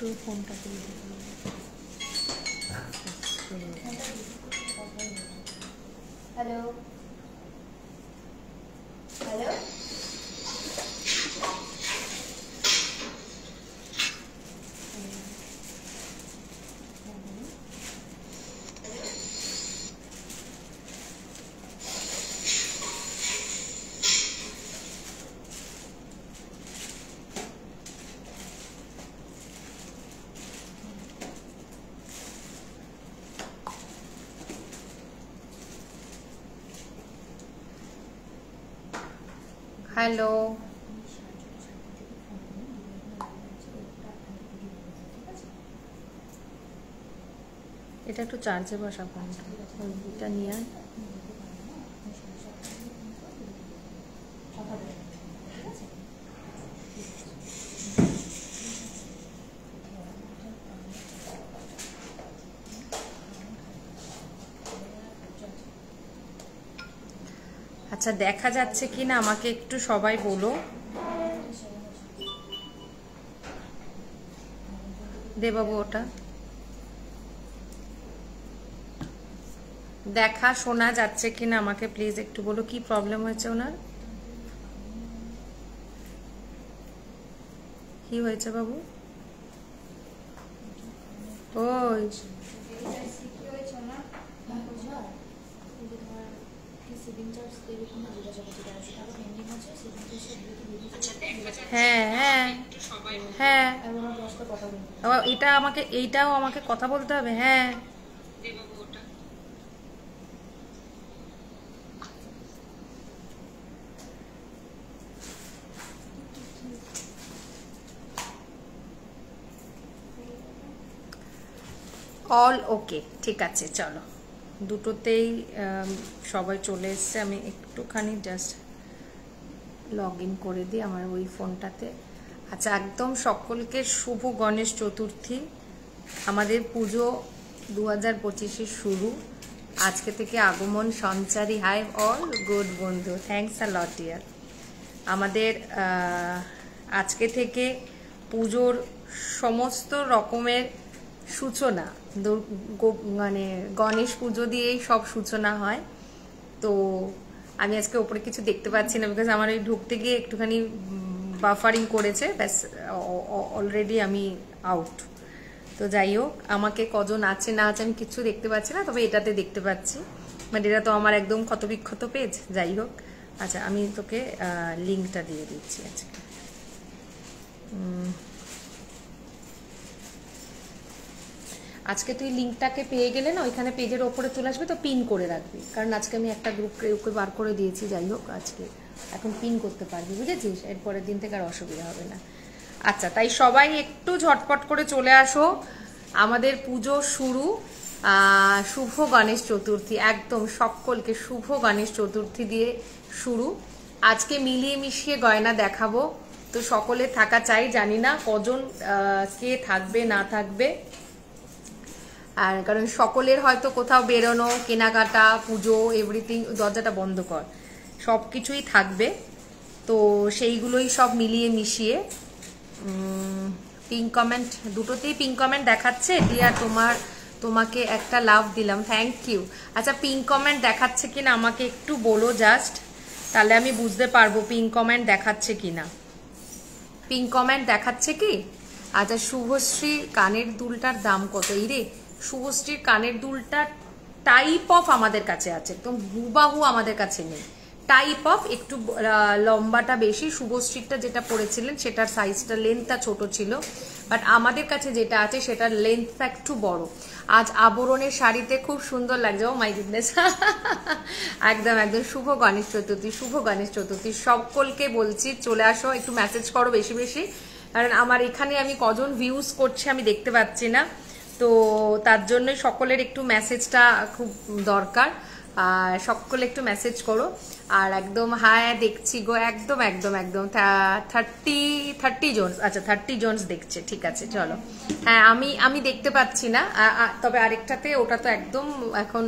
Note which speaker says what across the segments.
Speaker 1: একটু ফোনটা দিয়ে
Speaker 2: হ্যালো হ্যালো
Speaker 1: হ্যালো এটা একটু চার্জে বসা ফোনটা ওইটা নিয়ে আয়। আচ্ছা দেখা যাচ্ছে কি না আমাকে একটু সবাই বলো। দে বাবু ওটা দেখা শোনা যাচ্ছে কিনা আমাকে প্লিজ একটু বলো, কি প্রবলেম হয়েছে ওনার, কি হয়েছে বাবু? ওই হ্যাঁ হ্যাঁ হ্যাঁ এইটাও আমাকে কথা বলতে হবে। হ্যাঁ অল ওকে ঠিক আছে, চলো দুটোতেই সবাই চলে এসছে। আমি একটুখানি জাস্ট লগ ইন করে দিই আমার ওই ফোনটাতে। আচ্ছা একদম সকলকে শুভ গণেশ চতুর্থী। আমাদের পুজো 2025 শুরু আজকে থেকে, আগমন সঞ্চারী। হাই অল গুড বন্ধু, থ্যাংকস আ লট ডিয়ার। আমাদের আজকে থেকে পুজোর সমস্ত রকমের সূচনা, মানে গণেশ পুজো দিয়েই সব সূচনা হয়। তো আমি আজকে ওপরে কিছু দেখতে পাচ্ছি না বিকজ আমার ওই ঢুকতে গিয়ে একটুখানি বাফারিং করেছে, ব্যাস অলরেডি আমি আউট। তো যাই হোক, আমাকে কজন আছে না আছে আমি কিছু দেখতে পাচ্ছি না, তবে এটাতে দেখতে পাচ্ছি। বাট এটা তো আমার একদম ক্ষতবিক্ষত পেজ। যাই হোক, আচ্ছা আমি তোকে লিঙ্কটা দিয়ে দিচ্ছি আজকে। আজকে তুই লিঙ্কটাকে পেয়ে গেলে না, ওইখানে পেজের ওপরে চলে আসবে, তো পিন করে রাখবি, কারণ আজকে আমি একটা গ্রুপকে বার করে দিয়েছি। যাই হোক, আজকে এখন পিন করতে পারবি, বুঝেছিস? এরপরের দিন থেকে আর অসুবিধা হবে না। আচ্ছা, তাই সবাই একটু ঝটপট করে চলে আসো, আমাদের পুজো শুরু। শুভ গণেশ চতুর্থী, একদম সকলকে শুভ গণেশ চতুর্থী দিয়ে শুরু। আজকে মিলিয়ে মিশিয়ে গয়না দেখাবো, তো সকলে থাকা চাই। জানি না কজন কে থাকবে না থাকবে, আর কারণ সকলের হয়তো কোথাও বেরোনো, কেনাকাটা, পুজো, এভরিথিং। দরজাটা বন্ধ কর, সব কিছুই থাকবে, তো সেইগুলোই সব মিলিয়ে মিশিয়ে। পিঙ্ক কমেন্ট, দুটোতেই পিঙ্ক কমেন্ট দেখাচ্ছে ডিয়ার। তোমাকে একটা লাভ দিলাম, থ্যাংক ইউ। আচ্ছা পিঙ্ক কমেন্ট দেখাচ্ছে কিনা আমাকে একটু বলো জাস্ট, তাহলে আমি বুঝতে পারবো পিঙ্ক কমেন্ট দেখাচ্ছে কিনা। পিঙ্ক কমেন্ট দেখাচ্ছে কি? আচ্ছা, শুভশ্রীর কানের দুলটার দাম কত? এই রে, শুভশ্রীর কানের দুলটার টাইপ অফ আমাদের কাছে আছে, একদম হুবাহু আমাদের কাছে নেই। টাইপ অফ একটু লম্বাটা বেশি, শুভশ্রীরটা যেটা পরেছিলেন সেটার সাইজটা লেন্থটা ছোট ছিল, বাট আমাদের কাছে যেটা আছে সেটার লেন্থটা একটু বড়। আজ আবরণের শাড়িতে খুব সুন্দর লাগছে। ও মাই গুডনেস, একদম একদম শুভ গণেশ চতুর্থী, শুভ গণেশ চতুর্থী। সকলকে বলছি চলে আসো, একটু মেসেজ করো বেশি বেশি, কারণ আমার এখানে আমি কজন ভিউজ করছে আমি দেখতে পাচ্ছি না, তো তার জন্যই সকলের একটু মেসেজটা খুব দরকার। সকলে একটু মেসেজ করো। আর একদম হ্যাঁ দেখছি গো, একদম একদম একদম 30 জোনস। আচ্ছা 30 জোনস দেখছে, ঠিক আছে চলো। হ্যাঁ আমি দেখতে পাচ্ছি না, তবে আরেকটাতে ওটা তো একদম এখন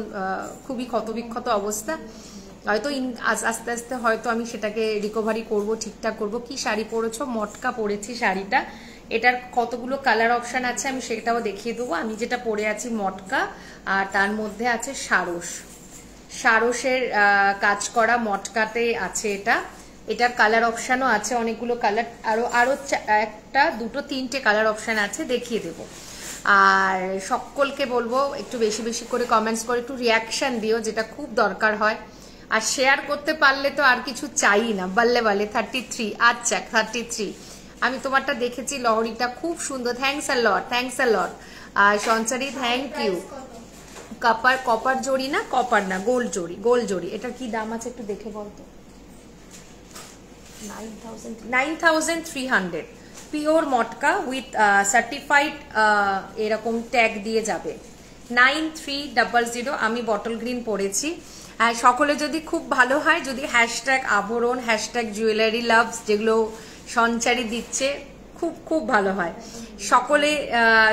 Speaker 1: খুবই ক্ষতবিক্ষত অবস্থা। হয়তো আস্তে আস্তে হয়তো আমি সেটাকে রিকভারি করব, ঠিকঠাক করব। কি শাড়ি পরেছো? মটকা পরেছি শাড়িটা, এটার কতগুলো কালার অপশন আছে আমি সেটাও দেখিয়ে দেবো। আমি যেটা পরে আছি মটকা, আর তার মধ্যে আছে সারস, সারসের কাজ করা মটকাতে আছে এটা। এটার কালার অপশানও আছে অনেকগুলো কালার, আরো একটা দুটো তিনটে কালার অপশান আছে, দেখিয়ে দেবো। আর সকলকে বলবো একটু বেশি বেশি করে কমেন্টস করে একটু রিয়াকশন দিও, যেটা খুব দরকার হয়। আর শেয়ার করতে পারলে তো আর কিছু চাই না। বাল্লে বাল্লে 33, আচ্ছা 33। আমি তোমারটা দেখেছি, লহরিটা খুব সুন্দর, thanks a lot, thanks a lot. আর সঞ্চারী থ্যাংক ইউ। কপার জড়ি না, কপার না, গোল্ড জড়ি, গোল্ড জড়ি। এটার কি দাম আছে একটু দেখে বলতো। 9300 পিওর মটকা উইথ সার্টিফাইড এরকম ট্যাগ দিয়ে যাবে। 9300। আমি বটল গ্রিন পরেছি। আর সকলে যদি খুব ভালো হয়, যদি হ্যাশট্যাগ আভরণ, হ্যাশট্যাগ জুয়েলারি লাভস যেগুলো সঞ্চারী দিচ্ছে, খুব খুব ভালো হয়। সকলে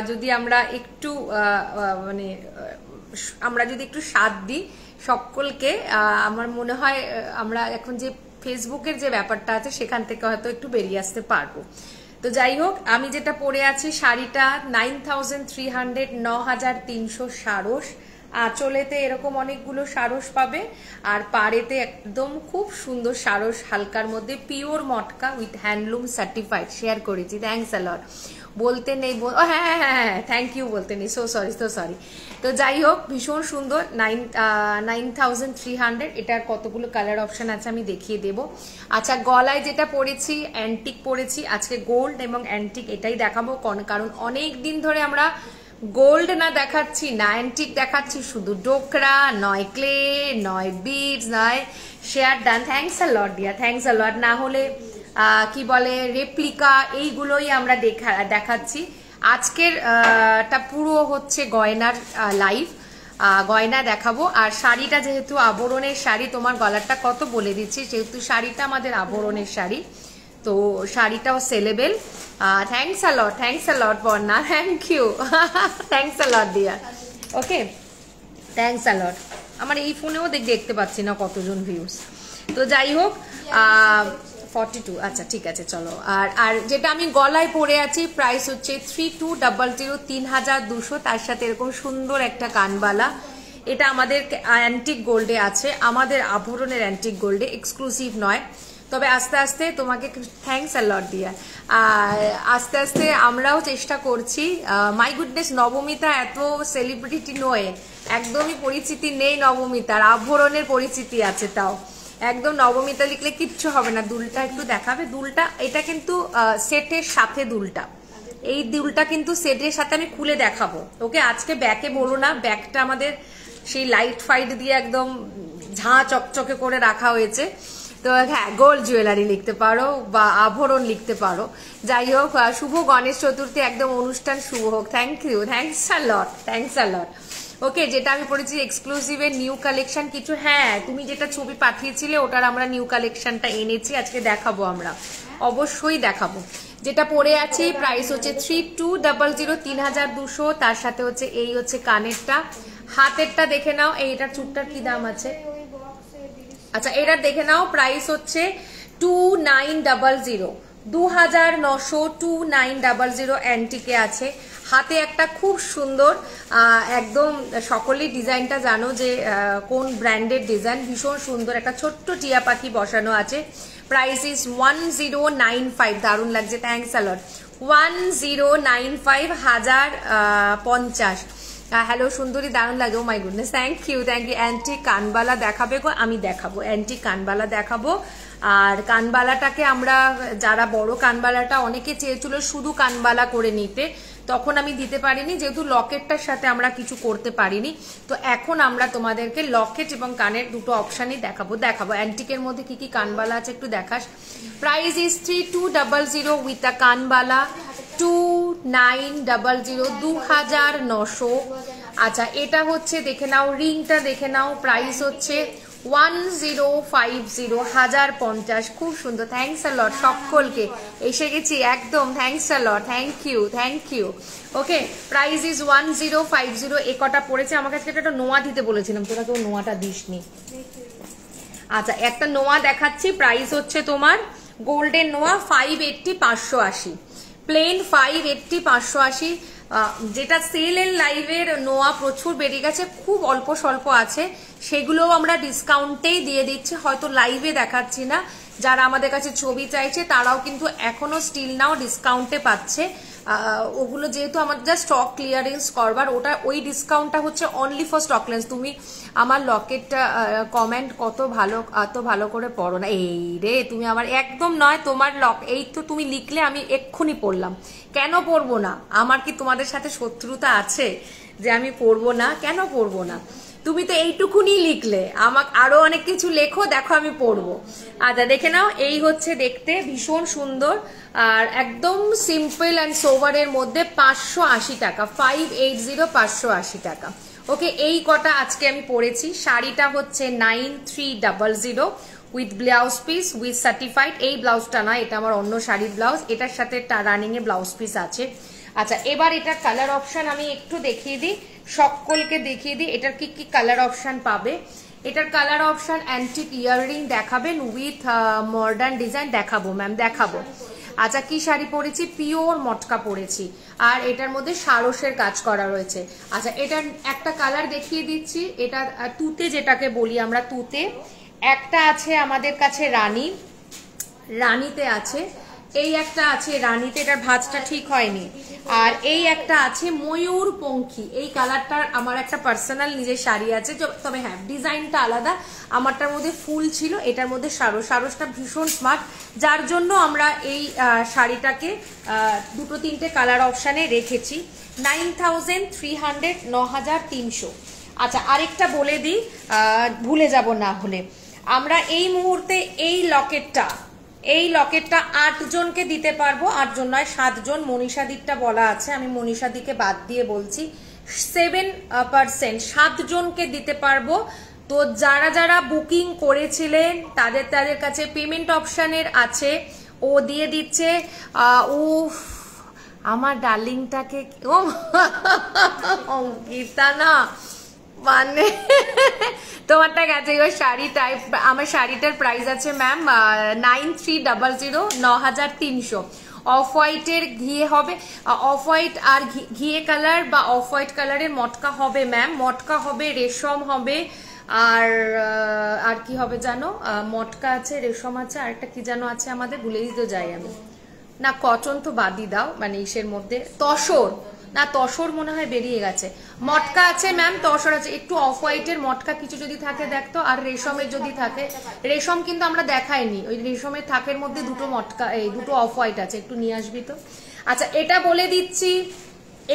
Speaker 1: যদি আমরা একটু মানে আমরা যদি একটু সাথ দিই সকলকে, আমার মনে হয় আমরা এখন যে ফেসবুকের যে ব্যাপারটা আছে সেখান থেকে হয়তো একটু বেরিয়ে আসতে পারবো। তো যাই হোক, আমি যেটা পরে আছি শাড়িটা 9300, 9300 সারস। আঁচলেতে এরকম অনেকগুলো সারস পাবে, আর পাড়েতে একদম খুব সুন্দর সারস হালকার মধ্যে, pure matka with handloom certified. Share করেছি, থ্যাংকস আ লট। বলতে নেই, হ্যাঁ হ্যাঁ হ্যাঁ থ্যাংক ইউ বলতে নেই, সো সরি। তো যাই হোক, ভীষণ সুন্দর। 9300। এটার কতগুলো কালার অপশন আছে আমি দেখিয়ে দেব। আচ্ছা, গলায় যেটা পরেছি অ্যান্টিক পরেছি, আজকে গোল্ড এবং অ্যান্টিক এটাই দেখাবো, কারণ অনেক দিন ধরে আমরা গোল্ড না দেখাচ্ছি না অ্যান্টিক দেখাচ্ছি, শুধু ডোকরা, নয় ক্লে, নয় বিডস, নয় শেয়ার ডান। থ্যাংকস আ লট দিয়া, থ্যাংকস আ লট। না হলে কি বলে রেপ্লিকা, এইগুলোই আমরা দেখাচ্ছি। আজকের টা পুরো হচ্ছে গয়নার লাইভ, গয়না দেখাবো। আর শাড়িটা যেহেতু আবরণের শাড়ি, তোমার গলারটা কত বলে দিচ্ছি, যেহেতু শাড়িটা আমাদের আবরণের শাড়ি, তো শাড়িটাও sellable. Thanks a lot Barna, thank you, thanks a lot dear. Okay, thanks a lot. আমার এই ফোনেও দেখতে পাচ্ছি না কতজন ভিউজ। তো যাই হোক, 42, আচ্ছা ঠিক আছে চলো। আর যেটা আমি গলায় পরে আছি প্রাইস হচ্ছে 3200, 3200। তার সাথে এরকম সুন্দর একটা কানবালা। এটা আমাদের অ্যান্টিক গোল্ডে আছে, আমাদের আভরণের অ্যান্টিক গোল্ডে, এক্সক্লুসিভ নয়। তবে আস্তে আস্তে তোমাকে থ্যাংকস আ লট দিয়া, আর আস্তে আস্তে আমরাও চেষ্টা করছি। মাই গুডনেস, নবমিতা এত সেলিব্রিটি নয়, একদমই পরিচিতি নেই নবমিতার, আভরণের পরিচিতি আছে তাও। একদম নবমিতা লিখলে কিচ্ছু হবে না। দুলটা একটু দেখাবে, দুলটা এটা কিন্তু সেটের সাথে দুলটা, এই দুলটা কিন্তু সেটের সাথে আমি খুলে দেখাবো। ওকে, আজকে ব্যাকে বলো না, ব্যাকটা আমাদের সেই লাইট ফাইট দিয়ে একদম ঝাঁ চকচকে করে রাখা হয়েছে। তো হ্যাঁ, গোল্ড জুয়েলারি লিখতে পারো বা আভরণ লিখতে পারো। যাই হোক, শুভ গণেশ চতুর্থী, একদম অনুষ্ঠান শুভ হোক। Thank you, thanks a lot, thanks a lot. Okay, যেটা আমি পড়েছি এক্সক্লুসিভের নিউ কালেকশন কিছু, হ্যাঁ তুমি যেটা ছবি পাঠিয়েছিলে ওটার আমরা নিউ কালেকশনটা এনেছি, আজকে দেখাবো আমরা, অবশ্যই দেখাবো। যেটা পরে আছি প্রাইস হচ্ছে 3200, 3200। তার সাথে হচ্ছে এই হচ্ছে কানেরটা, হাতেরটা দেখে নাও। এইটার চুটটার কি দাম আছে, আচ্ছা এটার দেখে নাও, প্রাইস হচ্ছে 2900, 2900, 2900 অ্যান্টিকে আছে। হাতে একটা খুব সুন্দর একদম, সকলেই ডিজাইনটা জানো যে কোন ব্র্যান্ডের ডিজাইন, ভীষণ সুন্দর একটা ছোট্ট টিয়া পাখি বসানো আছে। প্রাইস ইজ 1095, দারুণ লাগছে, থ্যাংকস আ লট। 1095, 1050। হ্যালো সুন্দরী, দারুণ লাগে, oh my goodness, thank you, thank you. Antique কানবালা দেখাবে গো, আমি দেখাবো, অ্যান্টিক কানবালা দেখাবো। আর কানবালাটাকে আমরা, যারা বড় কানবালাটা অনেকে চেয়েছিল শুধু কানবালা করে নিতে, তখন আমি দিতে পারিনি, যেহেতু লকেটটার সাথে আমরা কিছু করতে পারিনি। তো এখন আমরা তোমাদেরকে লকেট এবং কানের দুটো অপশানই দেখাবো। অ্যান্টিকের মধ্যে কি কি কানবালা আছে একটু দেখাস। প্রাইস ইজ 3200 উইথ আ কানবালা, 2900, 2900। আচ্ছা, এটা হচ্ছে দেখে নাও, রিংটা দেখে নাও, প্রাইস হচ্ছে 1050, 1050। খুব সুন্দর, থ্যাংকস আ লট সকলকে, এসে গেছি একদম, thanks a lot, thank you, thank you. Okay, price is 1050। এ কটা পড়েছে, আমার কাছে একটা নোয়া দিতে বলেছিলাম, তোরা কেউ নোয়াটা দিসনি। আচ্ছা, একটা নোয়া দেখাচ্ছি, প্রাইস হচ্ছে তোমার গোল্ডেন নোয়া 580, 580, প্লেন 580 580, যেটা সেলের লাইভের নোয়া প্রচুর বেরিয়ে গেছে, খুব অল্প স্বল্প আছে, সেগুলোও আমরা ডিসকাউন্টেই দিয়ে দিচ্ছি, হয়তো লাইভে দেখাচ্ছি না। যারা আমাদের কাছে ছবি চাইছে তারাও কিন্তু এখনো স্টিল নাও ডিসকাউন্টে পাচ্ছে। ওগুলো যেহেতু আমাদের যা স্টক ক্লিয়ারেন্স করবার, ওটা ওই ডিসকাউন্টটা হচ্ছে অনলি ফর স্টক ক্লিয়ারেন্স। তুমি আমার লকেটটা কমেন্ট কত ভালো করে পড়ো না। এই রে, তুমি আমার একদম নয়, তোমার এই তো তুমি লিখলে আমি এক্ষুনি পড়লাম। কেন পড়বো না? আমার কি তোমাদের সাথে শত্রুতা আছে যে আমি পড়বো না? কেন পড়বো না? তুমি তো এইটুকুনি লিখলে, আমাকে আরো অনেক কিছু লেখো, দেখো আমি পড়বো। আচ্ছা দেখে নাও, এই হচ্ছে দেখতে ভীষণ সুন্দর আর একদম সিম্পল অ্যান্ড সোভারের মধ্যে 580 টাকা, 580 580 টাকা। ওকে, এই কটা আজকে আমি পরেছি। শাড়িটা হচ্ছে 9300 with blouse piece with certified. এই ব্লাউজটা না, এটা আমার অন্য শাড়ির ব্লাউজ, এটার সাথে রানিং এ ব্লাউজ পিস আছে। আচ্ছা, এবার এটার কালার অপশন আমি একটু দেখিয়ে দিই, সকলকে দেখিয়ে দিই এটার কি কি কালার অপশন পাবে। এটার কালার অপশন অ্যান্টিক ইয়াররিং দেখাবেন উইথ মডার্ন ডিজাইন দেখাবো ম্যাম, দেখাবো। আচ্ছা, কি শাড়ি পরেছি? পিওর মটকা পরেছি আর এটার মধ্যে সারসের কাজ করা রয়েছে। আচ্ছা, এটার একটা কালার দেখিয়ে দিচ্ছি, এটা তুতে যেটাকে বলি আমরা, তুতে। একটা আছে আমাদের কাছে রানীতে আছে, এই একটা আছে রানীতে, এটার ভাঁজটা ঠিক হয়নি। আর এই একটা আছে ময়ূর পঙ্খী, এই কালারটার আমার একটা পার্সোনাল নিজের শাড়ি আছে, তবে হ্যাঁ ডিজাইনটা আলাদা। আমারটার মধ্যে ফুল ছিল, এটার মধ্যে সারসটা ভীষণ স্মার্ট, যার জন্য আমরা এই শাড়িটাকে দুটো তিনটে কালার অপশানে রেখেছি। 9300, 9300। আচ্ছা, আরেকটা বলে দিই, ভুলে যাব না হলে, আমরা এই মুহূর্তে এই লকেটটা 8 জনকে দিতে পারবো, 8 জন নয় 7 জন, মনীষাদিরটা বলা আছে, আমি মনীষাদিকে বাদ দিয়ে বলছি, 7%, 7 জনকে দিতে পারবো। তো যারা যারা বুকিং করেছিলেন তাদের কাছে পেমেন্ট অপশনের আছে, ও দিয়ে দিচ্ছে। আমার ডার্লিংটাকে ও অঙ্কিতা না, মানে তোমারটা গেছে ওই শাড়ি টাইপ। আমার শাড়িটার প্রাইস আছে ম্যাম 9300, 9300। অফ হোয়াইটের ঘিয়ে হবে, অফ হোয়াইট আর ঘিয়ে কালার বা অফ হোয়াইট কালারের মটকা হবে ম্যাম, মটকা হবে, রেশম হবে, আর কি হবে জানো, মটকা আছে, রেশম আছে, আরেকটা কি জানো আছে আমাদের, ভুলেই তো যাই আমি। না, কটন তো বাদই দাও, মানে ইসের মধ্যে তসর, না তসর মনে হয় বেরিয়ে গেছে। মটকা আছে ম্যাম, তসর আছে, একটু অফ হোয়াইটের মটকা কিছু যদি থাকে দেখতো, আর রেশমের যদি থাকে, রেশম কিন্তু আমরা দেখাইনি, ওই রেশমের থাকের মধ্যে দুটো মটকা, এই দুটো অফ হোয়াইট আছে, একটু নিয়ে আসবি তো। আচ্ছা, এটা বলে দিচ্ছি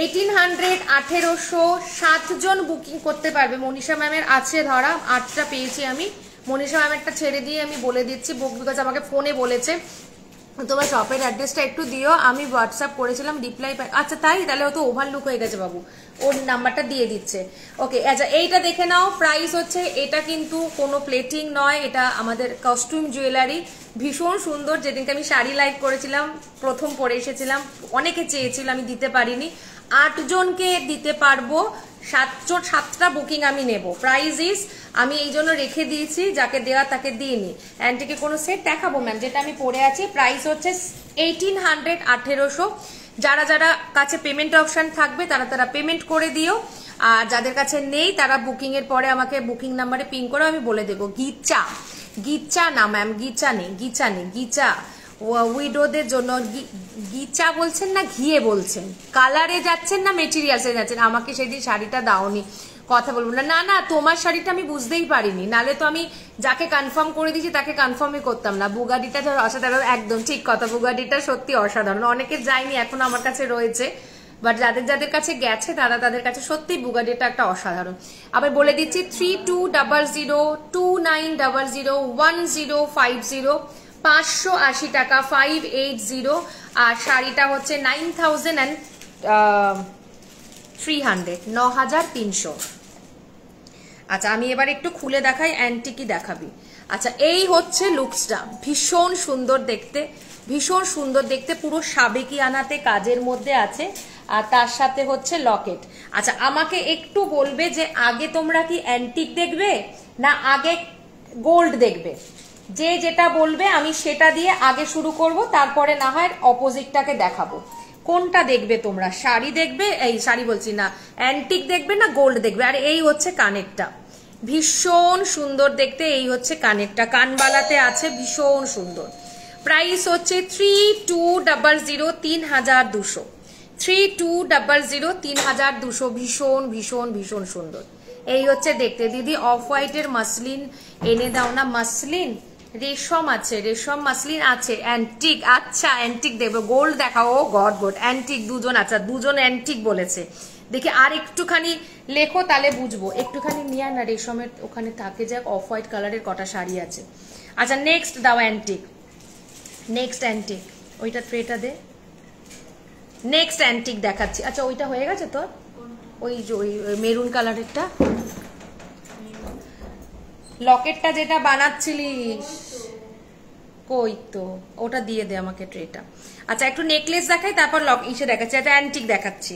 Speaker 1: 1800, 1800, 7 জন বুকিং করতে পারবে। মনীষা ম্যামের আছে ধরা, 8টা পেয়েছি আমি, মনীষা ম্যামেরটা ছেড়ে দিয়ে আমি বলে দিচ্ছি, বিকজ আমাকে ফোনে বলেছে তোমার শপের অ্যাড্রেসটা একটু দিও, আমি হোয়াটসঅ্যাপ করেছিলাম, রিপ্লাই। আচ্ছা তাই, তাহলে ও তো ওভারলুক হয়ে গেছে বাবু, ওর নাম্বারটা দিয়ে দিচ্ছে। ওকে, আচ্ছা এইটা দেখে নাও, প্রাইস হচ্ছে, এটা কিন্তু কোনো প্লেটিং নয়, এটা আমাদের কস্টিউম জুয়েলারি, ভীষণ সুন্দর। যেদিনকে আমি শাড়ি লাইভ করেছিলাম, প্রথম পরে এসেছিলাম, অনেকে চেয়েছিল, আমি দিতে পারিনি। 8 জনকে দিতে পারবো, 7টা বুকিং আমি নেব। প্রাইস ইস, আমি এই জন্য রেখে দিয়েছি, যাকে দেওয়া তাকে দিইনি। অ্যান্টিকে কোনো সেট দেখাবো ম্যাম, যেটা আমি পরে আছি। প্রাইস হচ্ছে 1800, 1800। যারা যারা কাছে পেমেন্ট অপশন থাকবে তারা পেমেন্ট করে দিও, আর যাদের কাছে নেই তারা বুকিং এর পরে আমাকে বুকিং নাম্বারে পিং করে আমি বলে দেবো। গিচা না ম্যাম, গিচা নেই, গিচা উইডোদের জন্য। গিচা বলছেন না ঘিয়ে বলছেন? কালারে যাচ্ছেন না মেটেরিয়ালসে যাচ্ছেন? আমাকে সেদিন শাড়িটা দাওনি, কথা বলবো না। না না, তোমার শাড়িটা আমি বুঝতেই পারিনি, নালে তো আমি যাকে কনফার্ম করে দিয়েছি তাকে কনফার্মই করতাম না। বুগাডিটা ধর অসাধারণ, একদম ঠিক কথা, বুগাডিটা সত্যি অসাধারণ। অনেকের যায়নি, এখন আমার কাছে রয়েছে, বাট যাদের কাছে গেছে তাদের কাছে সত্যি বুগাডিটা একটা অসাধারণ। আবার বলে দিচ্ছি 3200, 2900, 1050, 580 টাকা, 580। আর শাড়িটা হচ্ছে 9300, 9300। আচ্ছা, আমি এবার একটু খুলে দেখাই, অ্যান্টিকি দেখাবি। আচ্ছা, এই হচ্ছে লুকসটা, ভীষণ সুন্দর দেখতে, ভীষণ সুন্দর দেখতে, পুরো সাবেকি আনাতে কাজের মধ্যে আছে, আর তার সাথে হচ্ছে লকেট। আচ্ছা, আমাকে একটু বলবে যে আগে তোমরা কি অ্যান্টিক দেখবে না আগে গোল্ড দেখবে? যে যেটা বলবে আমি সেটা দিয়ে আগে শুরু করব, তারপরে না হয় অপোজিটটাকে দেখাবো। কোনটা দেখবে তোমরা? শাড়ি দেখবে, এই শাড়ি বলছি না, অ্যান্টিক দেখবে না গোল্ড দেখবে? আর এই হচ্ছে কানেরটা, ভীষণ সুন্দর দেখতে। এই হচ্ছে কানেরটা, কানবালাতে আছে, ভীষণ সুন্দর। প্রাইস হচ্ছে 3200, 3200, 3200, 3200। ভীষণ ভীষণ ভীষণ সুন্দর। এই হচ্ছে দেখতে। দিদি অফ হোয়াইটের মাসলিন এনে দাও না। মাসলিন রেশম আছে, রেশম মাসলিন আছে। অ্যান্টিক, আচ্ছা অ্যান্টিক দেবো। গোল্ড দেখাও। ও গড গড, অ্যান্টিক দুজন, আচ্ছা দুজন অ্যান্টিক বলেছে। দেখি আর একটুখানি লেখো তাহলে বুঝবো। একটুখানি নিয়ে না, রেশমের ওখানে থাকে, যাক অফ হোয়াইট কালারের কটা শাড়ি আছে। আচ্ছা নেক্সট দাও অ্যান্টিক, নেক্সট অ্যান্টিক। ওইটা ট্রেটা দে। নেক্সট অ্যান্টিক দেখাচ্ছি। আচ্ছা ওইটা হয়ে গেছে তোর, ওই যে ওই মেরুন কালারেরটা, লকেটটা যেটা বানাচ্ছিলিস, কই তো ওটা দিয়ে দে আমাকে ট্রেটা। আচ্ছা একটু নেকলেস দেখাই, তারপর লক ইসে দেখাচ্ছি। আচ্ছা অ্যান্টিক দেখাচ্ছি।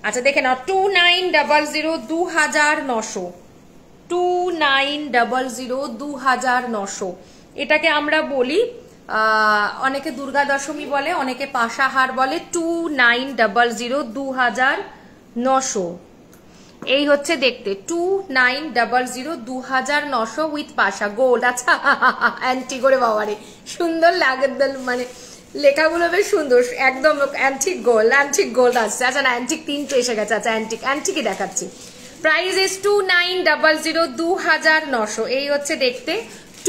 Speaker 1: আচ্ছা দেখে নাও, 2900, 2900, 2900, 2900। এটাকে আমরা বলি, অনেকে দুর্গা দশমী বলে, অনেকে পাশাহার বলে। 2900, 2900। এই হচ্ছে দেখতে 2900, 2900 উইথ পাশা গোল্ড। আচ্ছা অ্যান্টিক করে বাবারে সুন্দর লাগে, মানে লেখাগুলো বেশ সুন্দর, একদম অ্যান্টিক গোল্ড, অ্যান্টিক গোল্ড আসছে। আচ্ছা না অ্যান্টিক তিনটে এসে গেছে। আচ্ছা অ্যান্টিক, অ্যান্টিকই দেখাচ্ছি। Price is 2900, 2900। এই হচ্ছে দেখতে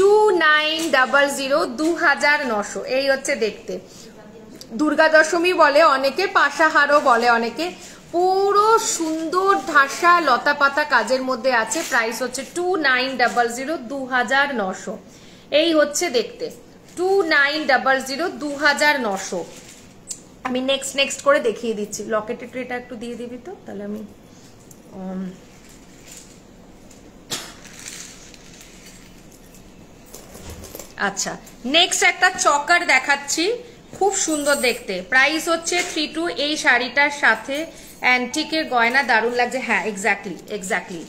Speaker 1: 2900, 2900। এই হচ্ছে দেখতে। দুর্গা দশমী বলে অনেকে, পাশাহারও বলে অনেকে। পুরো সুন্দর ঢাসা লতা পাতা কাজের মধ্যে আছে। প্রাইস হচ্ছে 2900, 2900। এই হচ্ছে দেখতে 2900, 2900। আমি নেক্সট নেক্সট করে দেখিয়ে দিচ্ছি। লকেটের ট্রেটা একটু দিয়ে দিবি তো, তাহলে আমি আচ্ছা নেক্সট একটা চকার দেখাচ্ছি, খুব সুন্দর দেখতে। প্রাইস হচ্ছে 32। এই শাড়িটার সাথে অ্যান্টিকের গয়না দারুণ লাগছে। হ্যাঁ এক্স্যাক্টলি এক্স্যাক্টলি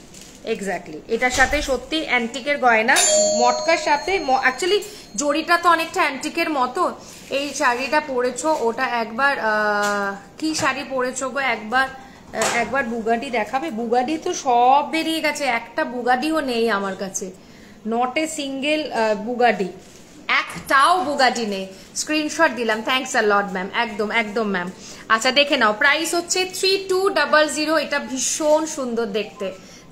Speaker 1: এক্স্যাক্টলি, এটার সাথে সত্যি অ্যান্টিকের গয়না, মটকার সাথে। অ্যাকচুয়ালি জড়িটা তো অনেকটা অ্যান্টিকের মতো। এই শাড়িটা পরেছো, ওটা একবার কি শাড়ি পরেছো গো, একবার একবার বুগাডি দেখাবে? বুগাডি তো সব বেরিয়ে গেছে, একটা বুগাডিও নেই আমার কাছে, নট এ সিঙ্গেল বুগাডি, একটাও বুগাডি নেই। স্ক্রিনশট দিলাম, থ্যাংকস আ লট ম্যাম। একদম একদম ম্যাম। আচ্ছা দেখে নাও, প্রাইস হচ্ছে 3200। এটা ভীষণ সুন্দর দেখতে।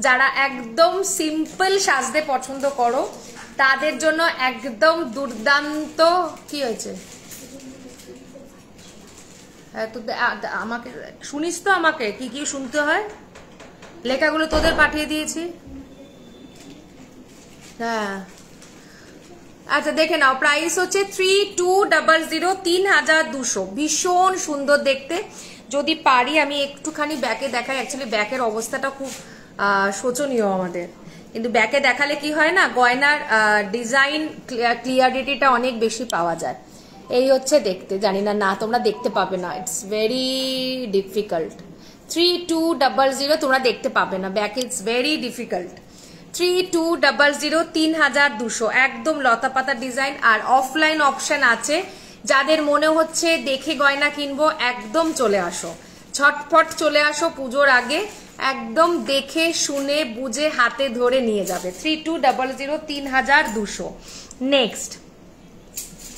Speaker 1: যারা একদম সিম্পল সাজতে পছন্দ করো তাদের জন্য একদম দুর্দান্ত। কি হয়েছে? তো আমাকে শুনিস তো, আমাকে কি কি শুনতে হয়, লেখাগুলো তোদের পাঠিয়ে দিয়েছি। হ্যাঁ আচ্ছা দেখে নাও, প্রাইস হচ্ছে 3200, 3200। ভীষণ সুন্দর দেখতে। যদি পারি আমি একটুখানি ব্যাকে দেখাই। অ্যাকচুয়ালি ব্যাকের অবস্থাটা খুব শোচনীয় আমাদের, কিন্তু ব্যাকে দেখালে কি হয় না, গয়নার ডিজাইন ক্লিয়ারিটিটা অনেক বেশি পাওয়া যায়। এই হচ্ছে দেখতে, জানি না না তোমরা দেখতে পাবে না, ইটস ভেরি ডিফিকাল্ট। 3200 তোমরা দেখতে পাবে না, ব্যাকে ইটস ভেরি ডিফিকাল্ট। 3200, 3200, একদম লতা পাতা ডিজাইন। আর অফলাইন অপশন আছে, যাদের মনে হচ্ছে দেখে গয়না কিনবো, একদম চলে আসো, ঝটফট চলে আসো পুজোর আগে, একদম দেখে শুনে বুঝে হাতে ধরে নিয়ে যাবে। 3200, 3200। নেক্সট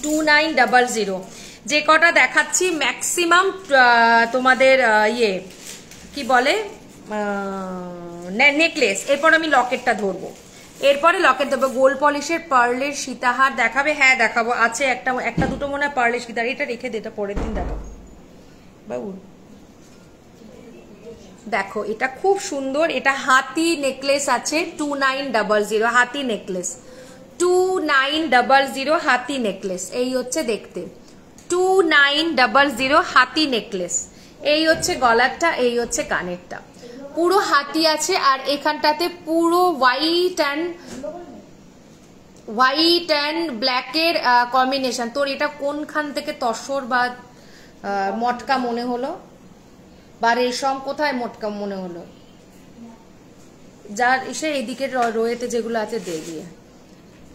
Speaker 1: 2900। যে কটা দেখাচ্ছি ম্যাক্সিমাম তোমাদের ইয়ে কি বলে, নেকলেস। এরপর আমি লকেটটা ধরবো, এরপরে লকেট দেবো। গোল্ড পলিশের পার্লের সীতাহার দেখাবে? হ্যাঁ দেখাবো, আছে একটা দুটো মনে হয় পার্লের সীতাহার। এটা রেখে দে, এটা পরের দিন দেখাবো বাবু। দেখো এটা খুব সুন্দর, এটা হাতি নেকলেস আছে। 2900 হাতি নেকলেস, 2900 হাতি নেকলেস। এই হচ্ছে দেখতে 2900 হাতি নেকলেস। এই হচ্ছে গলারটা, এই হচ্ছে কানেরটা, পুরো হাতি আছে। আর এখানটাতে পুরো হোয়াইট অ্যান্ড ব্ল্যাকের কম্বিনেশন। তোর এটা কোনখান থেকে তসর বা মটকা মনে হলো, বা রেশম কোথায় মটকা মনে হলো? যার এসে এইদিকে রয়েতে যেগুলো আছে দিয়ে দিয়ে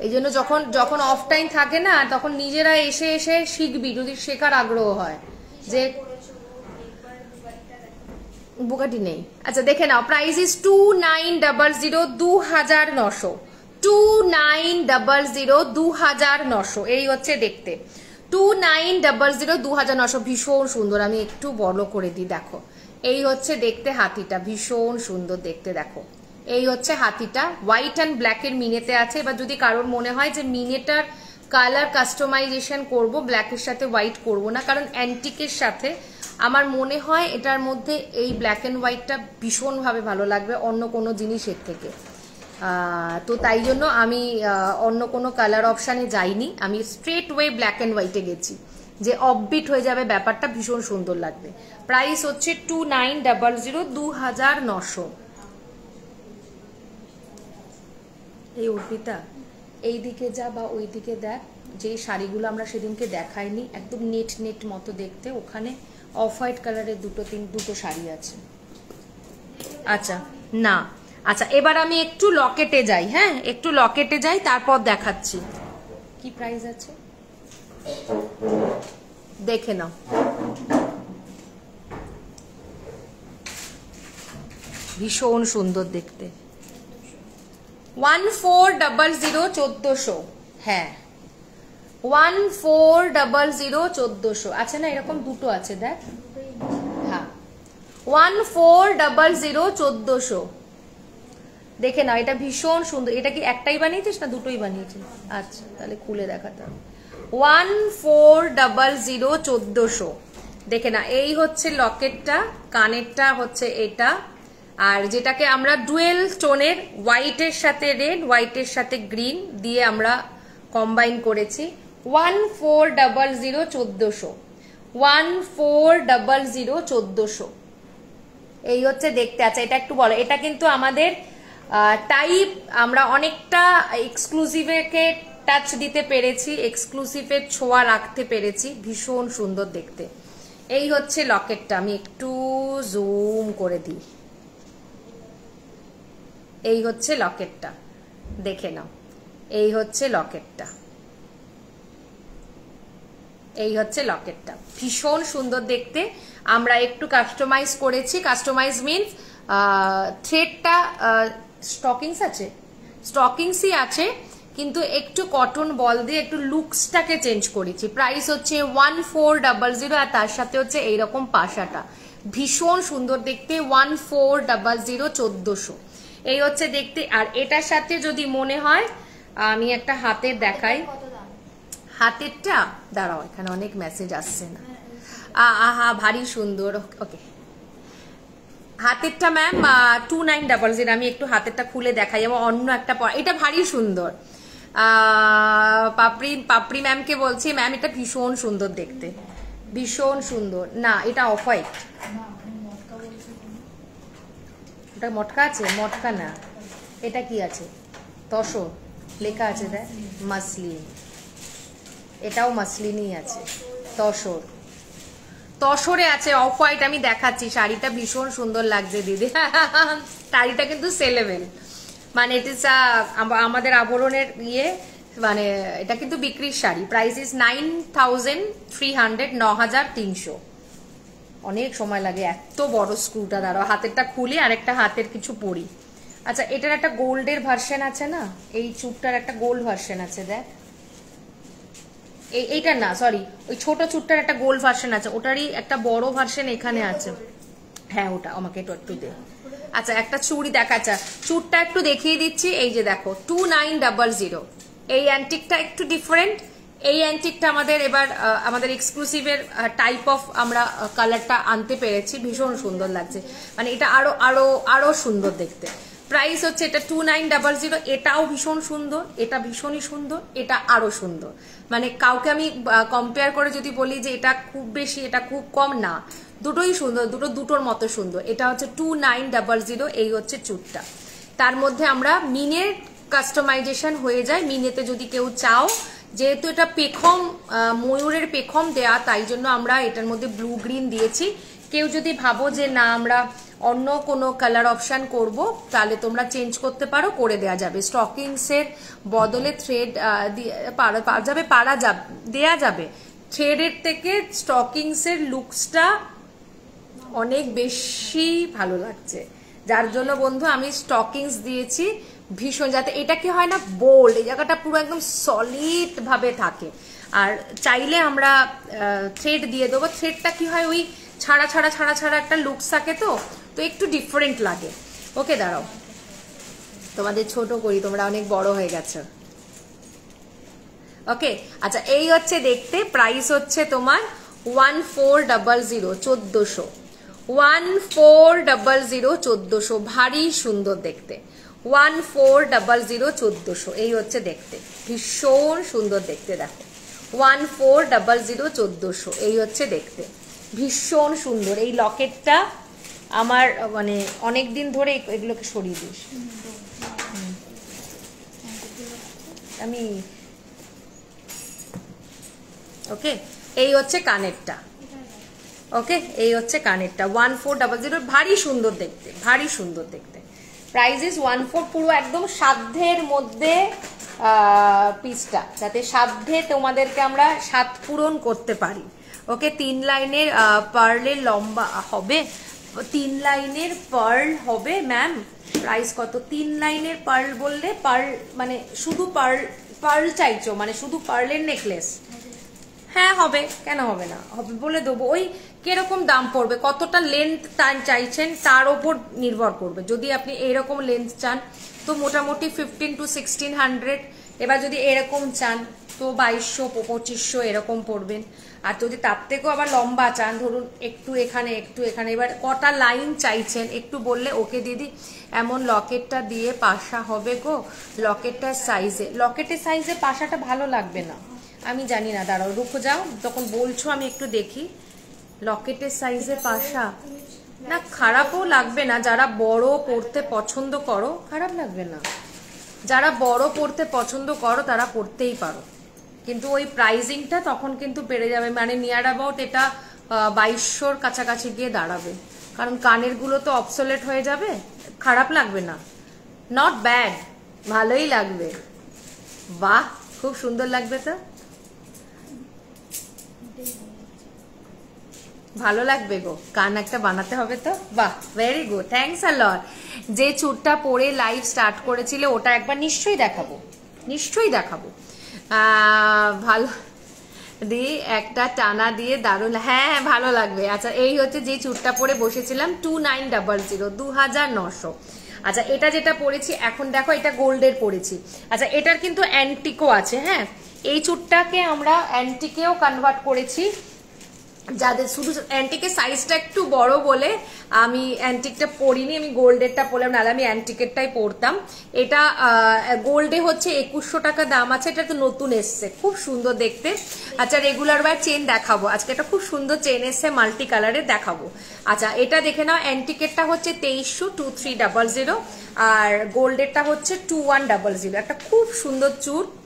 Speaker 1: এই জন্য যখন যখন অফ টাইম থাকে না তখন নিজেরা এসে এসে শিখবি, যদি শেখার আগ্রহ হয়। যে বুকাটি নেই। আচ্ছা দেখে নাও, প্রাইস ইজ 2900, 2900, 2900, 2900। এই হচ্ছে দেখতে 2900, 2900, ভীষণ সুন্দর। আমি একটু বড় করে দিই, দেখো এই হচ্ছে দেখতে হাতিটা, ভীষণ সুন্দর দেখতে। দেখো এই হচ্ছে হাতিটা, হোয়াইট অ্যান্ড ব্ল্যাকের মিনেতে আছে। এবার যদি কারোর মনে হয় যে মিনেটার কালার কাস্টমাইজেশন করব, ব্ল্যাকের সাথে হোয়াইট করব না, কারণ অ্যান্টিকের সাথে আমার মনে হয় এটার মধ্যে এই ব্ল্যাক অ্যান্ড হোয়াইটটা ভীষণভাবে ভালো লাগবে অন্য কোনো জিনিসের থেকে। তো তাই জন্য আমি অন্য কোনো কালার অপশানে যাইনি, আমি স্ট্রেট ওয়ে ব্ল্যাক অ্যান্ড হোয়াইটে গেছি, যে অফবিট হয়ে যাবে ব্যাপারটা, ভীষণ সুন্দর লাগবে। প্রাইস হচ্ছে 2900, 2900। এই অর্পিতা এই দিকে যা বা ওই দিকে দেখ, যে শাড়িগুলো আমরা সেদিনকে দেখাইনি, একদম নেট নেট মতো দেখতে, ওখানে অফ হোয়াইট কালারের দুটো শাড়ি আছে। আচ্ছা না, আচ্ছা এবার আমি একটু লকেটে যাই। হ্যাঁ একটু লকেটে যাই, তারপর দেখাচ্ছি কি প্রাইস আছে, দেখে নাও। ভীষণ সুন্দর দেখতে। 1400, 1400। হ্যাঁ 1400, 1400 আছে না, এরকম দুটো আছে দেখ। হ্যাঁ 1400, 1400 দেখে না, এটা ভীষণ সুন্দর। এটা কি একটাই বানিয়েছিস না দুটোই বানিয়েছিস? আচ্ছা তাহলে খুলে দেখাতে হবে। 1400, 1400 দেখে না। এই হচ্ছে লকেটটা, কানেরটা হচ্ছে এটা, আর যেটাকে আমরা ডুয়েল টোনের হোয়াইটের সাথে রেড, হোয়াইটের সাথে গ্রিন দিয়ে আমরা কম্বাইন করেছি। 1400, 1400, 1400, 1400 এই হচ্ছে দেখতে। আছে এটা একটু বলো, এটা কিন্তু আমাদের টাইপ, আমরা অনেকটা এক্সক্লুসিভকে টাচ দিতে পেরেছি, এক্সক্লুসিভের ছোঁয়া রাখতে পেরেছি, ভীষণ সুন্দর দেখতে। এই হচ্ছে লকেটটা, আমি একটু জুম করে দিই। এই হচ্ছে লকেটটা, দেখে নাও। এই হচ্ছে লকেটটা, এই হচ্ছে লকেটটা, ভীষণ সুন্দর দেখতে। আমরা একটু কাস্টমাইজ করেছি, কাস্টমাইজ মিনস থ্রেডটা স্টকিংস আছে, স্টকিংসই আছে, কিন্তু একটু কটন বল দিয়ে একটু লুকসটাকে চেঞ্জ করেছি। প্রাইস হচ্ছে 1400, আর তার সাথে হচ্ছে এইরকম পাশাটা, ভীষণ সুন্দর দেখতে। 1400, 1400 এই হচ্ছে দেখতে। আর এটার সাথে যদি মনে হয় আমি একটা হাতের দেখাই, হাতেরটা দাঁড়াও, এখানে অনেক মেসেজ আসছে না। আহা ভারী সুন্দর। ওকে হাতেরটা ম্যাম 2900, আমি একটু হাতেরটা খুলে দেখাই, এবং অন্য একটা, এটা ভারী সুন্দর। পাপড়ি ম্যামকে বলছি, ম্যাম এটা ভীষণ সুন্দর দেখতে, ভীষণ সুন্দর। না এটা অফ হোয়াইট, ওটা মটকা আছে, মটকা না, এটা কি আছে, তসর লেখা আছে, দেখ মাসলিন, এটাও মাসলিনই আছে, তসর, তসরে আছে অফ হোয়াইট। আমি দেখাচ্ছি, শাড়িটা ভীষণ সুন্দর লাগছে দিদি। শাড়িটা কিন্তু সেলেবেল, মানে এটা আমাদের আবরণের ইয়ে, মানে এটা কিন্তু বিক্রির শাড়ি। Price is 9300, 9300। অনেক সময় লাগে, এত বড় স্ক্রুটা। দাঁড়াও হাতেরটা খুলি, আর একটা হাতের কিছু পরি। আচ্ছা এটার একটা গোল্ডের ভার্সন আছে না, এই চুপটার একটা গোল্ড ভার্সন আছে, দেখ এইটা না, সরি ওই ছোট চুটটার একটা গোল্ড ভার্সন আছে, ওটারই একটা বড় ভার্সন এখানে আছে। হ্যাঁ ওটা আমাকে একটু দে। আচ্ছা একটা চুড়ি দেখাচ্ছে, চুটটা একটু দেখিয়ে দিচ্ছি। এই যে দেখো 2900, এই অ্যান্টিকটা একটু ডিফারেন্ট। এই অ্যান্টিকটা আমাদের এবার আমাদের এক্সক্লুসিভের টাইপ অফ আমরা কালারটা আনতে পেরেছি, ভীষণ সুন্দর লাগছে, মানে এটা আরো আরো আরো সুন্দর দেখতে। প্রাইস হচ্ছে এটা 2900, এটাও ভীষণ সুন্দর, এটা ভীষণই সুন্দর, এটা আরো সুন্দর। মানে কাউকে আমি কম্পেয়ার করে যদি বলি যে এটা খুব বেশি এটা খুব কম, না, দুটোই সুন্দর, দুটোর মতো সুন্দর। এটা হচ্ছে 2900, এই হচ্ছে চুটটা। তার মধ্যে আমরা মিনের কাস্টমাইজেশন হয়ে যায়, মিনেতে যদি কেউ চাও, যেহেতু এটা পেখম, ময়ূরের পেখম দেয়া, তাই জন্য আমরা এটার মধ্যে ব্লু গ্রিন দিয়েছি। কেউ যদি ভাবো যে না আমরা অন্য কোনো কালার অপশন করব তাহলে তোমরা চেঞ্জ করতে পারো, করে দেওয়া যাবে। স্টকিংসের বদলে থ্রেড দেয়া যাবে। থ্রেডের থেকে স্টকিংসের লুকসটা অনেক বেশি ভালো লাগছে, যার জন্য বন্ধু আমি স্টকিংস দিয়েছি ভীষণ, যাতে এটা কি হয় না বোল্ড, এই জায়গাটা পুরো একদম সলিড ভাবে থাকে। আর চাইলে আমরা থ্রেড দিয়ে দেবো, থ্রেডটা কি হয় ওই ছাড়া ছাড়া ছাড়া ছাড়া একটা লুকস থাকে, তো একটু ডিফারেন্ট লাগে। ওকে দাঁড়াও তোমাদের ছোট করি, তোমরা অনেক বড় হয়ে গেছো। ওকে আচ্ছা, এই হচ্ছে দেখতে, প্রাইস হচ্ছে তোমার 1400, 1400, 1400, 1400, ভারী সুন্দর দেখতে। 1400, 1400, এই হচ্ছে দেখতে, ভীষণ সুন্দর দেখতে। দেখো 1400, 1400, এই হচ্ছে দেখতে, ভীষণ সুন্দর। এই লকেটটা আমার মানে অনেক দিন ধরে এগুলোকে সরিয়ে দিস আমি। ওকে এই হচ্ছে কানেরটা, ওকে এই হচ্ছে কানেরটা 1400, ভারী সুন্দর দেখতে, ভারী সুন্দর দেখতে। প্রাইস ইজ 14, পুরো একদম সাধ্যের মধ্যে পিসটা, যাতে সাধ্যে তোমাদেরকে আমরা সাত পূরণ করতে পারি। ওকে 3 লাইনের পার্লের লম্বা হবে, 3 লাইনের পার্ল হবে ম্যাম। প্রাইস কত? 3 লাইনের পার্ল বললে পার্ল মানে শুধু পার্ল চাইছো, মানে শুধু পার্লের নেকলেস? হ্যাঁ হবে, কেন হবে না, হবে বলে দেবো। ওই কিরকম দাম পড়বে, কতটা লেন্থ চাইছেন তার ওপর নির্ভর করবে। যদি আপনি এইরকম লেন্থ চান তো মোটামুটি 1500 to 1600, এবার যদি এরকম চান তো 2200 2500 এরকম পড়বেন। আর যদি তার থেকেও আবার লম্বা চান, ধরুন একটু এখানে একটু এখানে, এবার কটা লাইন চাইছেন একটু বললে ওকে দিদি এমন লকেটটা দিয়ে পাশা হবে গো, লকেটের সাইজে পাশাটা ভালো লাগবে না, আমি জানি না, দাঁড়াও রুকো যাও, তখন বলছো আমি একটু দেখি। লকেটের সাইজে পাশা না, খারাপও লাগবে না, যারা বড় পড়তে পছন্দ করো খারাপ লাগবে না, যারা বড় পড়তে পছন্দ করো তারা পড়তেই পারো, কিন্তু ওই প্রাইজিংটা তখন কিন্তু বেড়ে যাবে, মানে নিয়ার অ্যাবাউট এটা 2200 কাছাকাছি গিয়ে দাঁড়াবে, কারণ কানের গুলো তো অবসোলেট হয়ে যাবে। খারাপ লাগবে না, নট ব্যাড, ভালোই লাগবে। বাহ খুব সুন্দর লাগবে তো, ভালো লাগবে গো, কান একটা বানাতে হবে তো। বাহ ভেরি গুড, থ্যাঙ্কস আ লট। যে চুরটা পরে লাইভ স্টার্ট করেছিলে ওটা একবার নিশ্চয়ই দেখাবো, নিশ্চয়ই দেখাবো। ভালো দিয়ে একটা টানা দিয়ে দারুণ, হ্যাঁ হ্যাঁ ভালো লাগবে। আচ্ছা এই হচ্ছে যে চুরটা পরে বসেছিলাম 2900, 2900। আচ্ছা এটা যেটা পরেছি এখন দেখো, এটা গোল্ডের পরেছি। আচ্ছা এটার কিন্তু অ্যান্টিকও আছে, হ্যাঁ এই চুরটাকে আমরা অ্যান্টিকেও কনভার্ট করেছি, যাদের শুধু অ্যান্টিকের সাইজটা একটু বড় বলে আমি অ্যান্টিকটা পরিনি, আমি গোল্ডেরটা পরলাম, নাহলে আমি অ্যান্টিকেরটাই পরতাম। এটা গোল্ডে হচ্ছে 2100 টাকা দাম আছে, এটা তো নতুন এসছে, খুব সুন্দর দেখতে। আচ্ছা রেগুলার ওয়্যার চেন দেখাবো আজকে, একটা খুব সুন্দর চেন এসছে মাল্টি কালারের, দেখাবো। আচ্ছা এটা দেখে নাও, অ্যান্টিকেরটা হচ্ছে 2300, 2300, আর গোল্ডেরটা হচ্ছে 2100, একটা খুব সুন্দর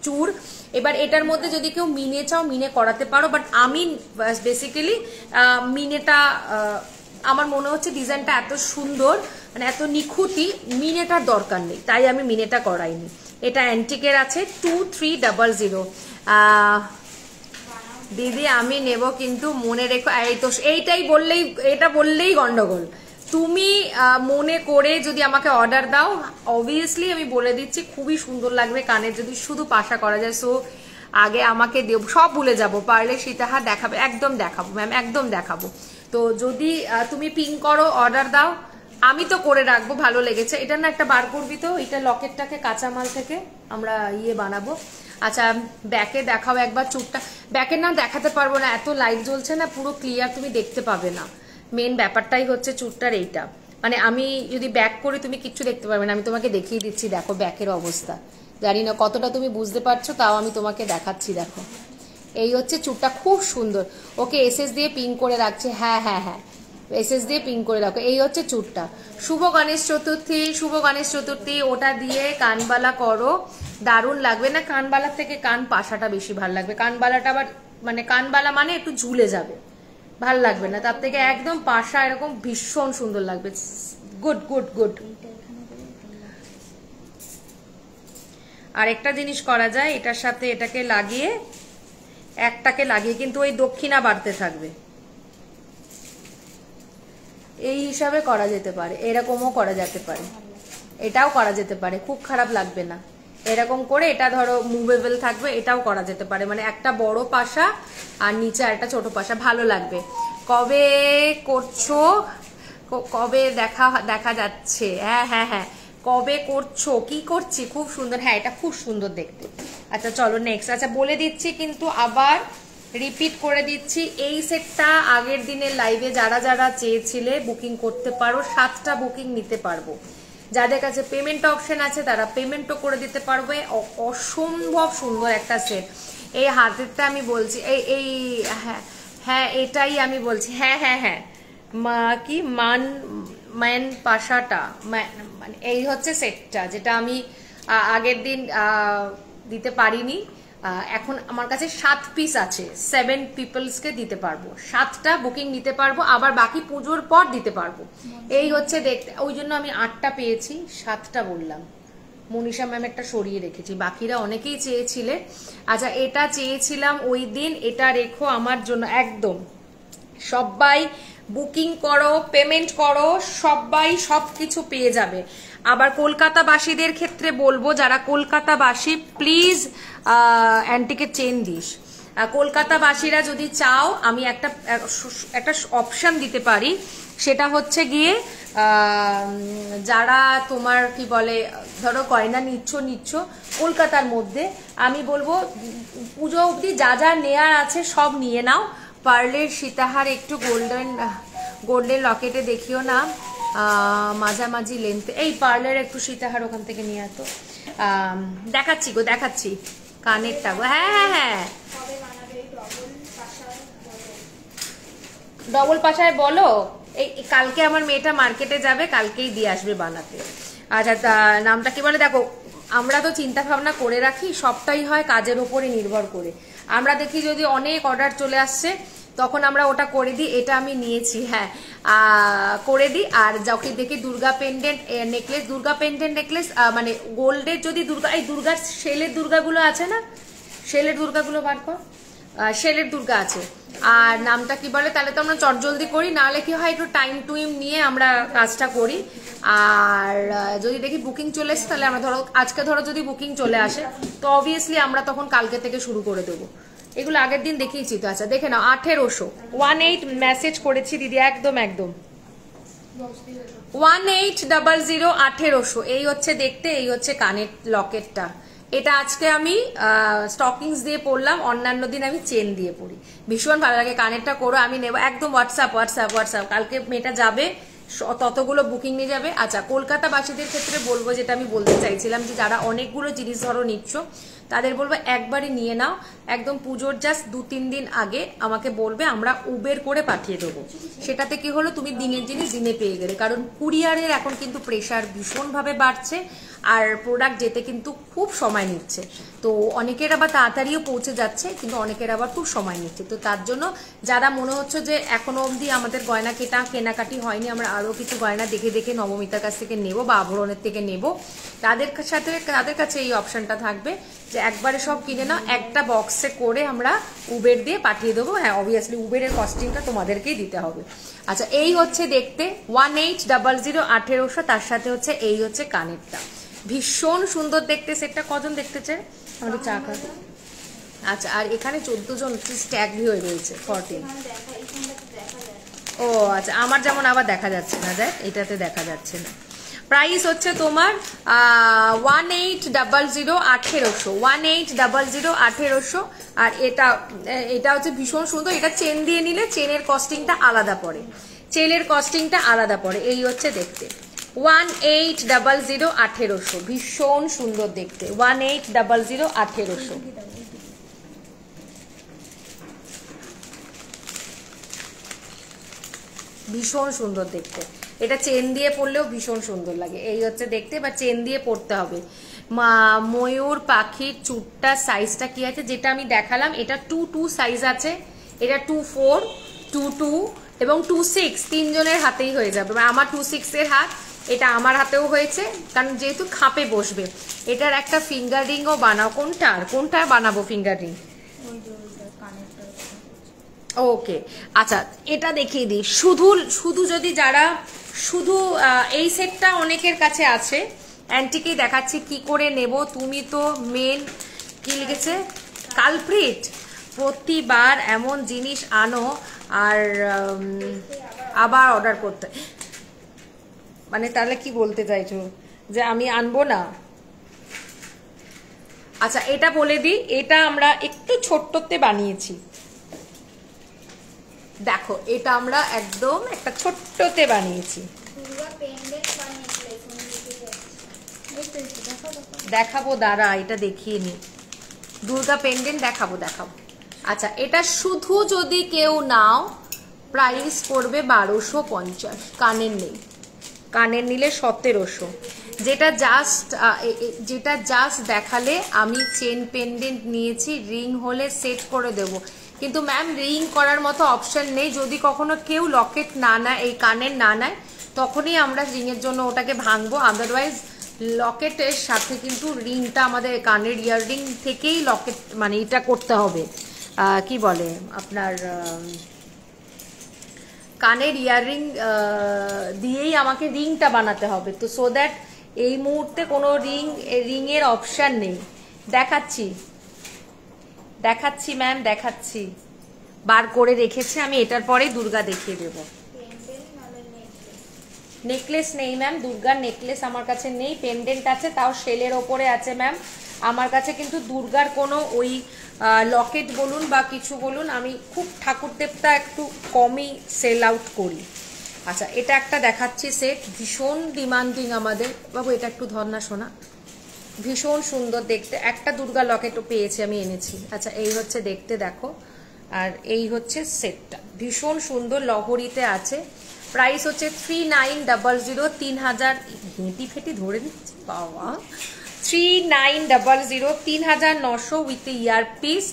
Speaker 1: চুর। এবার এটার মধ্যে যদি কেউ মিনে চাও মিনে করাতে পারো, বাট আমি বেসিক্যালি মিনেটা আমার মনে হচ্ছে ডিজাইনটা এত সুন্দর, মানে এত নিখুঁতি, মিনেটার দরকার নেই, তাই আমি মিনেটা করাইনি। এটা অ্যান্টিকের আছে 2300। দিদি আমি নেব কিন্তু মনে রেখো, এই তো এইটাই বললেই, এটা বললেই গন্ডগোল। তুমি মনে করে যদি আমাকে অর্ডার দাও, অবভিয়াসলি আমি বলে দিচ্ছি খুবই সুন্দর লাগবে কানের, যদি শুধু পাশা করা যায়। সো আগে আমাকে দেব, সব ভুলে যাবো, পারলে সীতাহার দেখাবে, একদম দেখাবো ম্যাম, একদম দেখাবো। তো যদি তুমি পিং করো অর্ডার দাও, আমি তো করে রাখবো, ভালো লেগেছে। এটা না একটা বার করবি তো, এটা লকেটটাকে কাঁচামাল থেকে আমরা বানাবো। আচ্ছা ব্যাকে দেখাও একবার চুপটা, ব্যাকে না দেখাতে পারবো না, এত লাইট জ্বলছে না, পুরো ক্লিয়ার তুমি দেখতে পাবে না। মেন ব্যাপারটাই হচ্ছে চুরটার এইটা, মানে আমি যদি ব্যাক করি তুমি কিচ্ছু দেখতে পারবে না, আমি তোমাকে দেখিয়ে দিচ্ছি, দেখো ব্যাকের অবস্থা, জানি না কতটা তুমি বুঝতে পারছো, তাও আমি তোমাকে দেখাচ্ছি। দেখো এই হচ্ছে চুরটা, খুব সুন্দর। ওকে এসএস দিয়ে পিং করে রাখছে, হ্যাঁ হ্যাঁ হ্যাঁ এসএস দিয়ে পিং করে রাখো। এই হচ্ছে চুরটা। শুভ গণেশ চতুর্থী, শুভ গণেশ চতুর্থী। ওটা দিয়ে কানবালা করো, দারুণ লাগবে না? কানবালার থেকে কান পাশাটা বেশি ভালো লাগবে, কানবালাটা আবার মানে কানবালা মানে একটু ঝুলে যাবে, ভাল লাগবে না, তার থেকে একদম পাশা এরকম ভীষণ সুন্দর লাগবে। Good good good. আরেকটা জিনিস করা যায়, এটার সাথে এটাকে লাগিয়ে, একটাকে লাগিয়ে কিন্তু ওই দক্ষিণা বাড়তে থাকবে, এই হিসাবে করা যেতে পারে, এরকমও করা যেতে পারে, এটাও করা যেতে পারে, খুব খারাপ লাগবে না। এরকম করে এটা ধরো মুভেবল থাকবে, এটাও করা যেতে পারে, মানে একটা বড় পাশা আর নিচে একটা ছোট পাশা, ভালো লাগবে। কবে করছো, কবে দেখা যাচ্ছে? হ্যাঁ হ্যাঁ হ্যাঁ, কবে করছো, কি করছি, খুব সুন্দর। হ্যাঁ এটা খুব সুন্দর দেখতে। আচ্ছা চলো নেক্সট। আচ্ছা বলে দিচ্ছি কিন্তু আবার রিপিট করে দিচ্ছি, এই সেটটা আগের দিনের লাইভে যারা যারা চেয়েছিলে বুকিং করতে পারো, 7টা বুকিং নিতে পারবো। যাদের কাছে পেমেন্ট অপশন আছে তারা পেমেন্টও করে দিতে পারবে। অসম্ভব সুন্দর একটা সেট। এই হাতেরটা আমি বলছি, এই এই হ্যাঁ হ্যাঁ এটাই আমি বলছি। হ্যাঁ হ্যাঁ হ্যাঁ, কি ম্যান পাশাটা, মানে এই হচ্ছে সেটটা যেটা আমি আগের দিন দিতে পারিনি। এখন আমার কাছে 7 পিস আছে, 7 পিপলসকে দিতে পারবো, 7টা বুকিং নিতে পারবো, আবার বাকি পুজোর পর দিতে পারবো। এই হচ্ছে দেখতে, ওই জন্য আমি 8টা পেয়েছি, 7টা বললাম। মনীষা ম্যাম একটা সরিয়ে রেখেছি, বাকিরা অনেকেই চেয়েছিলে। আচ্ছা এটা চেয়েছিলাম ওই দিন, এটা রেখো আমার জন্য একদম। সবাই বুকিং করো, পেমেন্ট করো, সবাই সবকিছু পেয়ে যাবে। আবার কলকাতাবাসীদের ক্ষেত্রে বলবো, যারা কলকাতাবাসী প্লিজ অ্যান্টিকের চেন দিস। কলকাতাবাসীরা যদি চাও আমি একটা অপশন দিতে পারি, সেটা হচ্ছে গিয়ে যারা তোমার কি বলে ধরো গয়না নিচ্ছ কলকাতার মধ্যে, আমি বলবো পুজো অবধি যা যা নেয়ার আছে সব নিয়ে নাও। পার্লের সীতাহার একটু গোল্ডেন লকেটে দেখিও না, মাঝামাঝি লেন্থে। এই পার্লের একটু সীতাহার ওখান থেকে নিয়ে আসো। দেখাচ্ছি গো, দেখাচ্ছি কানেরটা গো। হ্যাঁ হ্যাঁ হ্যাঁ, ডবল পাশায় বলো। এই কালকে আমার মেয়েটা মার্কেটে যাবে, কালকেই দিয়ে আসবে বানাতে। আচ্ছা নামটা কি বলে, দেখো আমরা তো চিন্তা ভাবনা করে রাখি, সবটাই হয় কাজের উপরে নির্ভর করে। আমরা দেখি যদি অনেক অর্ডার চলে আসছে তখন আমরা ওটা করে দিই। এটা আমি নিয়েছি, হ্যাঁ করে দিই। আর যখন দেখি Durga pendant necklace, Durga pendant necklace মানে গোল্ডের যদি এই দুর্গার শেলের দুর্গাগুলো আছে না, শেলের দুর্গাগুলো বার কর, শেলের দুর্গা আছে। আর নামটা কি বলে, তাহলে তো আমরা চটজলদি করি, নাহলে কি হয় একটু টাইম টুইম নিয়ে আমরা কাজটা করি। আর যদি দেখি বুকিং চলে এসে, তাহলে আমরা ধরো আজকে ধরো যদি বুকিং চলে আসে তো অবভিয়াসলি আমরা তখন কালকে থেকে শুরু করে দেবো। এগুলো আগের দিন দেখিয়েছি তো। আচ্ছা দেখে নাও, 1800 18 মেসেজ করেছি দিদি, একদম একদম 1800 1800। এই হচ্ছে দেখতে, এই হচ্ছে কানের লকেটটা। এটা আজকে আমি স্টকিংস দিয়ে পরলাম, অন্যান্য দিন আমি চেন দিয়ে পরি, ভীষণ ভালো লাগে। কানেরটা করো, আমি নেব একদম। হোয়াটসঅ্যাপ কালকে মেয়েটা যাবে, ততগুলো বুকিং নিয়ে যাবে। আচ্ছা কলকাতাবাসীদের ক্ষেত্রে বলবো, যেটা আমি বলতে চাইছিলাম, যে যারা অনেকগুলো জিনিস ধরো নিচ্ছ তাদের বলবো একবারে নিয়ে নাও, একদম পুজোর জাস্ট 2-3 দিন আগে আমাকে বলবে, আমরা উবের করে পাঠিয়ে দেবো। সেটাতে কি হলো, তুমি দিনের জিনিস দিনে পেয়ে গেলে। কারণ কুরিয়ারের এখন কিন্তু প্রেশার ভীষণভাবে বাড়ছে, আর প্রোডাক্ট যেতে কিন্তু খুব সময় নিচ্ছে। তো অনেকের আবার তাড়াতাড়িও পৌঁছে যাচ্ছে, কিন্তু অনেকের আবার খুব সময় নিচ্ছে। তো তার জন্য যারা মনে হচ্ছে যে এখনো অবধি আমাদের গয়না কেনাকাটি হয়নি, আমরা আরো কিছু গয়না দেখে দেখে নবমিতার কাছ থেকে নেব বা আভরণের থেকে নেব, তাদের কাছে এই অপশনটা থাকবে যে একবারে সব কিনে নাও, একটা বক্সে করে আমরা উবের দিয়ে পাঠিয়ে দেবো। হ্যাঁ অবভিয়াসলি উবেরের কস্টিংটা তোমাদেরকেই দিতে হবে। আচ্ছা এই হচ্ছে দেখতে 1800 1800, তার সাথে হচ্ছে এই হচ্ছে কানেরটা, ভীষণ সুন্দর দেখতে। সেটটা কজন দেখতে চায় আমাদের চা খাবে? আচ্ছা আর এখানে 14 জন স্ট্যাগ হয়ে রয়েছে, 14। ও আচ্ছা, আমার যেমন আবার দেখা যাচ্ছে না, দেখ এটাতে দেখা যাচ্ছে না। প্রাইস হচ্ছে তোমার 1800 1800 1800। আর এটা হচ্ছে ভীষণ সুন্দর। এটা চেন দিয়ে নিলে চেনের কস্টিংটা আলাদা পড়ে, এই হচ্ছে দেখতে 1800 1800, ভীষণ সুন্দর দেখতে 1800 1800। ভীষণ সুন্দর দেখতে, এটা চেন দিয়ে পরলেও ভীষণ সুন্দর লাগে। এই হচ্ছে দেখতে, বা চেন দিয়ে পরতে হবে। ময়ূর পাখির চুটটা সাইজটা কি আছে, যেটা আমি দেখালাম এটা 2 সাইজ আছে, এটা 2 4 22 এবং 26 তিনজনের হাতেই হয়ে যাবে। আমার 26 এর হাত, এটা আমার হাতেও হয়েছে, কারণ যেহেতু খাপে বসবে। এটার একটা ফিঙ্গার রিংও বানাও। কোনটার বানাবো ফিঙ্গার রিং? ওকে, আচ্ছা এটা দেখিয়ে দিই। শুধু যদি যারা শুধু এই সেটটা অনেকের কাছে আছে, অ্যান্টিকেই দেখাচ্ছি কি করে নেব। তুমি তো মেন কি লিখেছে কালপ্রিট, প্রতিবার এমন জিনিস আনো আর আবার অর্ডার করতে, মানে তাহলে কি বলতে চাইছো যে আমি আনবো না? আচ্ছা এটা বলে দিই, এটা আমরা একটু ছোট্টতে বানিয়েছি। দেখো এটা আমরা একদম একটা ছোট্টতে বানিয়েছি। দেখাবো, দাঁড়া এটা দেখিয়ে নি। দুর্গা পেন্ডেন্ট দেখাবো। আচ্ছা এটা শুধু যদি কেউ নাও প্রাইস পড়বে 1250। কানের নেই, কানের নিলে 1700। যেটা জাস্ট দেখালে আমি চেন পেন্ডেন্ট নিয়েছি, রিং হলে সেট করে দেব। কিন্তু ম্যাম রিং করার মতো অপশন নেই। যদি কখনো কেউ লকেট না নেয়, এই কানের না নেয়, তখনই আমরা রিংয়ের জন্য ওটাকে ভাঙবো। আদারওয়াইজ লকেটের সাথে কিন্তু রিংটা আমাদের কানের ইয়াররিং থেকেই লকেট, মানে এটা করতে হবে, কি বলে আপনার কানের ইয়াররিং দিয়েই আমাকে রিংটা বানাতে হবে। তো সো দ্যাট এই মুহূর্তে কোনো রিংয়ের অপশন নেই। দেখাচ্ছি ম্যাম, দেখাচ্ছি, বার করে রেখেছি আমি। এটার পরে দুর্গা দেখিয়ে দেব। নেকলেস নেই ম্যাম, দুর্গার নেকলেস আমার কাছে নেই। পেন্ডেন্ট আছে, তাও সেলের ওপরে আছে ম্যাম আমার কাছে। কিন্তু দুর্গার কোনো ওই লকেট বলুন বা কিছু বলুন, আমি খুব ঠাকুর দেবতা একটু কমই সেল আউট করি। আচ্ছা এটা একটা দেখাচ্ছি সেট, ভীষণ ডিমান্ডিং আমাদের। বাবু এটা একটু ধর না শোনা, ভীষণ সুন্দর দেখতে। একটা দুর্গা লকেটও পেয়েছি, আমি এনেছি। আচ্ছা এই হচ্ছে দেখতে, দেখো। আর এই হচ্ছে সেটটা, ভীষণ সুন্দর, লহরিতে আছে। প্রাইস হচ্ছে 3900, 3000 হেঁটি ফেটি ধরে দিচ্ছি বাবা, 3900, 3900 উইথ ইয়ার পিস।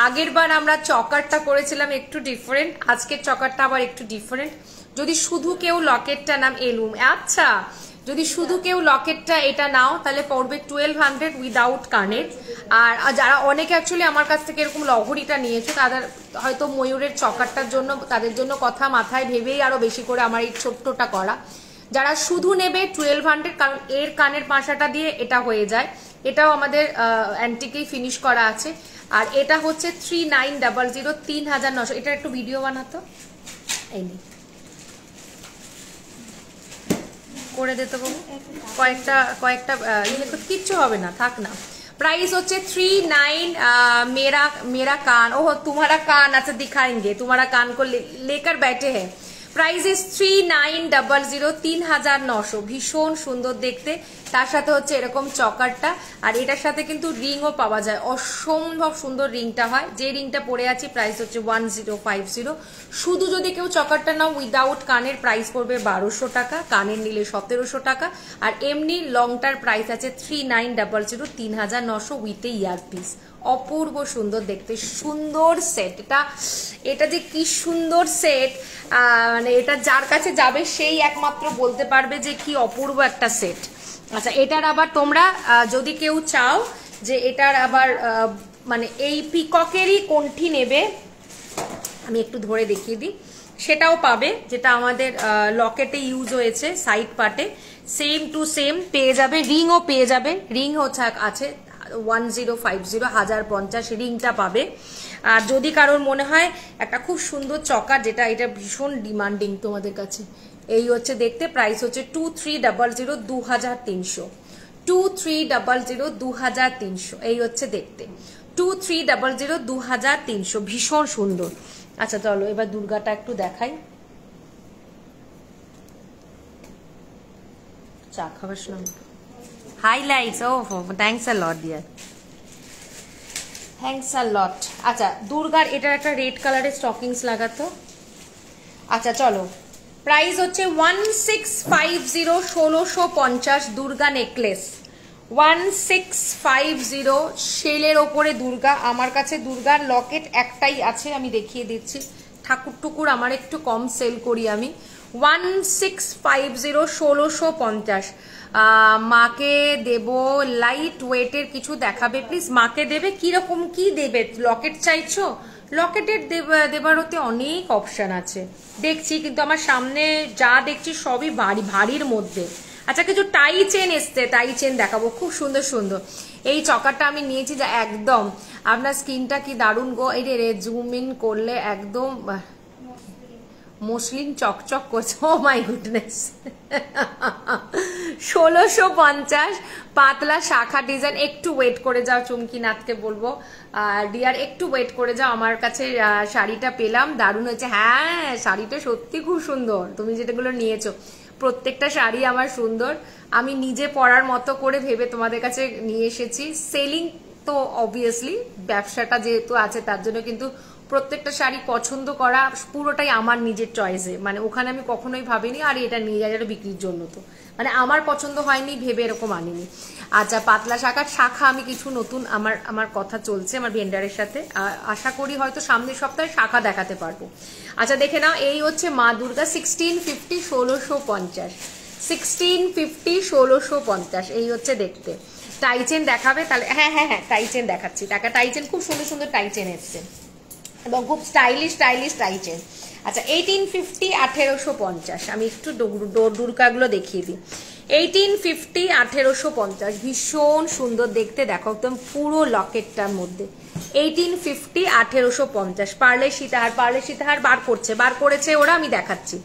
Speaker 1: আগের বার আমরা চকারটা করেছিলাম একটু ডিফারেন্ট, আজকের চকারটা আবার একটু ডিফারেন্ট। যদি শুধু কেউ লকেটটা নাম এলুম, আচ্ছা যদি শুধু কেউ লকেটটা এটা নাও তাহলে পড়বে 1200 উইদাউট কানের। আর যারা অনেকে অ্যাকচুয়ালি আমার কাছ থেকে এরকম লহরিটা নিয়েছে, তাদের হয়তো ময়ূরের চকারটার জন্য, তাদের জন্য কথা মাথায় ভেবেই আরো বেশি করে আমার এই ছোট্টটা করা। যারা শুধু নেবে 1200, কারণ এর কানের পাশাটা দিয়ে এটা হয়ে যায়। এটাও আমাদের অ্যান্টিকেই ফিনিশ করা আছে। আর এটা হচ্ছে 3900, 3900। এটা একটু ভিডিও বানাতো, এই নি করে দিতে বলবো, কয়েকটা কিচ্ছু হবে না, থাক না। प्राइस होचे 39। मेरा कान, ओह तुम्हारा कान, अच्छा दिखाएंगे, तुम्हारा कान को लेकर बैठे हैं। Price is 3900, 3900। ভীষণ সুন্দর দেখতে। তার সাথে হচ্ছে এরকম চকারটা, আর এটার সাথে কিন্তু রিংও পাওয়া যায়, অসম্ভব সুন্দর রিংটা হয়। যে রিংটা পরে আছি প্রাইস হচ্ছে 1050। শুধু যদি কেউ চকারটা নাও উইদাউট কানের প্রাইস পড়বে 1200 টাকা, কানের নিলে 1700 টাকা। আর এমনি লংটার প্রাইস আছে 3900, 3900 উইথ ইয়ারপিস। অপূর্ব সুন্দর দেখতে, সুন্দর সেট। এটা যে কি সুন্দর সেট, মানে এটা যার কাছে যাবে সেই একমাত্র বলতে পারবে যে কি অপূর্ব একটা সেট। আচ্ছা এটার আবার তোমরা যদি কেউ চাও যে এটার আবার মানে এই পিককেরই কোনটি নেবে, আমি একটু ধরে দেখিয়ে দিই, সেটাও পাবে, যেটা আমাদের লকেটে ইউজ হয়েছে সাইড পার্টে, সেম টু সেম পেয়ে যাবে। রিংও পেয়ে যাবে, রিং হচ্ছে আছে 1050, 1050 রিংটা পাবে। আর যদি কারোর মনে হয় একটা খুব সুন্দর চকার, যেটা এটা ভীষণ ডিমান্ডিং তোমাদের কাছে, এই হচ্ছে দেখতে। প্রাইস হচ্ছে 2300, 2300, 2300, 2300। এই হচ্ছে দেখতে 2300, 2300, ভীষণ সুন্দর। আচ্ছা চলো এবার দুর্গাটা একটু দেখাই। চা খাবার শোনাম, highlights. Oh thanks a lot dear, thanks a lot. আচ্ছা দুর্গার এটার একটা রেড কালারের স্টকিংস লাগাতো। আচ্ছা চলো, প্রাইস হচ্ছে 1650, 1650 দুর্গা নেকলেস, 1650 শেলের ওপরে দুর্গা। আমার কাছে দুর্গার লকেট একটাই আছে, আমি দেখিয়ে দিচ্ছি, ঠাকুর টুকুর আমার একটু কম সেল করি আমি। 1650 1650। মাকে দেব লাইট ওয়েটের কিছু দেখাবে প্লিজ। মাকে দেবে কিরকম কি দেবে? লকেট চাইছো? লকেটের দেবারতে অনেক অপশন আছে দেখছি, কিন্তু আমার সামনে যা দেখছি সবই ভারীর মধ্যে। আচ্ছা কিছু টাই চেন এসছে, টাই চেন দেখাবো, খুব সুন্দর সুন্দর। এই চকারটা আমি নিয়েছি যা একদম আপনার স্কিনটা কি দারুণ গো। এই রে জুম ইন করলে একদম মসলিন চকচক করছে। ও মাই গুডনেস। 1650 পাতলা শাখা ডিজাইন। একটু ওয়েট করে যাও, চুমকি নাথকে বলবো ডিয়ার একটু ওয়েট করে যাও। আমার কাছে শাড়িটা পেলাম, দারুণ হয়েছে। হ্যাঁ শাড়িটা সত্যি খুব সুন্দর, তুমি যেটাগুলো নিয়েছো প্রত্যেকটা শাড়ি আমার সুন্দর। আমি নিজে পরার মতো করে ভেবে তোমাদের কাছে নিয়ে এসেছি। সেলিং তো অবভিয়াসলি ব্যবসাটা যেহেতু আছে তার জন্য, কিন্তু প্রত্যেকটা শাড়ি পছন্দ করা পুরোটাই আমার নিজের চয়েসে, মানে ওখানে আমি কখনোই ভাবিনি আর এটা নিয়ে যাই এটা বিক্রির জন্য, তো মানে আমার পছন্দ হয়নি ভেবে এরকম আনিনি। আচ্ছা পাতলা শাখা আমি কিছু নতুন আমার কথা চলছে আমার ভেন্ডারের সাথে, আশা করি হয়তো সামনের সপ্তাহে শাখা দেখাতে পারবো। আচ্ছা দেখে নাও, এই হচ্ছে মা দুর্গা 1650 1650 1650 1650। এই হচ্ছে দেখতে। টাই চেন দেখাবে তাহলে? হ্যাঁ হ্যাঁ হ্যাঁ টাই চেন দেখাচ্ছি। টাই চেন খুব সুন্দর সুন্দর টাই চেন এসছে এবং খুব স্টাইলিশ টাই চেন। আচ্ছা 1850 1850। আমি একটু দুর্গাগুলো দেখিয়ে দিই। 1850 1850 ভীষণ সুন্দর দেখতে, দেখো একদম পুরো লকেটটার মধ্যে। 1850 1850 পার্লে সীতাহার বার করেছে ওরা, আমি দেখাচ্ছি।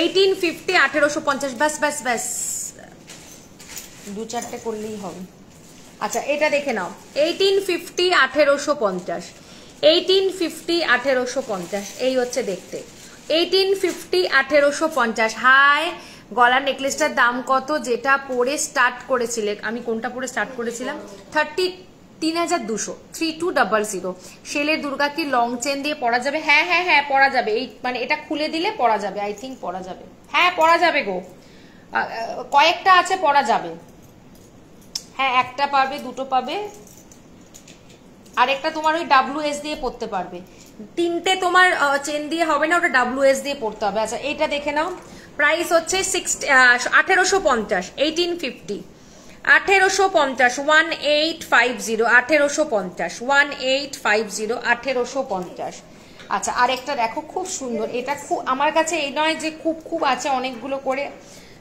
Speaker 1: 1850 1850 ব্যাস ব্যাস ব্যাস, দু চারটে করলেই হবে। আচ্ছা এটা দেখে নাও 1850 1850 1850 1850। এই হচ্ছে দেখতে 1850 1850। হাই গলার নেকলেসটার দাম কত? যেটা পরে স্টার্ট করেছিলে, আমি কোনটা পরে স্টার্ট করেছিলাম? 33,200 3200। শেলের দুর্গা কি লং চেন দিয়ে পরা যাবে? হ্যাঁ হ্যাঁ হ্যাঁ পরা যাবে। এই মানে এটা খুলে দিলে পরা যাবে, আই থিঙ্ক পরা যাবে। হ্যাঁ পরা যাবে গো, কয়েকটা আছে পরা যাবে। হ্যাঁ একটা পাবে, দুটো পাবে, আরেকটা তোমার ওই WS দিয়ে পড়তে পারবে। তিনটে তোমার চেন দিয়ে হবে না, ওটা WS দিয়ে পড়তে হবে। আচ্ছা এটা দেখে নাও, প্রাইস হচ্ছে 1850 1850 1850 1850 1850 1850 1850। আচ্ছা আরেকটা দেখো খুব সুন্দর, এটা খুব আমার কাছে এই নয় যে খুব আছে, অনেকগুলো করে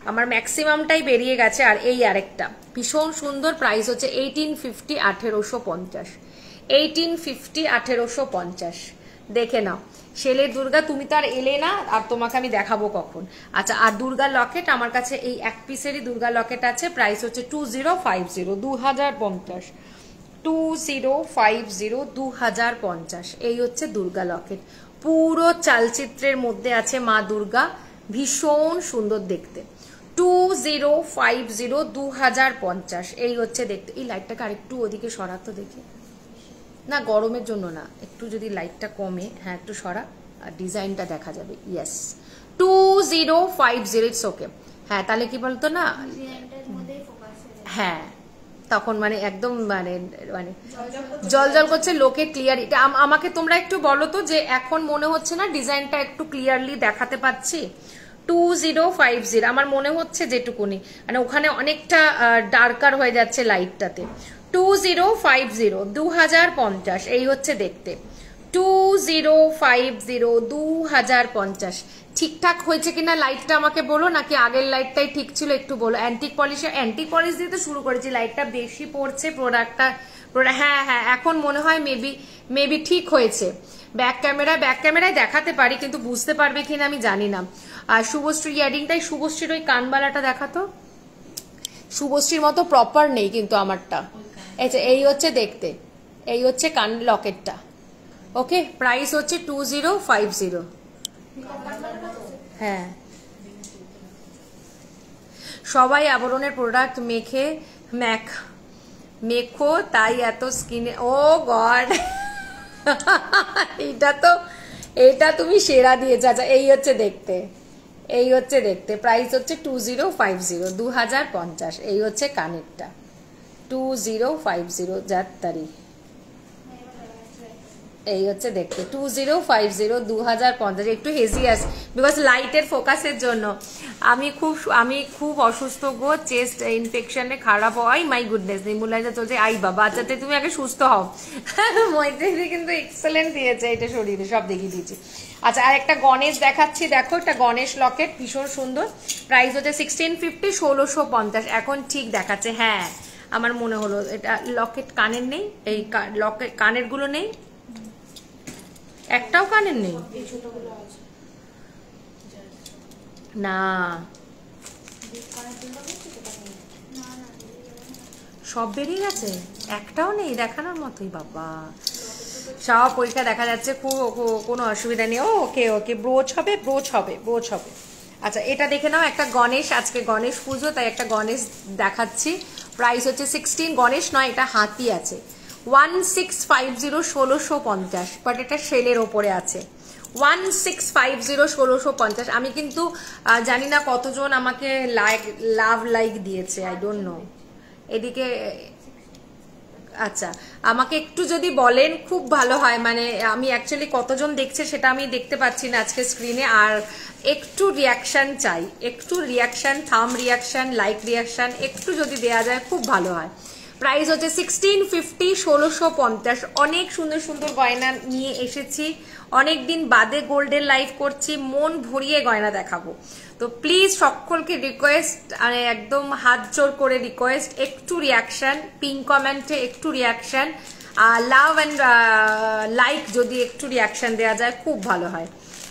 Speaker 1: আমার ম্যাক্সিমামটাই বেরিয়ে গেছে। আর এই আরেকটা ভীষণ সুন্দর, প্রাইস হচ্ছে 1850 1850 1850 1850। দেখে নাও শেলের দুর্গা, তুমি তো আর এলে না, আর তোমাকে আমি দেখাবো কখন। আচ্ছা আর দুর্গা লকেট আমার কাছে এই এক পিসেরই দুর্গা লকেট আছে, প্রাইস হচ্ছে 2050 2050 2050 2050। এই হচ্ছে দুর্গা লকেট, পুরো চালচিত্রের মধ্যে আছে মা দুর্গা, ভীষণ সুন্দর দেখতে। 2050 2050। এই হচ্ছে দেখতে। এই লাইটটাকে আরেকটু ওদিকে সরাতো দেখে, না গরমের জন্য না, একটু যদি লাইটটা কমে, হ্যাঁ একটু সরা, আর ডিজাইনটা দেখা যাবে। Yes 2050 it's okay. হ্যাঁ তাহলে কি বলতো না, হ্যাঁ তখন মানে একদম মানে মানে জল করছে, লোকে ক্লিয়ার। আমাকে তোমরা একটু বলো তো যে এখন মনে হচ্ছে না ডিজাইনটা একটু ক্লিয়ারলি দেখাতে পাচ্ছি? 2050 আমার মনে হচ্ছে যেটুকুনি, মানে ওখানে অনেকটা ডার্কার হয়ে যাচ্ছে লাইটটাতে। 2050 2050। এই হচ্ছে দেখতে 2050 2050। ঠিকঠাক হয়েছে কিনা লাইটটা আমাকে বলো, নাকি আগের লাইটটাই ঠিক ছিল একটু বলো। অ্যান্টিক পলিশ দিয়ে তো শুরু করেছি, লাইটটা বেশি পড়ছে প্রোডাক্টটা। হ্যাঁ হ্যাঁ এখন মনে হয় মেবি ঠিক হয়েছে। ব্যাক ক্যামেরায় দেখাতে পারি, কিন্তু বুঝতে পারবে কিনা আমি জানি না। আর শুভশ্রী ইয়ারিংটাই, শুভশ্রীর ওই কানবালাটা দেখাতো, শুভশ্রীর মতো প্রপার নেই কিন্তু আমারটা। আচ্ছা এই হচ্ছে দেখতে, এই হচ্ছে কান লকেটটা। ওকে প্রাইস হচ্ছে 2050। হ্যাঁ সবাই আবরণের প্রোডাক্ট মেখো তাই এত স্কিনে, ও গড এটা তুমি সেরা দিয়েছ। আচ্ছা এই হচ্ছে দেখতে, এই হচ্ছে দেখতে, প্রাইস হচ্ছে 2050 2050। এই হচ্ছে কানেরটা 2050 যার তারিখ। এই হচ্ছে দেখতে 2050 2050 একটু হেজি আছে বিকজ লাইটের ফোকাসের জন্য। আমি খুব অসুস্থ গো, চেস্ট ইনফেকশনে খারাপ হয়। মাই গুডনেস, নিমুলাইজা চলছে। আই বাবা, আচ্ছা তুমি আগে সুস্থ হও। মৈত্রী কিন্তু এক্সেলেন্ট দিয়েছে এটা শরীরে, সব দেখিয়ে দিয়েছি। আচ্ছা, আর একটা গণেশ দেখাচ্ছি, দেখো একটা গণেশ লকেট, ভীষণ সুন্দর। প্রাইস হচ্ছে 1650, 1650 এখন ঠিক দেখাচ্ছে। হ্যাঁ আমার মনে হলো এটা লকেট কানের নেই, এই লকেট কানের গুলো নেই, একটাও কানের নেই না, সব বেরিয়ে গেছে, একটাও নেই দেখানোর মতোই। বাবা সব পরীক্ষা দেখা যাচ্ছে, কোনো অসুবিধা নেই। ওকে ওকে, ব্রোচ হবে ব্রোচ হবে ব্রোচ হবে। আচ্ছা এটা দেখে নাও, একটা গণেশ, আজকে গণেশ পুজো তাই একটা গণেশ দেখাচ্ছি। প্রাইস হচ্ছে 16, গণেশ নয় এটা হাতি আছে, 1650 1650, বাট এটা সেলের ওপরে আছে। 1650 1650। আমি কিন্তু জানি না কতজন আমাকে লাইক দিয়েছে, আই ডোন্ট নো। এদিকে আচ্ছা আমাকে একটু যদি বলেন খুব ভালো হয়, মানে আমি অ্যাকচুয়ালি কতজন দেখছে সেটা আমি দেখতে পাচ্ছি না আজকে স্ক্রিনে। আর একটু রিয়াকশন চাই, একটু রিয়াকশন, থাম রিয়াকশন, লাইক রিয়াকশন একটু যদি দেয়া যায় খুব ভালো হয়। প্রাইস হচ্ছে 1650 1650। অনেক সুন্দর সুন্দর গয়না নিয়ে এসেছি, অনেক দিন বাদে গোল্ডের লাইভ করছি, মন ভরিয়ে গয়না দেখাবো। তো প্লিজ সকলকে রিকোয়েস্ট, মানে একদম হাত জোর করে রিকোয়েস্ট, একটু রিয়াকশন, পিঙ্ক কমেন্টে একটু রিয়াকশন, লাভ অ্যান্ড লাইক যদি একটু রিয়াকশন দেওয়া যায় খুব ভালো হয়।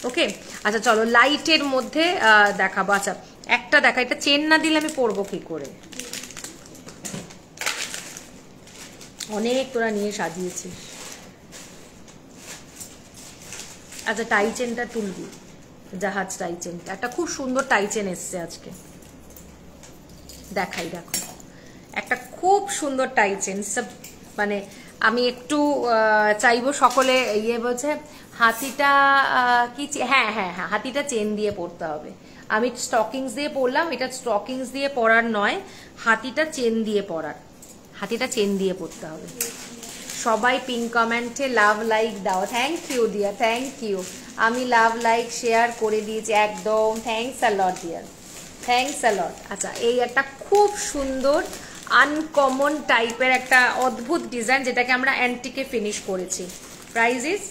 Speaker 1: ওকে আচ্ছা চলো লাইটের মধ্যে দেখাবো। আচ্ছা একটা দেখা, এটা চেন না দিলে আমি পরবো কি করে, অনেক তোরা নিয়ে সাজিয়েছিস। আচ্ছা টাই চেনটা তুলবি, জাহাজ টাই চেনটা, একটা খুব সুন্দর টাই চেন এসছে আজকে, দেখাই দেখো, একটা খুব সুন্দর টাই চেন। মানে আমি একটু চাইবো সকলে ইয়ে বলছে হাতিটা কি, হ্যাঁ হ্যাঁ হ্যাঁ হাতিটা চেন দিয়ে পরতে হবে। আমি স্টকিংস দিয়ে পরলাম, এটা স্টকিংস দিয়ে পরার নয়, হাতিটা চেন দিয়ে পরার, হাতিটা চেন দিয়ে পরতে হবে। সবাই পিঙ্ক কমেন্টে লাভ লাইক দাও, thank you dear, thank you. আমি লাভ লাইক শেয়ার করে দিয়েছি একদম, thanks a lot dear, thanks a lot. আচ্ছা এই একটা খুব সুন্দর আনকমন টাইপের একটা অদ্ভুত ডিজাইন, যেটাকে আমরা অ্যান্টিকে ফিনিশ করেছি। Price is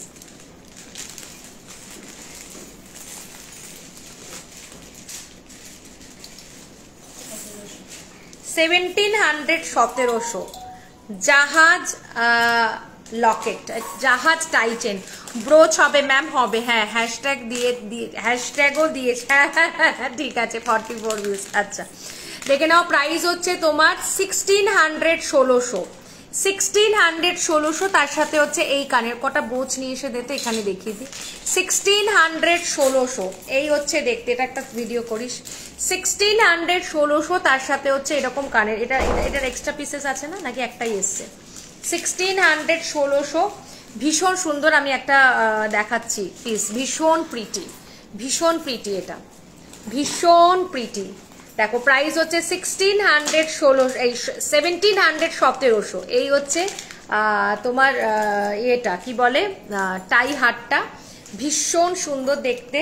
Speaker 1: 1700 1700। জাহাজ লকেট, জাহাজ টাই চেন, ব্রোচ হবে ম্যাম, হবে হ্যাঁ, হ্যাশট্যাগ দিয়ে হ্যাশট্যাগও দিয়েছে, হ্যাঁ ঠিক আছে 44 ভিউজ। আচ্ছা দেখে নাও, প্রাইস হচ্ছে তোমার 1600 1600, 1600 1600। তার সাথে হচ্ছে এই কানের কটা ব্রোচ নিয়ে এসে দিতে, এখানে দেখিয়ে দিই, 1600 1600 এই হচ্ছে দেখতে, এটা একটা ভিডিও করিস, 1600 1600। তার সাথে হচ্ছে এরকম কানের, এটার এক্সট্রা পিসেস আছে না নাকি একটাই এসছে, 1600 1600 ভীষণ সুন্দর। আমি একটা দেখাচ্ছি পিস, ভীষণ প্রিটি, ভীষণ প্রিটি, এটা ভীষণ প্রিটি। দেখো প্রাইস হচ্ছে 1600 1600, এই 1700 1700। এই হচ্ছে তোমার এটা কি বলে টাই হাটটা, ভীষণ সুন্দর দেখতে,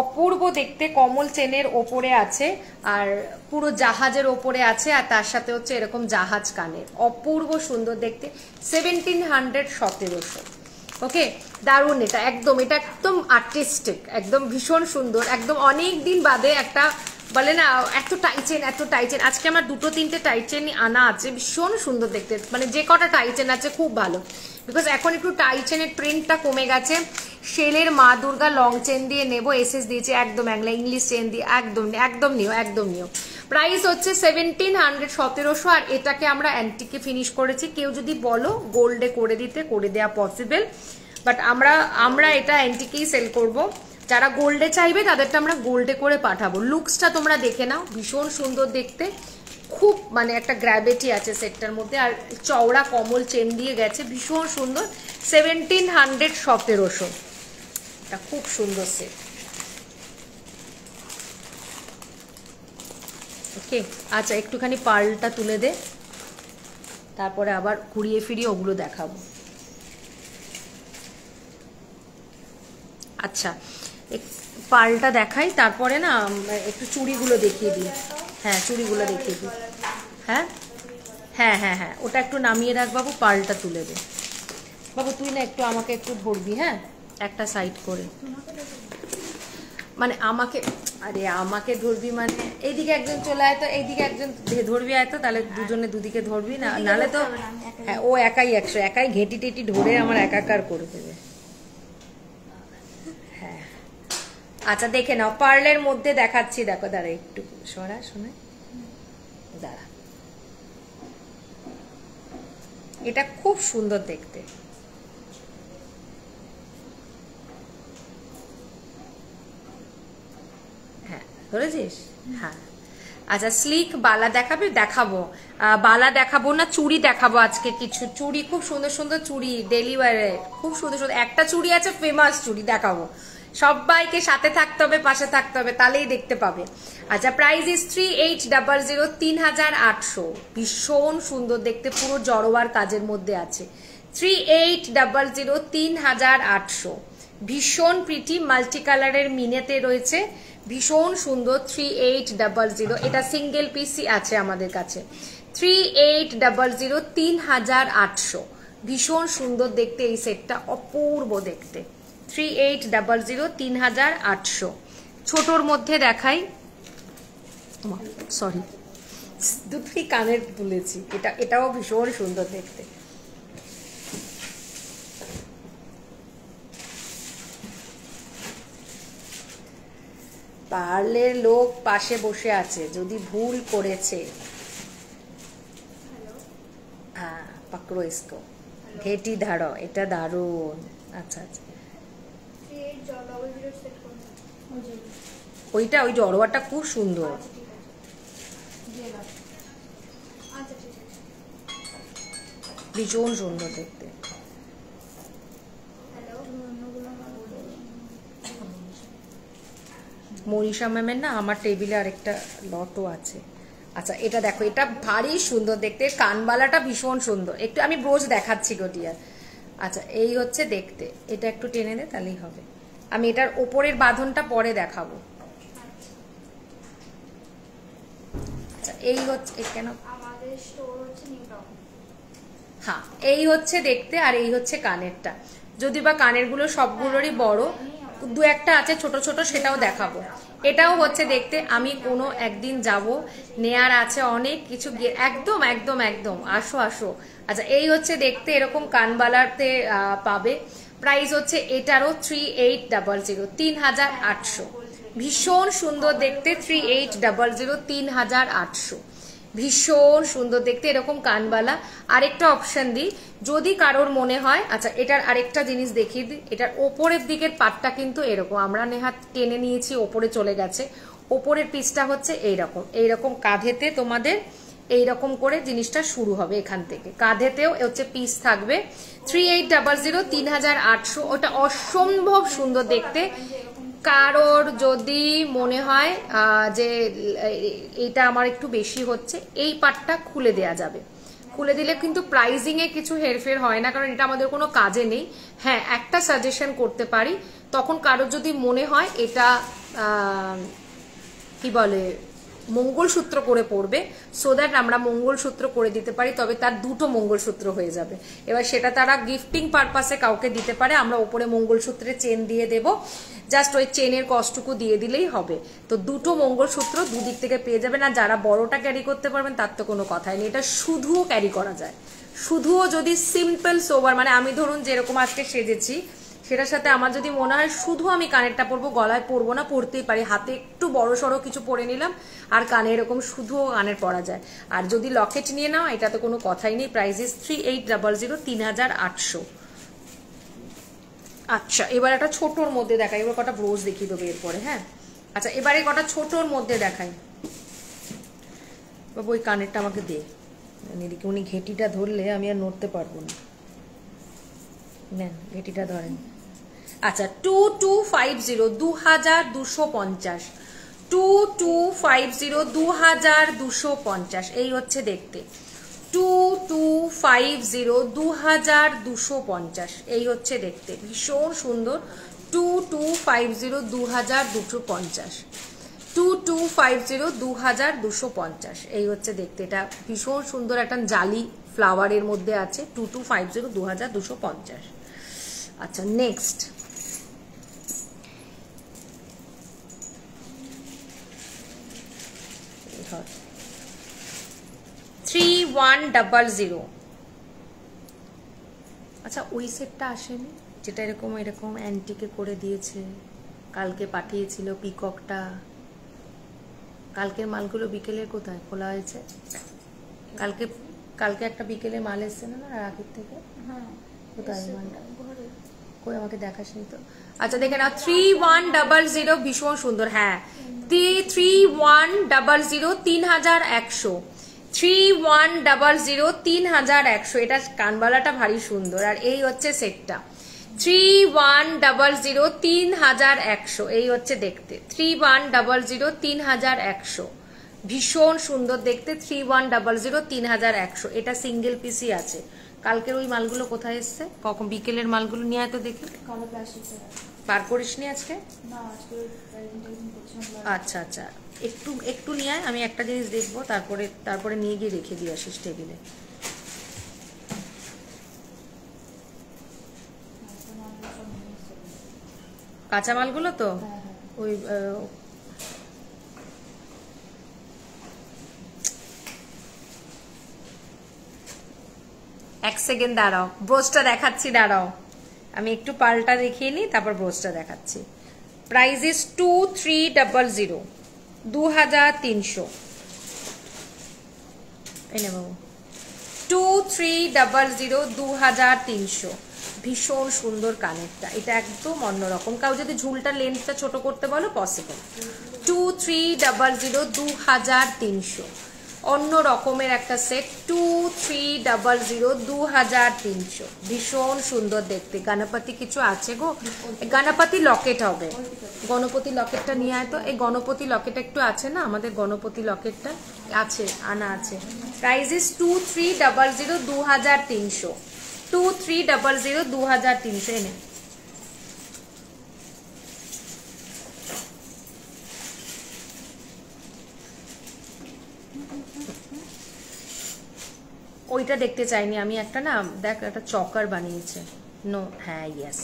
Speaker 1: অপূর্ব দেখতে, কমল চেনের ওপরে আছে আর পুরো জাহাজের ওপরে আছে, আর তার সাথে হচ্ছে এরকম জাহাজ কানের, অপূর্ব সুন্দর দেখতে, 1700 1700। ওকে দারুণ, এটা একদম আর্টিস্টিক, একদম ভীষণ সুন্দর, একদম অনেক দিন বাদে একটা বলে না এত টাইচেন, এত টাইচেন। আজকে আমার 2-3টে টাইচেন আনা আছে, ভীষণ সুন্দর দেখতে, মানে যে কটা টাইচেন আছে খুব ভালো, বিকজ এখন একটু টাইচেনের ট্রেন্ডটা কমে গেছে। শেলের মা দুর্গা লং চেন দিয়ে নেবো, এসএস দিয়েছে একদম, অ্যাংলা ইংলিশ চেন দিয়ে একদম একদম নিও, একদম নিও। প্রাইস হচ্ছে 1700 1700। আর এটাকে আমরা অ্যান্টিকে ফিনিশ করেছি, কেউ যদি বলো গোল্ডে করে দিতে, করে দেওয়া পসিবল, বাট আমরা এটা অ্যান্টিকেই সেল করব। যারা গোল্ডে চাইবে তাদেরটা আমরা গোল্ডে করে পাঠাবো। লুকসটা তোমরা দেখে নাও, ভীষণ সুন্দর দেখতে, খুব মানে একটা গ্র্যাভিটি আছে সেটটার মধ্যে, আর চওড়া কমল চেন দিয়ে গেছে, ভীষণ সুন্দর, 1700 1700। এটা খুব সুন্দর সেট। ওকে আচ্ছা একটুখানি পার্লটা তুলে দে, তারপরে আবার ঘুরিয়ে ফিরিয়ে ওগুলো দেখাবো। আচ্ছা, পালটা দেখাই, তারপরে না একটু চুড়িগুলো দেখিয়ে দিই। হ্যাঁ, চুড়িগুলো দেখিয়ে দিই। হ্যাঁ হ্যাঁ হ্যাঁ হ্যাঁ, ওটা একটু নামিয়ে রাখ বাবু, পালটা তুলে দে বাবু। তুই না একটু আমাকে একটু ধরবি, হ্যাঁ, একটা সাইড করে, মানে আমাকে, আরে আমাকে ধরবি মানে এইদিকে একজন চলে আয় তো, এইদিকে একজন ধরবি আয় তো, তাহলে দুজনে দুদিকে ধরবি না, নাহলে তো হ্যাঁ ও একাই একাই ঘেঁটি টেটি ধরে আমার একাকার করে দেবে। হ্যাঁ আচ্ছা, দেখে নাও, পার্লের মধ্যে দেখাচ্ছি, দেখো, দাঁড়া একটু সরা, শোনে, দাঁড়া, এটা খুব সুন্দর দেখতে। হ্যাঁ ধরেছিস? হ্যাঁ আচ্ছা, স্লিক বালা দেখাবে? দেখাবো, বালা দেখাবো না, চুড়ি দেখাবো আজকে। কিছু চুড়ি, খুব সুন্দর সুন্দর চুড়ি, ডেলি ওয়ারে খুব সুন্দর সুন্দর। একটা চুড়ি আছে ফেমাস চুড়ি, দেখাবো। সবাইকে সাথে থাকতে হবে, পাশে থাকতে হবে, তাহলেই দেখতে পাবে। আচ্ছা, প্রাইস ইস 3800, 3800। ভীষণ সুন্দর দেখতে, পুরো জড়োয়ার কাজের মধ্যে আছে। 3800, 3800। ভীষণ প্রিটি, মাল্টি কালারের মিনেতে রয়েছে, ভীষণ সুন্দর। 3800, এটা সিঙ্গেল পিসি আছে আমাদের কাছে। 3800, 3800। ভীষণ সুন্দর দেখতে এই সেটটা, অপূর্ব দেখতে। 3800, 3800। ছোটর মধ্যে দেখাই, সরি দুটোই কানের তুলেছি, এটাও ভীষণ সুন্দর দেখতে। পার্লের লোক পাশে বসে আছে, যদি ভুল করেছে, হ্যাঁ পাকড়ো ইসকো, ঘেটি ধারো, এটা দারুণ। আচ্ছা আচ্ছা, ওইটা, ওই জড়োয়াটা খুব সুন্দর। ভীষণ সুন্দর দেখতে। মনীষা ম্যামের না আমার টেবিলে আরেকটা লটও আছে। আচ্ছা, এটা দেখো, এটা ভারী সুন্দর দেখতে, কানবালাটা ভীষণ সুন্দর। একটু আমি ব্রোচ দেখাচ্ছি গোটিয়ার। আচ্ছা, এই হচ্ছে দেখতে, এটা একটু টেনে দে তাহলেই হবে। আমি এটার ওপরের বাঁধনটা পরে দেখাবো। আচ্ছা, এই হচ্ছে, কেন, হ্যাঁ এই হচ্ছে দেখতে, আর এই হচ্ছে কানেরটা। যদি বা কানের গুলো সবগুলোরই বড়, দু একটা আছে ছোট ছোট, সেটাও দেখাবো। এটাও হচ্ছে দেখতে, আমি কোনো একদিন যাব, নেয়ার আছে অনেক কিছু, একদম একদম একদম, আসো আসো। আচ্ছা, এই হচ্ছে দেখতে, এরকম কানবালাতে পাবে। প্রাইস হচ্ছে এটারও 3800, 3800। ভীষণ সুন্দর দেখতে, 3800, 3800। ভীষণ সুন্দর দেখতে, এরকম কানবালা। আরেকটা অপশন দিই, যদি কারোর মনে হয়। আচ্ছা, এটার আরেকটা জিনিস দেখিয়ে দিই, এটার ওপরের দিকের পাটটা কিন্তু এরকম, আমরা নেহাত টেনে নিয়েছি, ওপরে চলে গেছে। ওপরের পিসটা হচ্ছে এইরকম, এইরকম কাঁধেতে তোমাদের এইরকম করে জিনিসটা শুরু হবে, এখান থেকে কাঁধেতেও হচ্ছে পিস থাকবে। 3800, 3800, ওটা অসম্ভব সুন্দর দেখতে। কারোর যদি মনে হয় যে এটা আমার একটু বেশি হচ্ছে, এই পার্টটা খুলে দেয়া যাবে। খুলে দিলে কিন্তু প্রাইজিং এ কিছু হেরফের হয় না, কারণ এটা আমাদের কোনো কাজে নেই। হ্যাঁ, একটা সাজেশন করতে পারি, তখন কারোর যদি মনে হয় এটা কি বলে মঙ্গলসূত্র করে পড়বে, সো দ্যাট আমরা মঙ্গলসূত্র করে দিতে পারি, তবে তার দুটো মঙ্গলসূত্র হয়ে যাবে। এবার সেটা তারা গিফটিং পারপাসে কাউকে দিতে পারে, আমরা ওপরে মঙ্গলসূত্রে চেন দিয়ে দেব, জাস্ট ওই চেনের কস্টটুকু দিয়ে দিলেই হবে। তো দুটো মঙ্গলসূত্র দুদিক থেকে পেয়ে যাবেন। আর যারা বড়টা ক্যারি করতে পারবেন তার তো কোনো কথাই নেই, এটা শুধুও ক্যারি করা যায়। শুধুও যদি সিম্পল সোবার, মানে আমি ধরুন যেরকম আজকে সেজেছি, সেটার সাথে আমার যদি মনে হয় শুধু আমি কানেরটা পরবো, গলায় পরবো না, পরতেই পারি, হাতে একটু বড় সড়ো কিছু পরে নিলাম, আর কানে এরকম শুধুও কানের পরা যায়। আর যদি লকেট নিয়ে নাও, এটা তো কোনো কথাই নেই। Price is 3800, 3800। আচ্ছা, এবার একটা ছোটর মধ্যে দেখাই, এবার কটা ব্রোজ দেখিয়ে দেবো এরপরে। হ্যাঁ আচ্ছা, এবারে কটা ছোটর মধ্যে দেখাই। বাবু ওই কানেরটা আমাকে দে, এদিকে উনি ঘেটিটা ধরলে আমি আর নড়তে পারবো না। নেন, ঘেটিটা ধরেন। আচ্ছা, 2250, 2250, 2250, 2250। এই হচ্ছে দেখতে, 2250, 2250। এই হচ্ছে দেখতে, ভীষণ সুন্দর। 2250 2250 2250 2250 এই হচ্ছে দেখতে। এটা ভীষণ সুন্দর একটা জালি ফ্লাওয়ারের মধ্যে আছে। 2250 2250। আচ্ছা নেক্সট, ধর 3100। আচ্ছা ওই সেটটা আসেনি যেটা এরকম এরকম অ্যান্টিকে করে দিয়েছে, কালকে পাঠিয়েছিল পিককটা। কালকের মালগুলো বিকেলের কোথায় খোলা হয়েছে? কালকে কালকে একটা বিকেলে মাল এসছে না রাখির থেকে? কোথায় মালটা? কই আমাকে দেখাসনি তো। আচ্ছা দেখে না, 3100 ভীষণ সুন্দর। হ্যাঁ 3100 3100 3100 3100। এটা কানবালাটা ভারী সুন্দর। আর এই হচ্ছে সেটটা 3100 3100। এই হচ্ছে দেখতে 3100 3100, ভীষণ সুন্দর দেখতে। 3100 3100। এটা সিঙ্গেল পিসই আছে। কালকের ওই মালগুলো কোথায় এসছে? কখন বিকেলের মালগুলো নিয়ে আয় তো দেখি। পার করিস নি আজকে? আচ্ছা আচ্ছা, একটু একটু নিয়ে আয়, আমি একটা জিনিস দেখবো, তারপরে নিয়ে গিয়ে রেখে দিয়ে আসিস টেবিলে। কাঁচামালগুলো তো ওই এক সেকেন্ড দাঁড়াও, ব্রোচটা দেখাচ্ছি, দাঁড়াও আমি একটু পাল্টা দেখিয়ে নিই, তারপর ব্রোচটা দেখাচ্ছি। Price is 2300 2300। এই নে বাবু 2300 2300। ভীষণ সুন্দর কানেরটা, এটা একদম অন্যরকম। কাউ যদি ঝুলটা লেন্থটা ছোট করতে বলো পসিবল। 2300 2300, অন্য রকমের একটা সেট। 2300 2300, ভীষণ সুন্দর দেখতে। গণপতি কিছু আছে গো, গণপতি লকেট হবে। গণপতি লকেটটা নিয়ে আয় তো। এই গণপতি লকেট একটু আছে না আমাদের? গণপতি লকেটটা আছে, আনা আছে। Price is 2300 2300 2300 2300। এনে ওইটা দেখতে চাইনি আমি। একটা না দেখ, একটা চকার বানিয়েছে। নো, হ্যাঁ ইয়েস,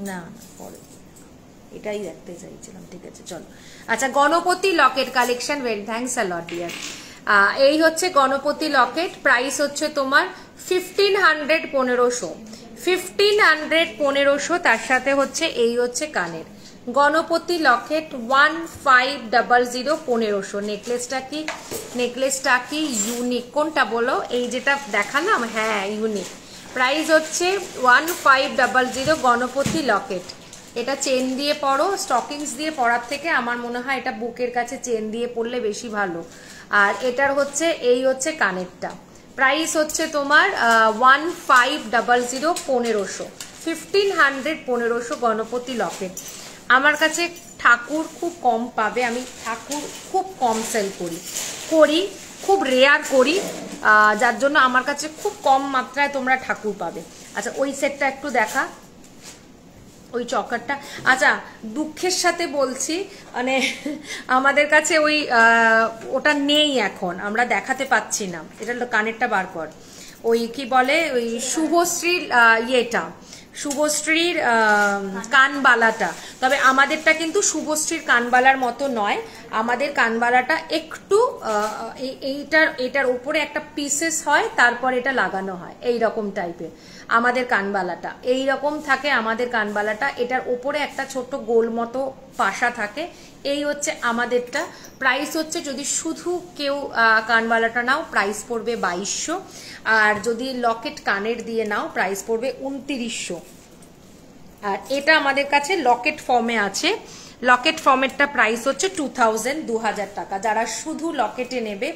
Speaker 1: না পরে এটাই দেখতে চাইছিলাম। ঠিক আছে চলো। আচ্ছা Ganpati locket collection, very thanks a lot dear. এই হচ্ছে গণপতি লকেট। প্রাইস হচ্ছে তোমার 1500 1500 1500 1500। তার সাথে হচ্ছে এই হচ্ছে কানের গণপতি লকেট 1500 1500। নেকলেসটা কি ইউনিক? কোনটা বলো? এই যেটা দেখালাম, হ্যাঁ ইউনিক। প্রাইস হচ্ছে 1500 গণপতি লকেট। এটা চেন দিয়ে পরো, স্টকিংস দিয়ে পরার থেকে আমার মনে হয় এটা বুকের কাছে চেন দিয়ে পরলে বেশি ভালো। আর এটার হচ্ছে এই হচ্ছে কানেরটা। প্রাইস হচ্ছে তোমার 1500 1500 1500 গণপতি লকেট। আমার কাছে ঠাকুর খুব কম পাবে, আমি ঠাকুর খুব কম সেল করি, খুব রেয়ার করি, যার জন্য আমার কাছে খুব কম মাত্রায় তোমরা ঠাকুর পাবে। আচ্ছা ওই সেটটা একটু দেখা, ওই চকারটা। আচ্ছা দুঃখের সাথে বলছি, মানে আমাদের কাছে ওটা নেই এখন, আমরা দেখাতে পাচ্ছি না। এটা কানেরটা বার কর। ওই কি বলে, ওই শুভশ্রীর ইয়েটা, শুভশ্রীর কানবালাটা। তবে আমাদেরটা কিন্তু শুভশ্রীর কানবালার মতো নয়। আমাদের কানবালাটা একটু এটার উপরে একটা পিসেস হয়, তারপর এটা লাগানো হয়, এই রকম টাইপের আমাদের কানবালাটা। এই রকম থাকে আমাদের কানবালাটা, এটার উপরে একটা ছোট্ট গোল মতো পাশা থাকে। এই হচ্ছে আমাদেরটা। প্রাইস হচ্ছে যদি শুধু কেউ কানবালাটা নাও প্রাইস পড়বে 2200, আর যদি লকেট কানের দিয়ে নাও প্রাইস পড়বে 2900। আর এটা আমাদের কাছে লকেট ফর্মে আছে। লকেট ফর্মেরটা প্রাইস হচ্ছে 2000 টাকা। যারা শুধু লকেটে নেবে,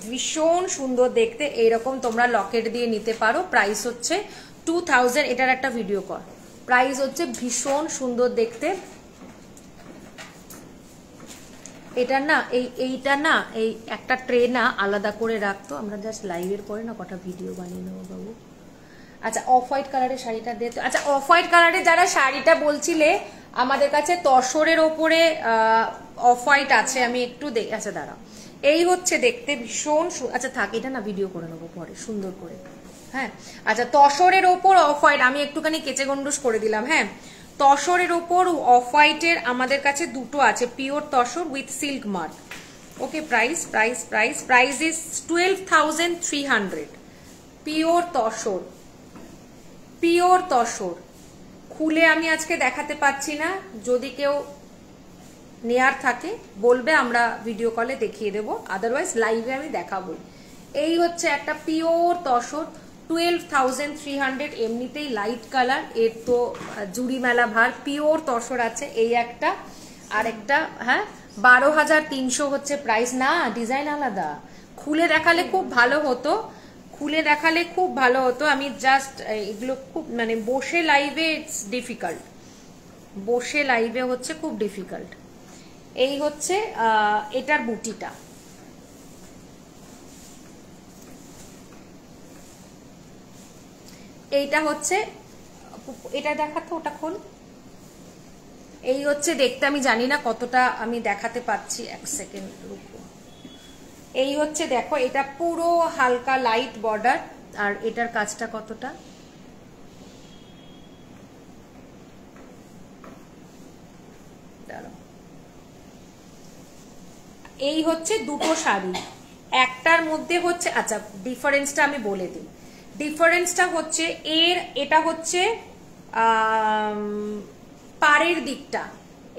Speaker 1: ভীষণ সুন্দর দেখতে, এইরকম তোমরা লকেট দিয়ে নিতে পারো। প্রাইস হচ্ছে 2000। এটার একটা ভিডিও কর। প্রাইস হচ্ছে ভীষণ সুন্দর দেখতে। এটা না এইটা না এই একটা ট্রে না আলাদা করে রাখতো, আমরা জাস্ট লাইভের পরে না কটা ভিডিও বানিয়ে নেবো বাবু। আচ্ছা অফ হোয়াইট কালারের শাড়িটা দিয়ে তো, আচ্ছা অফ হোয়াইট কালারের যারা শাড়িটা বলছিলে আমাদের কাছে তসরের ওপরে অফ হোয়াইট আছে, আমি একটু আচ্ছা দাঁড়া, এই হচ্ছে দেখতে ভীষণ আচ্ছা থাক এটা না ভিডিও করে নেবো পরে সুন্দর করে। হ্যাঁ আচ্ছা তসরের ওপর অফ হোয়াইট আমি একটুখানি কেচে গন্ডুস করে দিলাম। হ্যাঁ তসরের ওপর অফ হোয়াইটের আমাদের কাছে দুটো আছে, pure tussar with silk mark. Okay price price price price is 12,300। Pure tussar, pure tussar. খুলে আমি আজকে দেখাতে পাচ্ছি না, যদি কেউ নেয়ার থাকে বলবে, আমরা ভিডিও কলে দেখিয়ে দেবো, আদারওয়াইজ লাইভে আমি দেখাবো। এই হচ্ছে একটা পিওর তসর 12,300, এমনিতেই লাইট কালার, এর তো জুড়ি মেলা ভার। পিওর তসর আছে এই একটা, আর একটা হ্যাঁ 12,300 হচ্ছে প্রাইস। না ডিজাইন আলাদা, খুলে দেখালে খুব ভালো হতো, খুলে দেখালে খুব ভালো হতো। আমি জাস্ট এগুলো খুব মানে বসে লাইভে ইটস ডিফিকাল্ট, বসে লাইভে হচ্ছে খুব ডিফিকাল্ট। এই হচ্ছে এটার বুটিটা, এইটা হচ্ছে এটা দেখাতো, ওটা খোল। এই হচ্ছে দেখতে, আমি জানি না কতটা আমি দেখাতে পাচ্ছি, এক সেকেন্ড রুকো। এই হচ্ছে দেখো, এটা পুরো হালকা লাইট বর্ডার, আর এটার কাজটা কতটা এই হচ্ছে দুটো শাড়ি একটার মধ্যে হচ্ছে। আচ্ছা ডিফারেন্সটা আমি বলে দিই, ডিফারেন্সটা হচ্ছে এটা হচ্ছে পাড়ের দিকটা,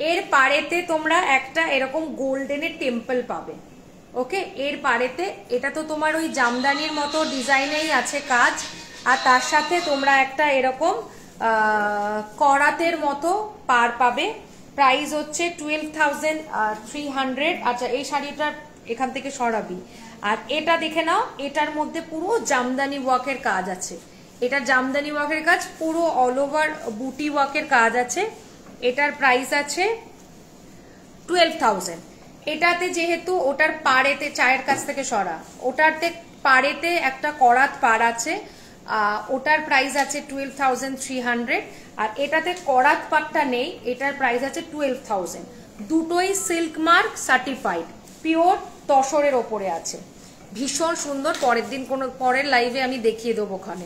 Speaker 1: এর পাড়েতে তোমরা একটা এরকম গোল্ডেনের টেম্পল পাবে। ওকে এর পাড়েতে এটা তো তোমার ওই জামদানির মতো ডিজাইনেই আছে কাজ, আর তার সাথে তোমরা একটা এরকম করাতের মতো পাড় পাবে। প্রাইস হচ্ছে 12,300। আচ্ছা এই শাড়িটার এখান থেকে সরাবি, আর এটা দেখে নাও, এটার মধ্যে পুরো জামদানি ওয়ার্কের কাজ আছে, এটা জামদানি ওয়ার্কের কাজ, পুরো অল ওভার বুটি ওয়ার্কের কাজ আছে। এটার প্রাইস আছে 12,000। এটাতে যেহেতু ওটার পাড়েতে, চায়ের কাছ থেকে সরা, ওটাতে পাড়েতে একটা করাত পাড় আছে, ওটার প্রাইস আছে 12,300, আর এটাতে করাত পাড়টা নেই, এটার প্রাইস আছে 12,000। দুটোই সিল্ক মার্ক সার্টিফাইড, পিওর তসরের ওপরে আছে, ভীষণ সুন্দর। পরের দিন পরের লাইভে আমি দেখিয়ে দেবো ওখানে।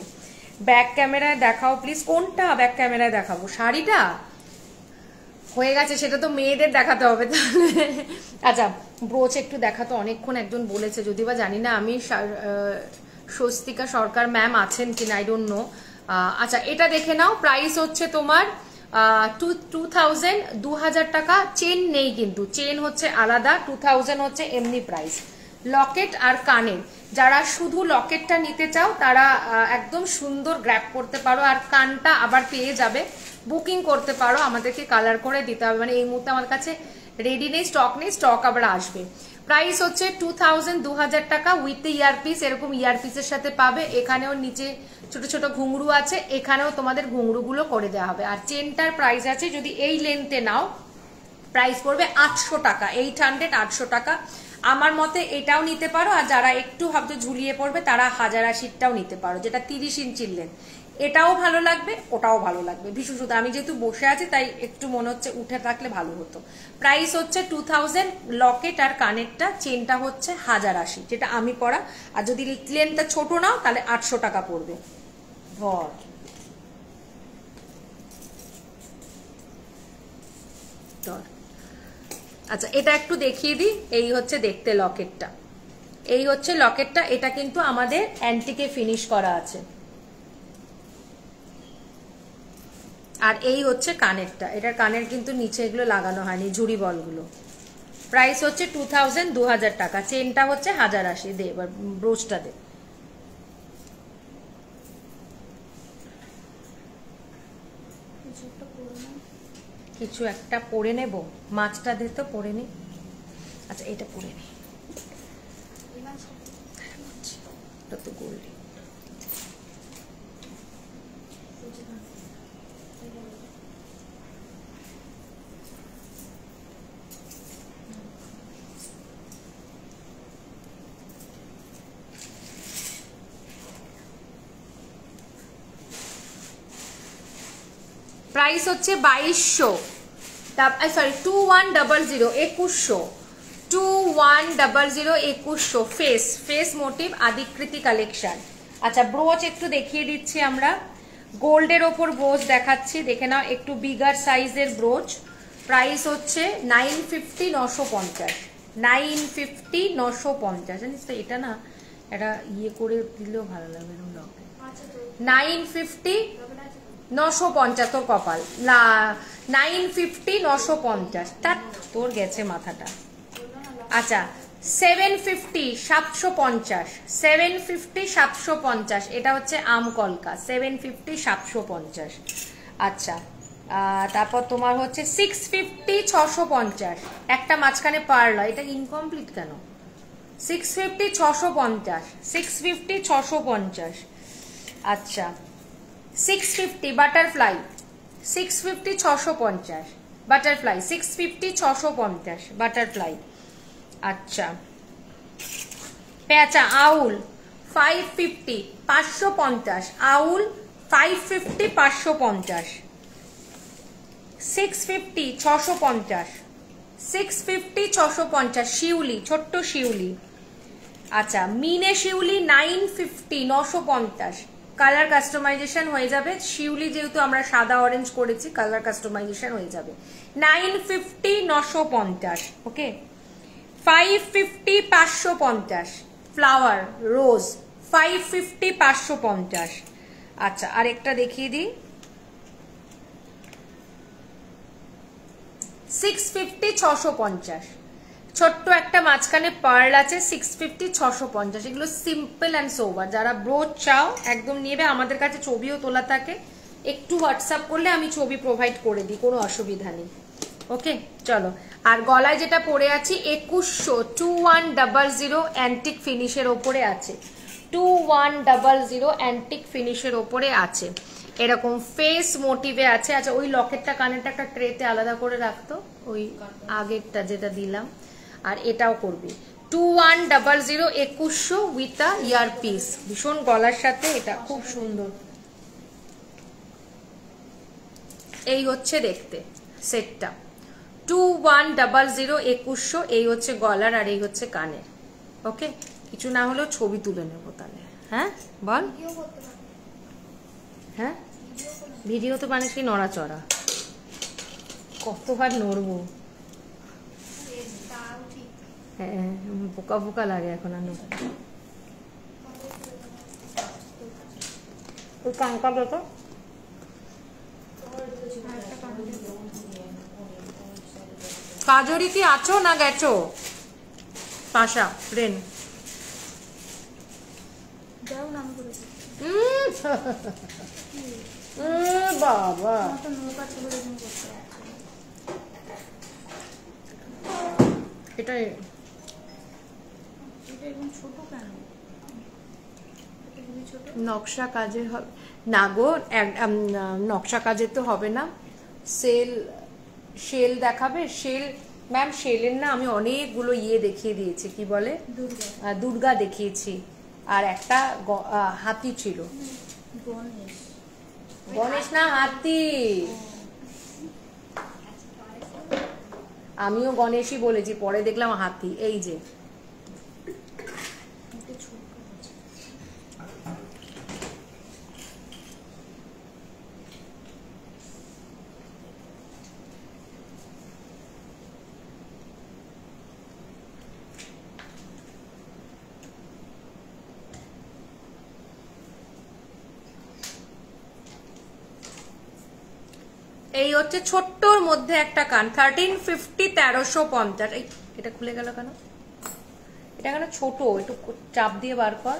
Speaker 1: ব্যাক ক্যামেরায় দেখাও প্লিজ। কোনটা ব্যাক ক্যামেরায় দেখাবো? শাড়িটা হয়ে গেছে, সেটা তো মেয়েদের দেখাতে হবে তাহলে। আচ্ছা ব্রোচ একটু দেখাতো, অনেকক্ষণ একজন বলেছে, যদি বা জানি না আমি স্বস্তিকা সরকার ম্যাম আছেন কিনা, আই ডোন্ট নো। আচ্ছা এটা দেখে নাও, প্রাইস হচ্ছে তোমার 2,000 টাকা। চেন নেই কিন্তু, চেন হচ্ছে আলাদা, 2,000 হচ্ছে এমনি প্রাইস। লকেট আর কানের, যারা শুধু লকেটটা নিতে চাও তারা একদম সুন্দর গ্র্যাব করতে পারো, আর কানটা আবার পেয়ে যাবে, বুকিং করতে পারো, আমাদেরকে কালার করে দিতে হবে, মানে এই মুহূর্তে আমার কাছে রেডি নেই, স্টক আবার আসবে। প্রাইস হচ্ছে 2,000 টাকা উইথ ইয়ারপিস, এরকম ইয়ারপিসের সাথে পাবে। এখানেও নিচে ছোট ছোট ঘুঙরু আছে, এখানেও তোমাদের ঘুঙরুগুলো করে দেওয়া হবে। আর চেনটার প্রাইস আছে, যদি এই লেন্থে নাও প্রাইস পড়বে 800 টাকা, 800 800 টাকা। আমার মতে এটাও নিতে পারো, আর যারা একটু ভাবছো ঝুলিয়ে পড়বে তারা 1080টাও নিতে পারো, যেটা 30 ইঞ্চির লেন্থ, এটাও ভালো লাগবে, ওটাও ভালো লাগবে ভীষণ সুন্দর। আমি যেহেতু বসে আছি তাই একটু মনে হচ্ছে উঠে থাকলে ভালো হতো। প্রাইস হচ্ছে 2,000, লকেট আর কানেরটা, চেনটা হচ্ছে 1080, যেটা আমি পরা। আর যদি লেন্থটা ছোট নাও তাহলে 800 টাকা পড়বে। ধর আচ্ছা এটা একটু দেখিয়ে দিই, এই হচ্ছে দেখতে লকেটটা, এই হচ্ছে লকেটটা, এটা কিন্তু আমাদের অ্যান্টিকে ফিনিশ করা আছে। আর এই হচ্ছে কানেরটা, এটার কানের কিন্তু নিচে এগুলো লাগানো হয়নি, ঝুড়ি বলগুলো। প্রাইস হচ্ছে 2,000 টাকা, চেনটা হচ্ছে 1080। দে এবার ব্রোচটা দে। কিছু একটা পরে নেব, মাছটা দে তো পরে নি। আচ্ছা এটা পরে নি, এটা তো গোল্ডি। প্রাইস হচ্ছে 2200, সরি 2100, 2100, 2100, 2100। ফেস মোটিভ আদিকৃতি কালেকশন। আচ্ছা ব্রোচ একটু দেখিয়ে দিচ্ছি আমরা, গোল্ডের ওপর ব্রোচ দেখাচ্ছি, দেখে নাও একটু বিগার সাইজের ব্রোচ। প্রাইস হচ্ছে 950, 950, 950, 950। জানিস তো এটা না এটা ইয়ে করে দিলেও ভালো লাগবে। 950, 950 তোর কপাল না, 950, 950 তার তোর গেছে মাথাটা। আচ্ছা 750, 750, 750, 750, এটা হচ্ছে আম কলকা, 750, 750। আচ্ছা তারপর তোমার হচ্ছে 650, 650, একটা মাঝখানে পারলা, এটা ইনকমপ্লিট কেন? 650, 650, 650, 650। আচ্ছা 650 বাটারফ্লাই, 650, 650 বাটারফ্লাই, 650, 650 বাটারফ্লাই। আচ্ছা পেঁচা আউল 550, 550, আউল 550, 550, 650, 650, 650, 650। শিউলি, ছোট্ট শিউলি। আচ্ছা মিনে শিউলি 950, 950, কালার কাস্টমাইজেশন হয়ে যাবে। শিউলি যেহেতু আমরা সাদা অরেঞ্জ করেছি, কালার কাস্টমাইজেশন হয়ে যাবে। 950, 950, ওকে। 550, 550, ফ্লাওয়ার রোজ 550, 550। আচ্ছা আরেকটা দেখিয়ে দিই, 650, 650, ছোট্ট একটা মাঝখানে পার্ল আছে, 650, 650। এগুলো সিম্পল অ্যান্ড সোবার। যারা ব্রোচ চাও একদম নেবে, আমাদের কাছে ছবিও তোলা থাকে, একটু হোয়াটসঅ্যাপ করলে আমি ছবি প্রোভাইড করে দিই, কোনো অসুবিধা নেই। ওকে চলো। আর গলায় যেটা পরে আছি 2100, 2100 অ্যান্টিক ফিনিশের ওপরে আছে, 2100 অ্যান্টিক ফিনিশের ওপরে আছে, এরকম ফেস মোটিভে আছে। আচ্ছা ওই লকেটটা কানেরটা একটা ট্রেতে আলাদা করে রাখতো, ওই আগেরটা যেটা দিলাম। আর এটাও করবি 2100, 2100 উইথ আ ইয়ার পিস, ভীষণ গলার সাথে, এটা খুব সুন্দর। এই হচ্ছে দেখতে সেটটা 2100, 2100। এই হচ্ছে গলার আর এই হচ্ছে কানের। ওকে কিছু না হলেও ছবি তুলে নেবো তাহলে। হ্যাঁ বল। হ্যাঁ ভিডিও তো মানে সেই নড়াচড়া, কতবার নড়বো। হ্যাঁ বোকা বোকা লাগে এখন আর নড়তে। ওই কাঙ্কা দেখো, কাজরি কি আছো না গেছো? পাশা ফ্রেন্ড বাবা এটা নকশা কাজের হবে না গো, নকশা কাজের তো হবে না। শেল দেখাবে, শেল ম্যাম শেলের না আমি অনেকগুলো ইয়ে দেখিয়ে দিয়েছি, কি বলে দুর্গা দেখিয়েছি, আর একটা হাতি ছিল, গণেশ না হাতি, আমিও গণেশই বলেছি, পরে দেখলাম হাতি। এই যে এই হচ্ছে ছোট্টর মধ্যে একটা কান, 1350, 1350। এই এটা খুলে গেল কেন? এটা কেন ছোট, একটু চাপ দিয়ে বার কর।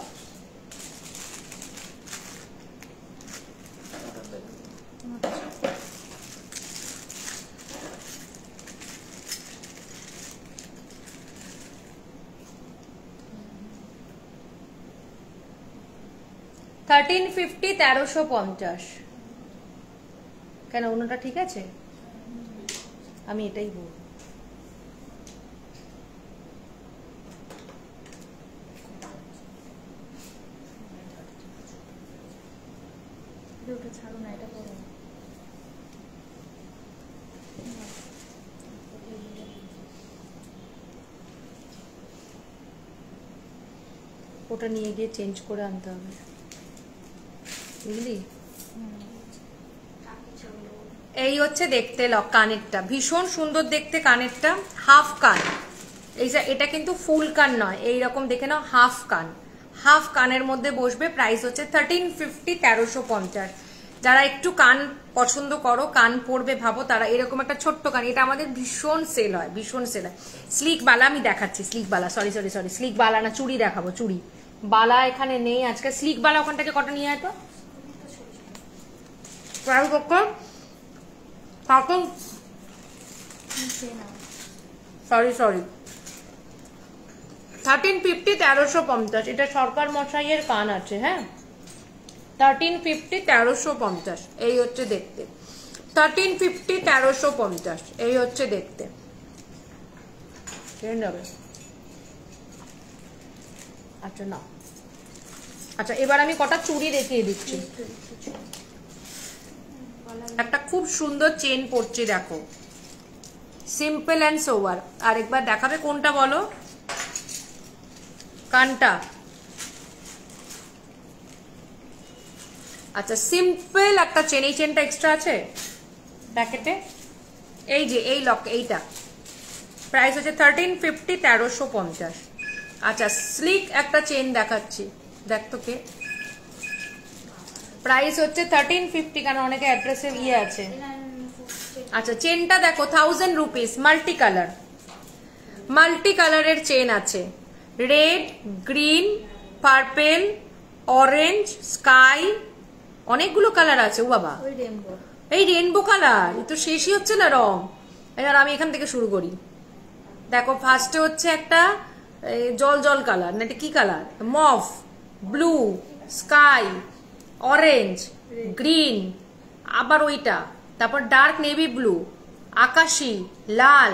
Speaker 1: $1350, 1350। কেন অন্যটা ঠিক আছে? আমি এটাই বলবো।
Speaker 2: ওটা ছাড়ো না, এটা করো।
Speaker 1: ওটা নিয়ে গিয়ে চেঞ্জ করে আনতে হবে, বুঝলি? এই হচ্ছে দেখতে কানেরটা, ভীষণ সুন্দর দেখতে কানেরটা, হাফ কান। এটা কিন্তু ফুল কান নয়, এইরকম দেখে নাও, হাফ কান। হাফ কানের মধ্যে বসবে। প্রাইস হচ্ছে 1350, 1350। যারা একটু কান পছন্দ করো, কান পরবে ভাবো, তারা এরকম একটা ছোট্ট কান, এটা আমাদের ভীষণ সেল হয়, ভীষণ সেল হয়। স্লিক বালা আমি দেখাচ্ছি, স্লিক বালা, সরি সরি সরি, স্লিক বালা না, চুড়ি দেখাবো, চুড়ি। বালা এখানে নেই আজকে। স্লিক বালা ওখান থেকে কটা নিয়ে আয় তো, সরি সরি, 1350, 1350। এটা সরকার মশাইয়ের কান আছে, হ্যাঁ, 1350, 1350। এই হচ্ছে দেখতে, 1350, 1350। এই হচ্ছে দেখতে। আচ্ছা না, আচ্ছা এবার আমি কটা চুড়ি দেখিয়ে দিচ্ছি। একটা খুব সুন্দর চেন পড়ছে, দেখো, সিম্পল অ্যান্ড সোবার। আরেকবার দেখাবে, কোনটা বলো? কানটা। আচ্ছা, সিম্পল একটা চেন। এই চেনটা এক্সট্রা আছে প্যাকেটে, এই যে এই লক, এইটা প্রাইস হচ্ছে 1350, 1350। আচ্ছা, স্লিক একটা চেন দেখাচ্ছি, দেখ তো কে। প্রাইস হচ্ছে 1350, কারণ অনেকে অ্যাড্রেসে ইয়ে আছে। আচ্ছা, চেনটা দেখো, 1000 রুপিস, মাল্টি কালার, মাল্টি কালারের চেন আছে, red, green, purple, orange, sky, অনেকগুলো কালার আছে। ও বাবা, এই রেনবো কালার, এই তো শেষই হচ্ছে না রং। এবার আমি এখান থেকে শুরু করি। দেখো, ফার্স্টে হচ্ছে একটা জল জল কালার, না এটা কি colour, mauve, blue, sky, orange, green, আবার ওইটা, তারপর ডার্ক নেভি ব্লু, আকাশি, লাল,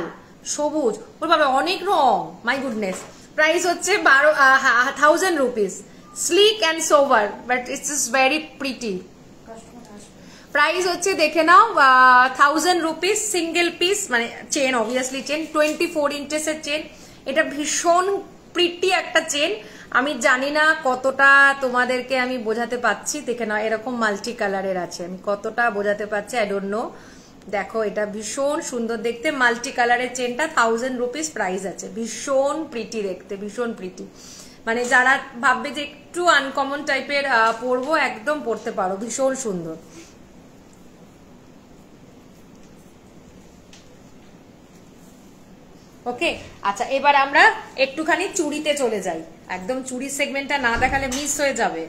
Speaker 1: সবুজ। ওর বাবা, অনেক রং, মাই গুডনেস। প্রাইস হচ্ছে 1000 rupees. Slick and sober, but it's is very pretty. Price হচ্ছে দেখে নাও 1000 রুপিস, সিঙ্গেল পিস, মানে চেন, অবভিয়াসলি চেন, 24 ইঞ্চেসের চেন। এটা ভীষণ প্রিটি একটা চেন। আমি জানি না কতটা তোমাদেরকে আমি বোঝাতে পারছি, দেখে নাও, এরকম মাল্টি কালারের আছে, আমি কতটা বোঝাতে পারছি আই ডোন্ট নো। দেখো, এটা ভীষণ সুন্দর দেখতে, মাল্টি কালারের চেনটা 1000 রুপিস প্রাইস আছে। ভীষণ প্রিটি দেখতে, ভীষণ প্রিটি। মানে যারা ভাববে যে একটু আনকমন টাইপের পরবো, একদম পরতে পারো, ভীষণ সুন্দর। ওকে, আচ্ছা এবার আমরা একটুখানি চুড়িতে চলে যাই। একদম চুড়ির সেগমেন্টটা না দেখালে মিস হয়ে যাবে।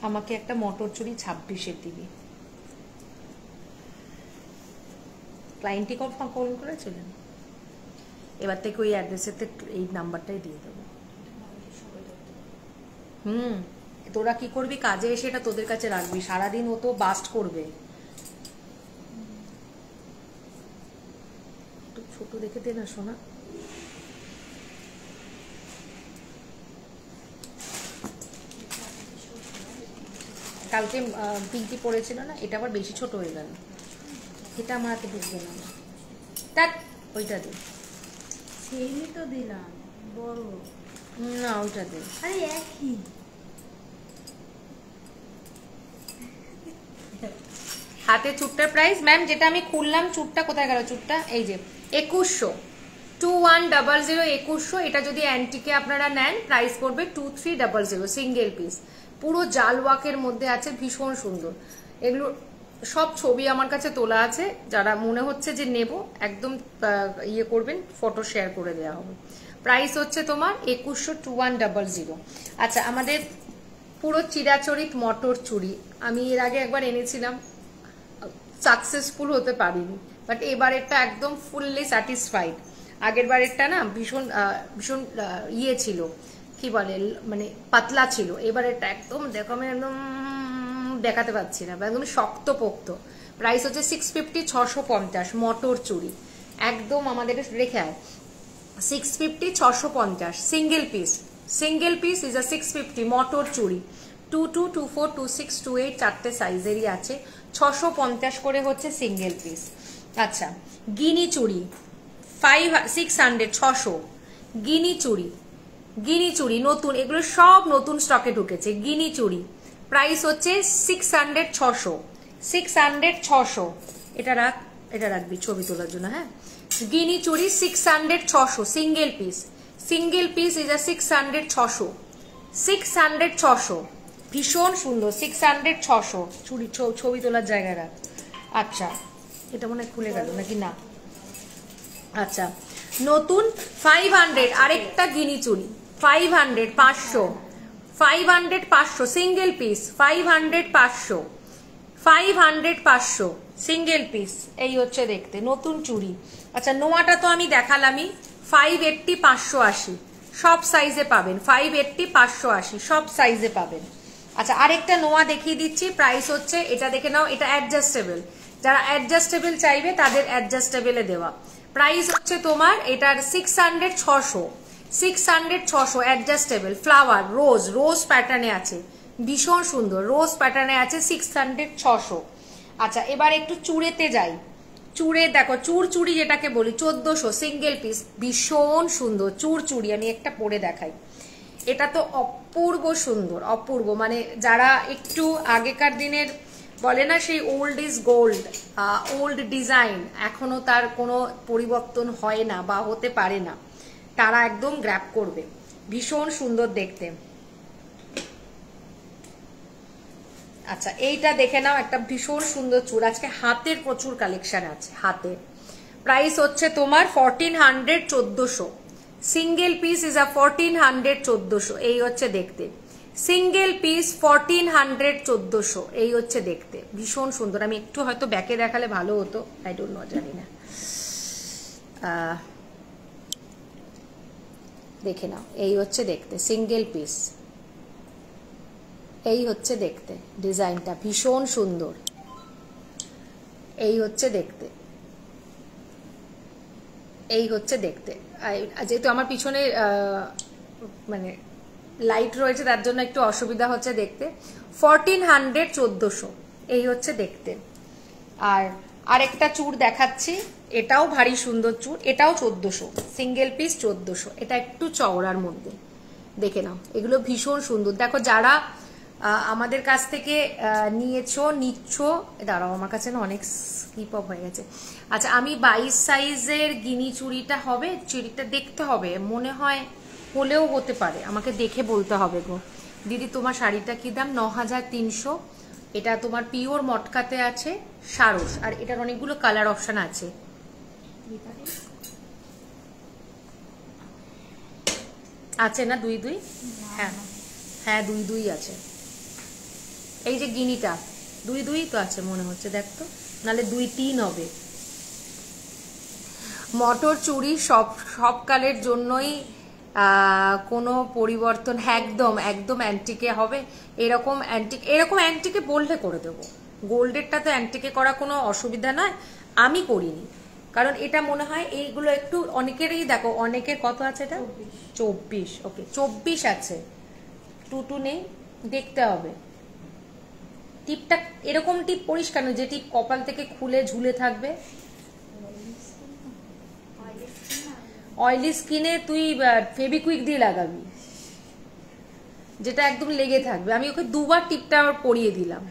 Speaker 1: আমাকে একটা মটর চুড়ি 26-এর দিবি। ক্লায়েন্টই কল করেছিলেন, এবার থেকে ওই অ্যাড্রেসেতে এই নাম্বারটাই দিয়ে দেবো। তোরা কি করবি, কাজে এসে এটা তোদের কাছে রাখবি, সারাদিন ও তো বাস্ট করবে। ছোট দেখে দে না সোনা। কালকে পিঙ্কি পড়েছিল না, এটা আবার বেশি ছোট হয়ে গেল, এটা আমার হাতে ঢুকবে না। তার ওইটা দে,
Speaker 2: সেই তো দিলাম বড়
Speaker 1: না, ওইটা দে।
Speaker 2: আরে একই
Speaker 1: হাতে চুটটার প্রাইস, ম্যাম যেটা আমি খুললাম, চুটটা কোথায় গেল? চুটটা এই যে 2100, 2100, 2100। এটা যদি অ্যান্টিকে আপনারা নেন, প্রাইস পড়বে 2300, সিঙ্গেল পিস, পুরো জাল ওয়ার্কের মধ্যে আছে, ভীষণ সুন্দর। এগুলো সব ছবি আমার কাছে তোলা আছে, যারা মনে হচ্ছে যে নেব, একদম ইয়ে করবেন, ফটো শেয়ার করে দেওয়া হবে। প্রাইস হচ্ছে তোমার 2100, 2100। আচ্ছা, আমাদের পুরো চিরাচরিত মটর চুড়ি আমি এর আগে একবার এনেছিলাম, সাকসেসফুল হতে পারিনি, বাট এবারেরটা একদম ফুললি স্যাটিসফাইড। আগের বারেরটা না ভীষণ ভীষণ ইয়ে ছিল, কি বলে, মানে পাতলা ছিল। এবারেরটা একদম দেখো, আমি একদম দেখাতে পাচ্ছি না, একদম শক্তপোক্ত। প্রাইস হচ্ছে 650, 650, মটর চুড়ি একদম আমাদের রেখে আয়। 650, 650, single piece, single piece is a 650 মটর চুড়ি। 22, 24, 26, 28 চারটে সাইজেরই আছে, 650 করে হচ্ছে সিঙ্গেল পিস। আচ্ছা, গিনি চুড়ি 600, 600, গিনি চুড়ি গিনি চুড়ি নতুন, এগুলো সব নতুন স্টকে ঢুকেছে। গিনি চুড়ি প্রাইস হচ্ছে 600 600 600 600। এটা রাখবি ছবি তোলার জন্য। হ্যাঁ, গিনি চুড়ি 600 600 সিঙ্গেল পিস ইজ 600 600 600 600 ভীষণ সুন্দর। 600 600 চুড়ি ছবি তোলার জায়গায় রাখ। আচ্ছা, এটা মনে হয় খুলে গেল নাকি না? আচ্ছা, নতুন 500 আরেকটা গিনি চুড়ি 500 500 500 500 সিঙ্গেল পিস 500 500 500 500 সিঙ্গেল পিস। এই হচ্ছে দেখতে নতুন চুড়ি। আচ্ছা, নোয়াটা তো আমি দেখালামই। 580 580 সব সাইজে পাবেন। 580 580 সব সাইজে পাবেন। আচ্ছা, আরেকটা নোয়া দেখিয়ে দিচ্ছি। প্রাইস হচ্ছে, এটা দেখে নাও, এটা অ্যাডজাস্টেবল। যারা অ্যাডজাস্টেবল চাইবে তাদের অ্যাডজাস্টেবলে দেওয়া। প্রাইস হচ্ছে তোমার এটার 600 600 600 600 অ্যাডজাস্টেবল। ফ্লাওয়ার রোজ প্যাটার্নে আছে, ভীষণ সুন্দর রোজ প্যাটার্নে আছে। 600 600। আচ্ছা, এবার একটু চুড়েতে যাই। চুড়ে দেখো, চুড়ি যেটাকে বলি 1400 সিঙ্গেল পিস, ভীষণ সুন্দর চুড়ি। আমি একটা পরে দেখাই। এটা তো অপূর্ব সুন্দর, অপূর্ব। মানে যারা একটু আগেকার দিনের বলে না, সেই old is gold, old design এখনো তার কোনো পরিবর্তন হয় না বা হতে পারে না, তারা একদম গ্র্যাব করবে। ভীষণ সুন্দর দেখতে। আচ্ছা, এইটা দেখে নাও, একটা ভীষণ সুন্দর চুড়। আজকে হাতের প্রচুর কালেকশন আছে। হাতে প্রাইস হচ্ছে তোমার 1400 1400 সিঙ্গেল পিস ইজ 1400 1400। এই হচ্ছে দেখতে সিঙ্গেল পিস 1400 1400। এই হচ্ছে দেখতে ভীষণ সুন্দর। আমি একটু হয়তো ব্যাকে দেখালে ভালো হতো, আই ডোন্ট নো, জানি না। দেখে নাও, এই হচ্ছে দেখতে সিঙ্গেল পিস। এই হচ্ছে দেখতে ডিজাইনটা ভীষণ সুন্দর। এই হচ্ছে দেখতে, এই হচ্ছে দেখতে। যেহেতু আমার পিছনে মানে লাইট রয়েছে তার জন্য একটু অসুবিধা হচ্ছে দেখতে। 1400 1400 এই হচ্ছে দেখতে। আর আরেকটা চুড় দেখাচ্ছি, এটাও ভারী সুন্দর চুড়, এটাও 1400 সিঙ্গেল পিস 1400। এটা একটু চওড়ার মধ্যে, দেখে নাও। এগুলো ভীষণ সুন্দর। দেখো, যারা আমাদের কাছ থেকে নিচ্ছ, দাঁড়াও, আমার কাছে না অনেক স্কিপ আপ হয়ে গেছে। আচ্ছা, আমি 22 সাইজের গিনি চুড়িটা হবে, চুড়িটা দেখতে হবে, মনে হয় হলেও হতে পারে, আমাকে দেখে বলতে হবে গো। দিদি, তোমার শাড়িটা কি দাম? 9300। এটা তোমার পিওর মটকাতে আছে, সারস, আর এটার অনেকগুলো কালার অপশন আছে। আছে না 2 হ্যাঁ হ্যাঁ 2 আছে। এই যে গিনিটা 2 তো আছে মনে হচ্ছে, দেখতো, নাহলে 2 3 হবে। মটর চুড়ি সব কালের জন্যই কোনো পরিবর্তন, একদম একদম অ্যান্টিকে হবে। এরকম অ্যান্টিকে বললে করে দেবো। গোল্ডেরটা তো অ্যান্টিকে করা কোনো অসুবিধা নয়, আমি করিনি, কারণ এটা মনে হয় এইগুলো একটু অনেকেরই, দেখো অনেকের কত আছে, এটা 24। ওকে, 24 আছে, 2 নেই, দেখতে হবে। টিপটা এরকম টিপ পরিষ্কার নয়, যে টিপ কপাল থেকে খুলে ঝুলে থাকবে। অয়েলি স্কিনে তুই ফেবিকুইক দিয়ে লাগাবি, যেটা একদম লেগে থাকবে। আমি ওকে 2 বার টিপটা পরিয়ে দিলাম।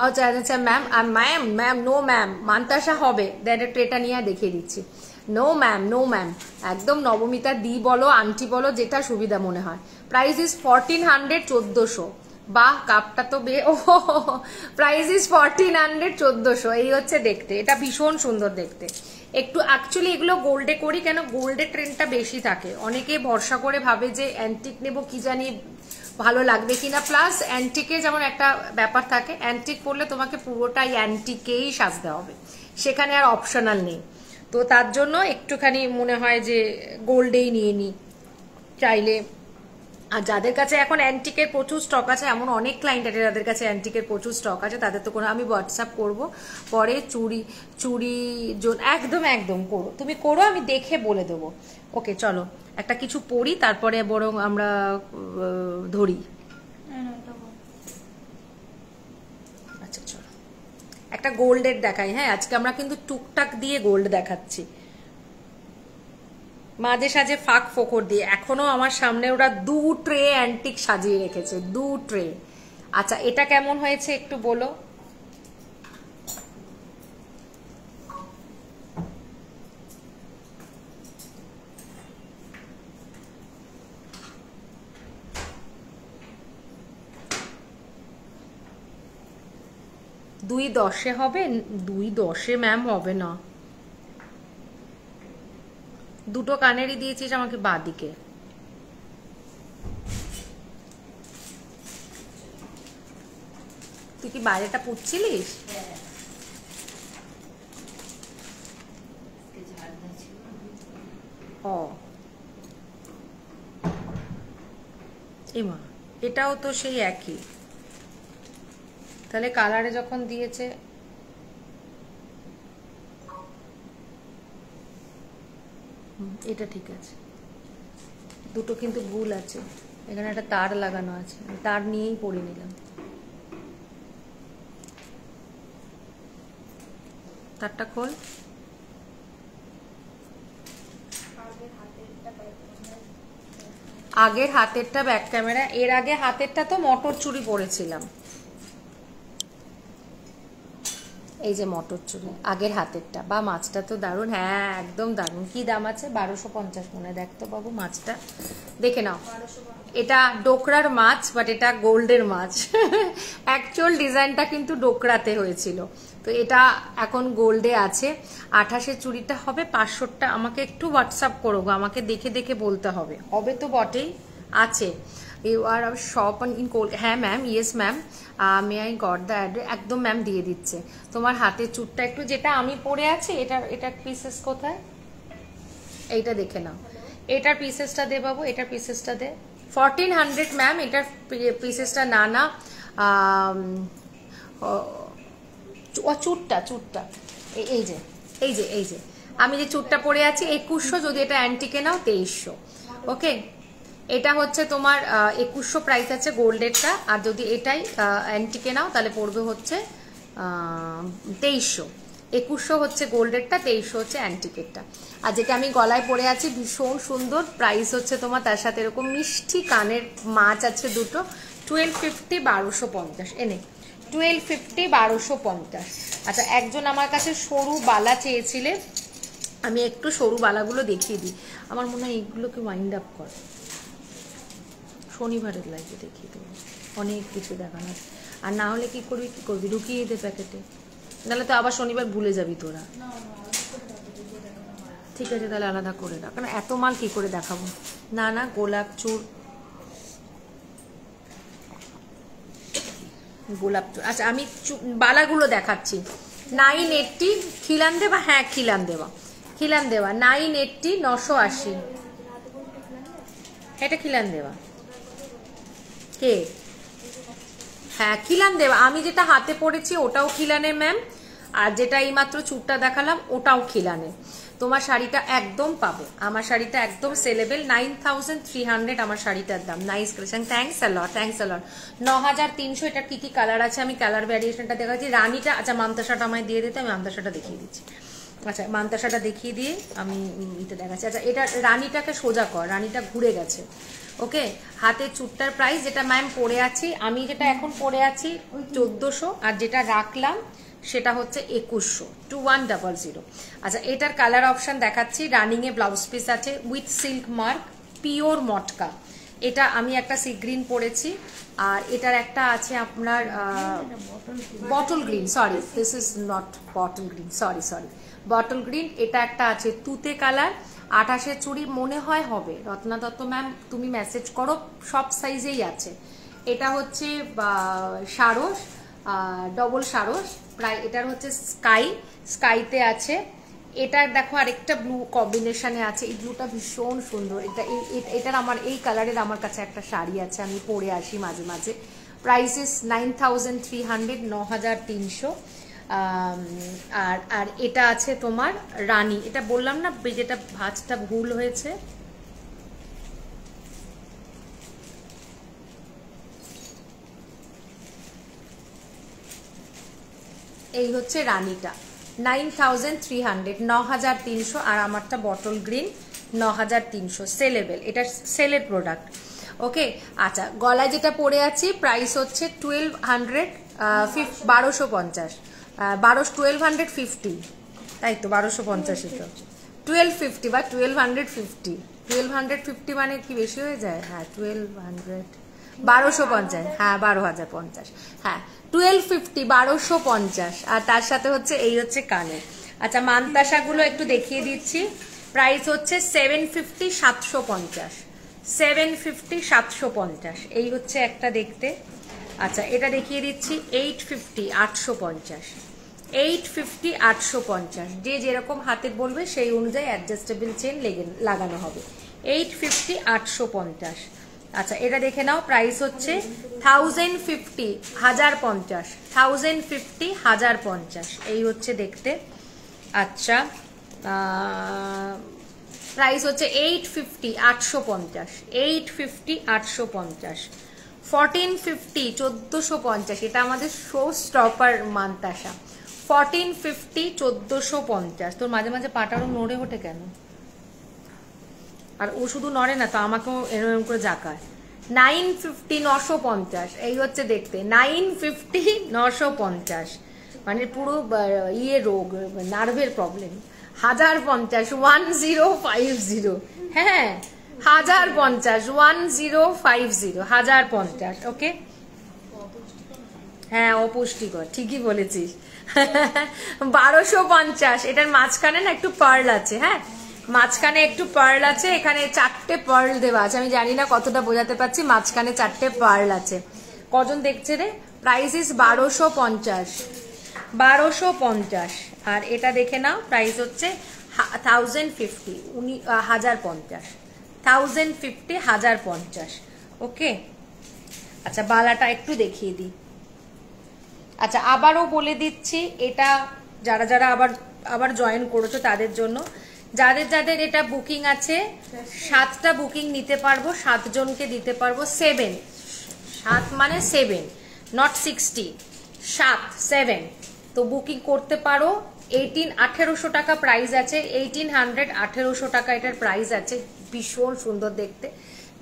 Speaker 1: আচ্ছা ম্যাম নো ম্যাম, মান্তাসা হবে, দেন একটু এটা নিয়ে দেখিয়ে দিচ্ছি। নো ম্যাম একদম নবমিতা দি বলো, আন্টি বলো, যেটা সুবিধা মনে হয়। Price is 1400 1400। বাহ, কাপটা তো প্রাইস ইজ 1400 1400। এই হচ্ছে দেখতে, এটা ভীষণ সুন্দর দেখতে। একটু অ্যাকচুয়ালি এগুলো গোল্ডে করি কেন, গোল্ডের ট্রেন্ডটা বেশি থাকে। অনেকে ভরসা করে ভাবে যে অ্যান্টিক নেবো, কি জানি ভালো লাগবে কিনা। প্লাস অ্যান্টিকে যেমন একটা ব্যাপার থাকে, অ্যান্টিক পরলে তোমাকে পুরোটাই অ্যান্টিকেই সাজতে হবে, সেখানে আর অপশনাল নেই। তো তার জন্য একটুখানি মনে হয় যে গোল্ডেই নিয়ে নিই চাইলে। আর যাদের কাছে এখন অ্যান্টিকের প্রচুর স্টক আছে, এমন অনেক ক্লায়েন্ট আছে যাদের কাছে অ্যান্টিকের প্রচুর স্টক আছে, তাদের তো কোনো, আমি হোয়াটসঅ্যাপ করব পরে। চুড়ি একদম করো, তুমি করো, আমি দেখে বলে দেবো। ওকে, চলো একটা কিছু পড়ি, তারপরে বরং আমরা ধরি। আচ্ছা চলো একটা গোল্ডের দেখাই। হ্যাঁ, আজকে আমরা কিন্তু টুকটাক দিয়ে গোল্ড দেখাচ্ছি। মাঝে সাঝে ফাঁক ফোকর দিয়ে এখনো আমার সামনে ওরা 2 ট্রে অ্যান্টিক সাজিয়ে রেখেছে, 2 ট্রে। আচ্ছা এটা কেমন হয়েছে একটু বলো। দুই 10-এ হবে? 2-10-এ ম্যাম হবে না, দুটো কানেরই দিয়েছিস আমাকে বাঁদিকে। তুই কি বাইরেটা পুচ্ছিলিস? ও এমা, এটাও তো সেই একই, তাহলে কালারে যখন দিয়েছে এটা ঠিক আছে, দুটো কিন্তু ভুল আছে, এখানে একটা তার লাগানো আছে, তার নিয়েই পরে নিলাম। তারটা খোল। আগের হাতেরটা ব্যাক ক্যামেরা, এর আগে হাতেরটা তো মটর চুড়ি পরেছিলাম, এই যে মটর চুড়ি আগের হাতেরটা। বা মাছটা তো দারুণ, হ্যাঁ একদম দারুণ। কি দাম আছে? 1250 মনে, দেখতো বাবু মাছটা দেখে নাও। এটা ডোকরার মাছ, বাট এটা গোল্ডের মাছ। অ্যাকচুয়াল ডিজাইনটা কিন্তু ডোকরাতে হয়েছিল, তো এটা এখন গোল্ডে আছে। 28-এর চুড়িটা হবে 500টা। আমাকে একটু হোয়াটসঅ্যাপ করো, আমাকে দেখে দেখে বলতে হবে, হবে তো বটেই আছে। ইউ আর শপ ইন হ্যাঁ ma'am, yes ma'am, may I got the address, একদম ম্যাম দিয়ে দিচ্ছে। তোমার হাতের চুটটা একটু, যেটা আমি পরে আছি এটার পিসেস কোথায়, এইটা দেখে নাও। এটার পিসেসটা দে বাবু, এটার পিসেসটা দে। 1400 ম্যাম, এটার পিসেসটা না না চুটটা চুটটা এই যে এই যে এই যে আমি যে চুটটা পরে আছি 2100, যদি এটা অ্যান্টিকে নাও 2300। ওকে, এটা হচ্ছে তোমার 2100 প্রাইস আছে গোল্ডেরটা, আর যদি এটাই অ্যান্টিকে নাও তাহলে পড়বে হচ্ছে 2300। 2100 হচ্ছে গোল্ডেরটা, 2300 হচ্ছে অ্যান্টিকেরটা। আর যেটা আমি গলায় পরে আছি ভীষণ সুন্দর, প্রাইস হচ্ছে তোমার তার সাথে এরকম মিষ্টি কানের মাছ আছে দুটো, 1250 1250 এনে 1250 1250। আচ্ছা একজন আমার কাছে সরু বালা চেয়েছিলে, আমি একটু সরু বালাগুলো দেখিয়ে দিই। আমার মনে হয় এইগুলোকে ওয়াইন্ড আপ কর, শনিবারের লাইভে দেখিয়ে দেবো, অনেক কিছু দেখানোর। আর না হলে কি করবি ঢুকিয়ে দে প্যাকেটে, নাহলে তো আবার শনিবার ভুলে যাবি তোরা। ঠিক আছে তাহলে আলাদা করে রাখ, কারণ এত মাল কি করে দেখাবো। না না গোলাপ চুর, গোলাপ চুর। আচ্ছা আমি বালাগুলো দেখাচ্ছি। 980 খিলান দেবা, হ্যাঁ খিলান দেওয়া, খিলান দেওয়া 980 980, এটা খিলান দেওয়া কে, হ্যাঁ খিলান দেওয়া। আমি যেটা হাতে পড়েছি ওটাও খিলানের ম্যাম, আর যেটা এইমাত্র চুরটা দেখালাম ওটাও খিলানের। তোমার শাড়িটা একদম পাবে, আমার শাড়িটা একদম সেলেবেল। 9300 আমার শাড়িটার দাম। Nice collection, thanks a lot, thanks a lot. 9300। এটার কি কি কালার আছে আমি কালার ভ্যারিয়েশনটা দেখাচ্ছি। রানীটা, আচ্ছা মান্তাসাটা আমায় দিয়ে দিতে, আমি মান্তাসাটা দেখিয়ে দিচ্ছি। আচ্ছা মান্তাসাটা দেখিয়ে দিয়ে আমি এটা দেখাচ্ছি। আচ্ছা এটা রানীটাকে সোজা কর, রানীটা ঘুরে গেছে। ওকে, হাতের চুটটার প্রাইস, যেটা ম্যাম পরে আছি আমি, যেটা এখন পরে আছি 1400, আর যেটা রাখলাম সেটা হচ্ছে 2100, 2100। আচ্ছা এটার কালার অপশন দেখাচ্ছি। রানিং এ ব্লাউজ পিস আছে উইথ সিল্ক মার্ক, পিওর মটকা। এটা আমি একটা সি গ্রিন পরেছি, আর এটার একটা আছে আপনার bottle green, sorry this is not bottle green, sorry sorry bottle green. এটা একটা আছে তুতে কালার। 28-এর চুড়ি মনে হয় হবে। রত্না দত্ত ম্যাম তুমি মেসেজ করো, সব সাইজেই আছে। এটা হচ্ছে সারস, ডবল সারস, প্রায় এটার হচ্ছে স্কাইতে আছে। এটার দেখো আরেকটা ব্লু কম্বিনেশনে আছে, এই ব্লুটা ভীষণ সুন্দর। এটার আমার এই কালারের আমার কাছে একটা শাড়ি আছে, আমি পরে আসি মাঝে মাঝে। Price is 9300, 9300। আর এটা আছে তোমার রানী, এটা বললাম না যেটা ভাঁজটা ভুল হয়েছে, এই হচ্ছে রানীটা। 9300, 9300। আর আমারটা বটল গ্রিন, 9300 সেলেবেল, এটা সেলের প্রোডাক্ট। ওকে, আচ্ছা গলায় যেটা পরে আছি প্রাইস হচ্ছে 1250, 1250, তাই তো 1250, তো 1250 বা 1250, 1250 মানে কি বেশি হয়ে যায়? হ্যাঁ 1200, 1250, হ্যাঁ 12,050, হ্যাঁ 1250, 1250। আর তার সাথে হচ্ছে এই হচ্ছে কানের। আচ্ছা মানতাসাগুলো একটু দেখিয়ে দিচ্ছি, প্রাইস হচ্ছে 750, 750, 750, 750, এই হচ্ছে একটা দেখতে। আচ্ছা এটা দেখিয়ে দিচ্ছি 850, 850, 850, 850, যে যেরকম হাতের বলবে সেই অনুযায়ী অ্যাডজাস্টেবল চেন লাগানো হবে। 850, 850। আচ্ছা এটা দেখে নাও, প্রাইস হচ্ছে 1050, 1050, 1050, 1050, এই হচ্ছে দেখতে। আচ্ছা প্রাইস হচ্ছে 850, 850, 850, 850, 1450, 1450, এটা আমাদের শো স্টপার মানতাসা। 1450, 1450। তোর মাঝে মাঝে পাটারও নড়ে ওঠে কেন? আর ও শুধু নড়ে না তো, আমাকেও এরকম করে জাকায়। 950, 950, এই হচ্ছে দেখতে। 950, 950, মানে পুরো ইয়ে রোগ, নার্ভের প্রবলেম। 1050, 1050, হ্যাঁ 1050, 1050, 1050। ওকে হ্যাঁ অপুষ্টিকর, ঠিকই বলেছিস। 1250, এটার মাঝখানে না একটু পার্ল আছে, হ্যাঁ মাঝখানে একটু পার্ল আছে, এখানে 4টে পার্ল দেওয়া আছে, আমি জানি না কতটা বোঝাতে পারছি, মাঝখানে 4টে পার্ল আছে। কজন দেখছে রে? Price is 1250, 1250। আর এটা দেখে নাও, প্রাইস হচ্ছে 1050, 1050, 1050, 1050। ওকে আচ্ছা বালাটা একটু দেখিয়ে দিই। আচ্ছা আবারও বলে দিচ্ছি, এটা যারা যারা আবার জয়েন করেছো তাদের জন্য, যাদের যাদের এটা বুকিং আছে 7টা বুকিং নিতে পারবো, 7 জনকে দিতে পারবো 7, 7 মানে 7, নট 60, 7, 7। তো বুকিং করতে পারো। 1800 টাকা প্রাইস আছে, 1800, 1800 টাকা এটার প্রাইস আছে। ভীষণ সুন্দর দেখতে,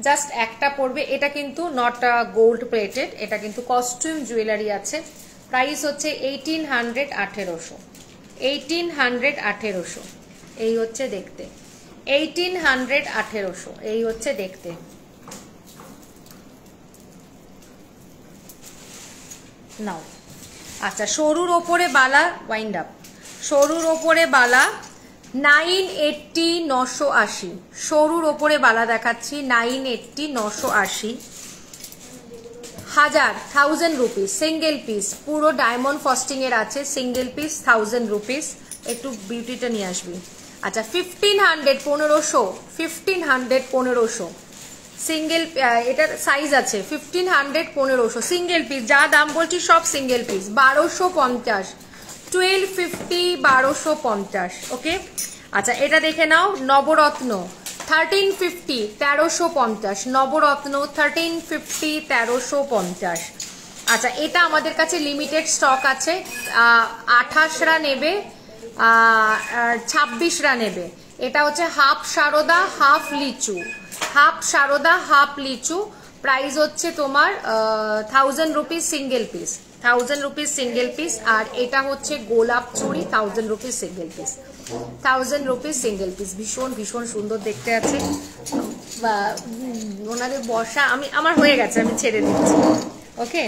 Speaker 1: জাস্ট একটা পড়বে। এটা কিন্তু নট গোল্ড প্লেটেড, এটা কিন্তু কস্টিউম জুয়েলারি আছে। প্রাইস হচ্ছে 1800, 1800, 1800, 1800, এই হচ্ছে দেখতে। 1800, 1800, এই হচ্ছে দেখতে। নাও আচ্ছা সরুর ওপরে বালা, ওয়াইন্ড আপ, সরুর ওপরে বালা 980, 980, সরুর ওপরে বালা দেখাচ্ছি 980, 980, 1000 রুপিস সিঙ্গেল পিস, পুরো ডায়মন্ড ফস্টিং এর আছে, সিঙ্গেল পিস 1000 রুপিস। একটু বিউটিটা নিয়ে আসবি। আচ্ছা 1500, 1500, 1500, 1500 সিঙ্গেল, এটার সাইজ আছে 1500, 1500 সিঙ্গেল পিস, যা দাম বলছি সব সিঙ্গেল পিস। 1250, 1250, 1250। ওকে আচ্ছা এটা দেখে নাও, নবরত্ন 1350, 1350, নবরত্ন 1350, 1350। আচ্ছা এটা আমাদের কাছে লিমিটেড স্টক আছে, 28রা নেবে, 26রা নেবে। এটা হচ্ছে হাফ সারদা, হাফ লিচু, হাফ সারদা, হাফ লিচু। প্রাইস হচ্ছে তোমার 1000 rupees single piece, 1000 rupees single piece. আর এটা হচ্ছে গোলাপ চুড়ি, 1000 rupees single piece, 1000 rupees single piece. ভীষণ ভীষণ সুন্দর দেখতে আছে। ওনাদের বসা আমার হয়ে গেছে, আমি ছেড়ে দিচ্ছি। ওকে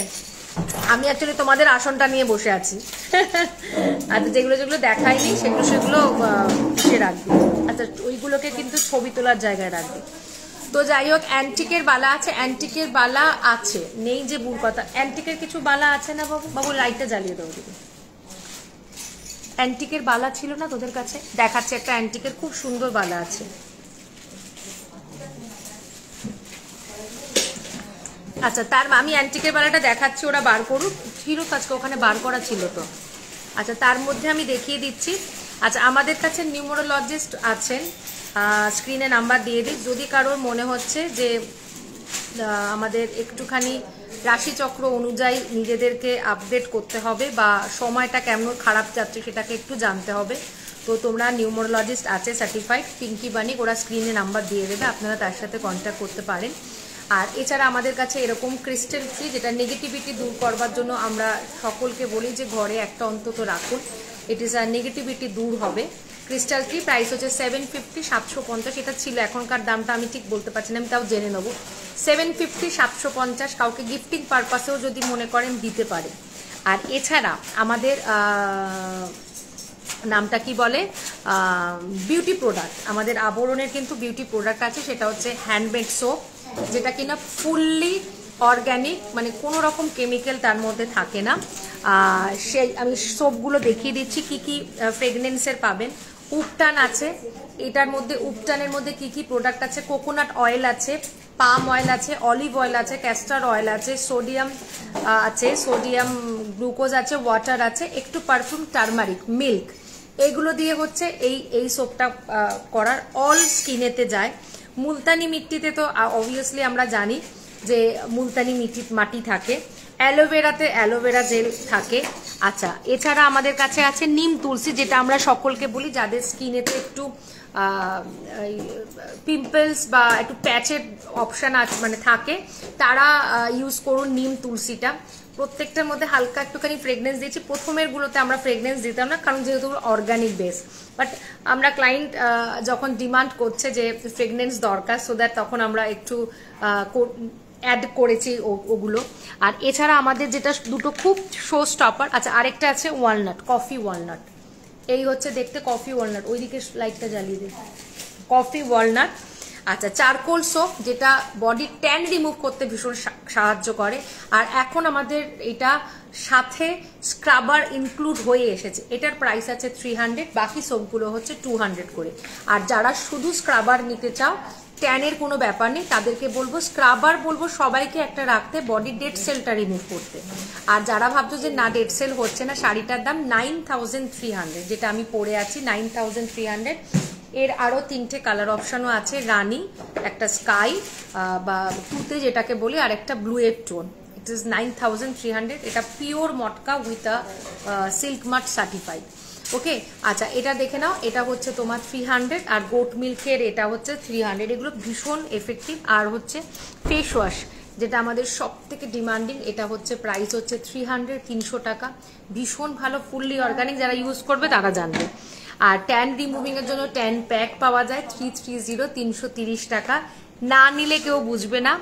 Speaker 1: আমি অ্যাকচুয়ালি তোমাদের আসনটা নিয়ে বসে আছি। আর যেগুলো যেগুলো দেখাইনি সেগুলো সে রাখবি। আচ্ছা ওইগুলোকে কিন্তু ছবি তোলার জায়গায় রাখবি। তো যাই হোক অ্যান্টিকের বালা আছে, অ্যান্টিকের বালা আছে, নেই যে ভুল কথা। অ্যান্টিকের কিছু বালা আছে না বাবু? বাবু লাইটটা জ্বালিয়ে দাও দিদি। অ্যান্টিকের বালা ছিল না তোদের কাছে? দেখাচ্ছে একটা অ্যান্টিকের খুব সুন্দর বালা আছে। আচ্ছা আমি অ্যান্টিকের বালাটা দেখাচ্ছি, ওরা বার করুক। ছিল তো আজকে ওখানে বার করা ছিল তো। আচ্ছা তার মধ্যে আমি দেখিয়ে দিচ্ছি। আচ্ছা আমাদের কাছে নিউমোরোলজিস্ট আছেন, স্ক্রিনে নাম্বার দিয়ে দিই। যদি কারোর মনে হচ্ছে যে আমাদের একটুখানি রাশিচক্র অনুযায়ী নিজেদেরকে আপডেট করতে হবে বা সময়টা কেমন খারাপ যাচ্ছে সেটাকে একটু জানতে হবে, তো তোমরা নিউমোরোলজিস্ট আছে সার্টিফাইড পিঙ্কি বানিক, ওরা স্ক্রিনে নাম্বার দিয়ে দেবে, আপনারা তার সাথে কন্ট্যাক্ট করতে পারেন। আর এছাড়া আমাদের কাছে এরকম ক্রিস্টাল ট্রি, যেটা নেগেটিভিটি দূর করবার জন্য আমরা সকলকে বলি যে ঘরে একটা অন্তত রাখুন, ইট ইজ নেগেটিভিটি দূর হবে। ক্রিস্টাল ট্রি প্রাইস হচ্ছে 750, 750 এটা ছিল, এখনকার দামটা আমি ঠিক বলতে পারছি না, আমি তাও জেনে নেবো। 750, 750 কাউকে গিফটিং পারপাসেও যদি মনে করেন দিতে পারে। আর এছাড়া আমাদের নামটা কি বলে, বিউটি প্রোডাক্ট, আমাদের আবরণের কিন্তু বিউটি প্রোডাক্ট আছে, সেটা হচ্ছে হ্যান্ডমেড সোপ, যেটা কিনা ফুললি অর্গ্যানিক, মানে কোনো রকম কেমিক্যাল তার মধ্যে থাকে না। সেই আমি সোপগুলো দেখিয়ে দিচ্ছি কি কি ফ্রেগনেন্সের পাবেন। উপটান আছে, এটার মধ্যে উপটানের মধ্যে কি কি প্রোডাক্ট আছে, কোকোনাট অয়েল আছে, পাম অয়েল আছে, অলিভ অয়েল আছে, ক্যাস্টার অয়েল আছে, সোডিয়াম আছে, সোডিয়াম গ্লুকোজ আছে, ওয়াটার আছে, একটু পারফিউম, টারমারিক, মিল্ক, এইগুলো দিয়ে হচ্ছে এই সোপটা করার। অল স্কিনেতে যায়। মুলতানি মিট্টিতে তো অবভিয়াসলি আমরা জানি যে মুলতানি মাটি থাকে, অ্যালোভেরাতে অ্যালোভেরা জেল থাকে। আচ্ছা, এছাড়া আমাদের কাছে আছে নিম তুলসী, যেটা আমরা সকলকে বলি যাদের স্কিনেতে একটু পিম্পলস বা একটু প্যাচের অপশান আছে মানে থাকে, তারা ইউজ করুন নিম তুলসীটা। প্রত্যেকটার মধ্যে হালকা একটুখানি ফ্রেগনেন্স দিয়েছি, প্রথমের গুলোতে আমরা ফ্রেগনেন্স দিতাম না, কারণ যেহেতু অর্গানিক বেস, বাট আমরা ক্লায়েন্ট যখন ডিমান্ড করছে যে ফ্রেগনেন্স দরকার, সো দ্যাট তখন আমরা একটু অ্যাড করেছি ওগুলো। আর এছাড়া আমাদের যেটা দুটো খুব শো স্টপার, আচ্ছা আরেকটা আছে ওয়ালনাট, কফি ওয়ালনাট, এই হচ্ছে দেখতে কফি ওয়ালনাট, ওইদিকে লাইটটা জ্বালিয়ে দিই, কফি ওয়ালনাট। আচ্ছা, চারকোল সোপ, যেটা বডি ট্যান রিমুভ করতে ভীষণ সাহায্য করে। আর এখন আমাদের এটা সাথে স্ক্রাবার ইনক্লুড হয়ে এসেছে, এটার প্রাইস আছে 300, বাকি সোপগুলো হচ্ছে 200 করে। আর যারা শুধু স্ক্রাবার নিতে চাও, ট্যানের কোনো ব্যাপার নেই, তাদেরকে বলবো স্ক্রাবার বলবো সবাইকে একটা রাখতে, বডি ডেড সেলটা রিমুভ করতে। আর যারা ভাবছো যে না ডেড সেল হচ্ছে না, শাড়িটার দাম 9300, যেটা আমি পরে আছি 9300। এর আরো 3টে কালার অপশনও আছে, রানী, একটা স্কাই বা তুতে যেটাকে বলি, আর একটা ব্লু এর টোন। ইট ইজ 9300, এটা pure matka with a silk mark certified. Okay, আচ্ছা এটা দেখে নাও, এটা হচ্ছে তোমার 300, আর গোট মিল্কের এটা হচ্ছে 300। এগুলো ভীষণ এফেক্টিভ। আর হচ্ছে ফেস ওয়াশ, যেটা আমাদের সব থেকে ডিমান্ডিং, এটা হচ্ছে প্রাইস হচ্ছে 300, 300 টাকা, ভীষণ ভালো, ফুললি অর্গানিক, যারা ইউজ করবে তারা জানবে। আর ট্যান রিমুভিং এর জন্য ট্যান প্যাক পাওয়া যায় 330, 330 টাকা, না নিলে কেউ বুঝবে না।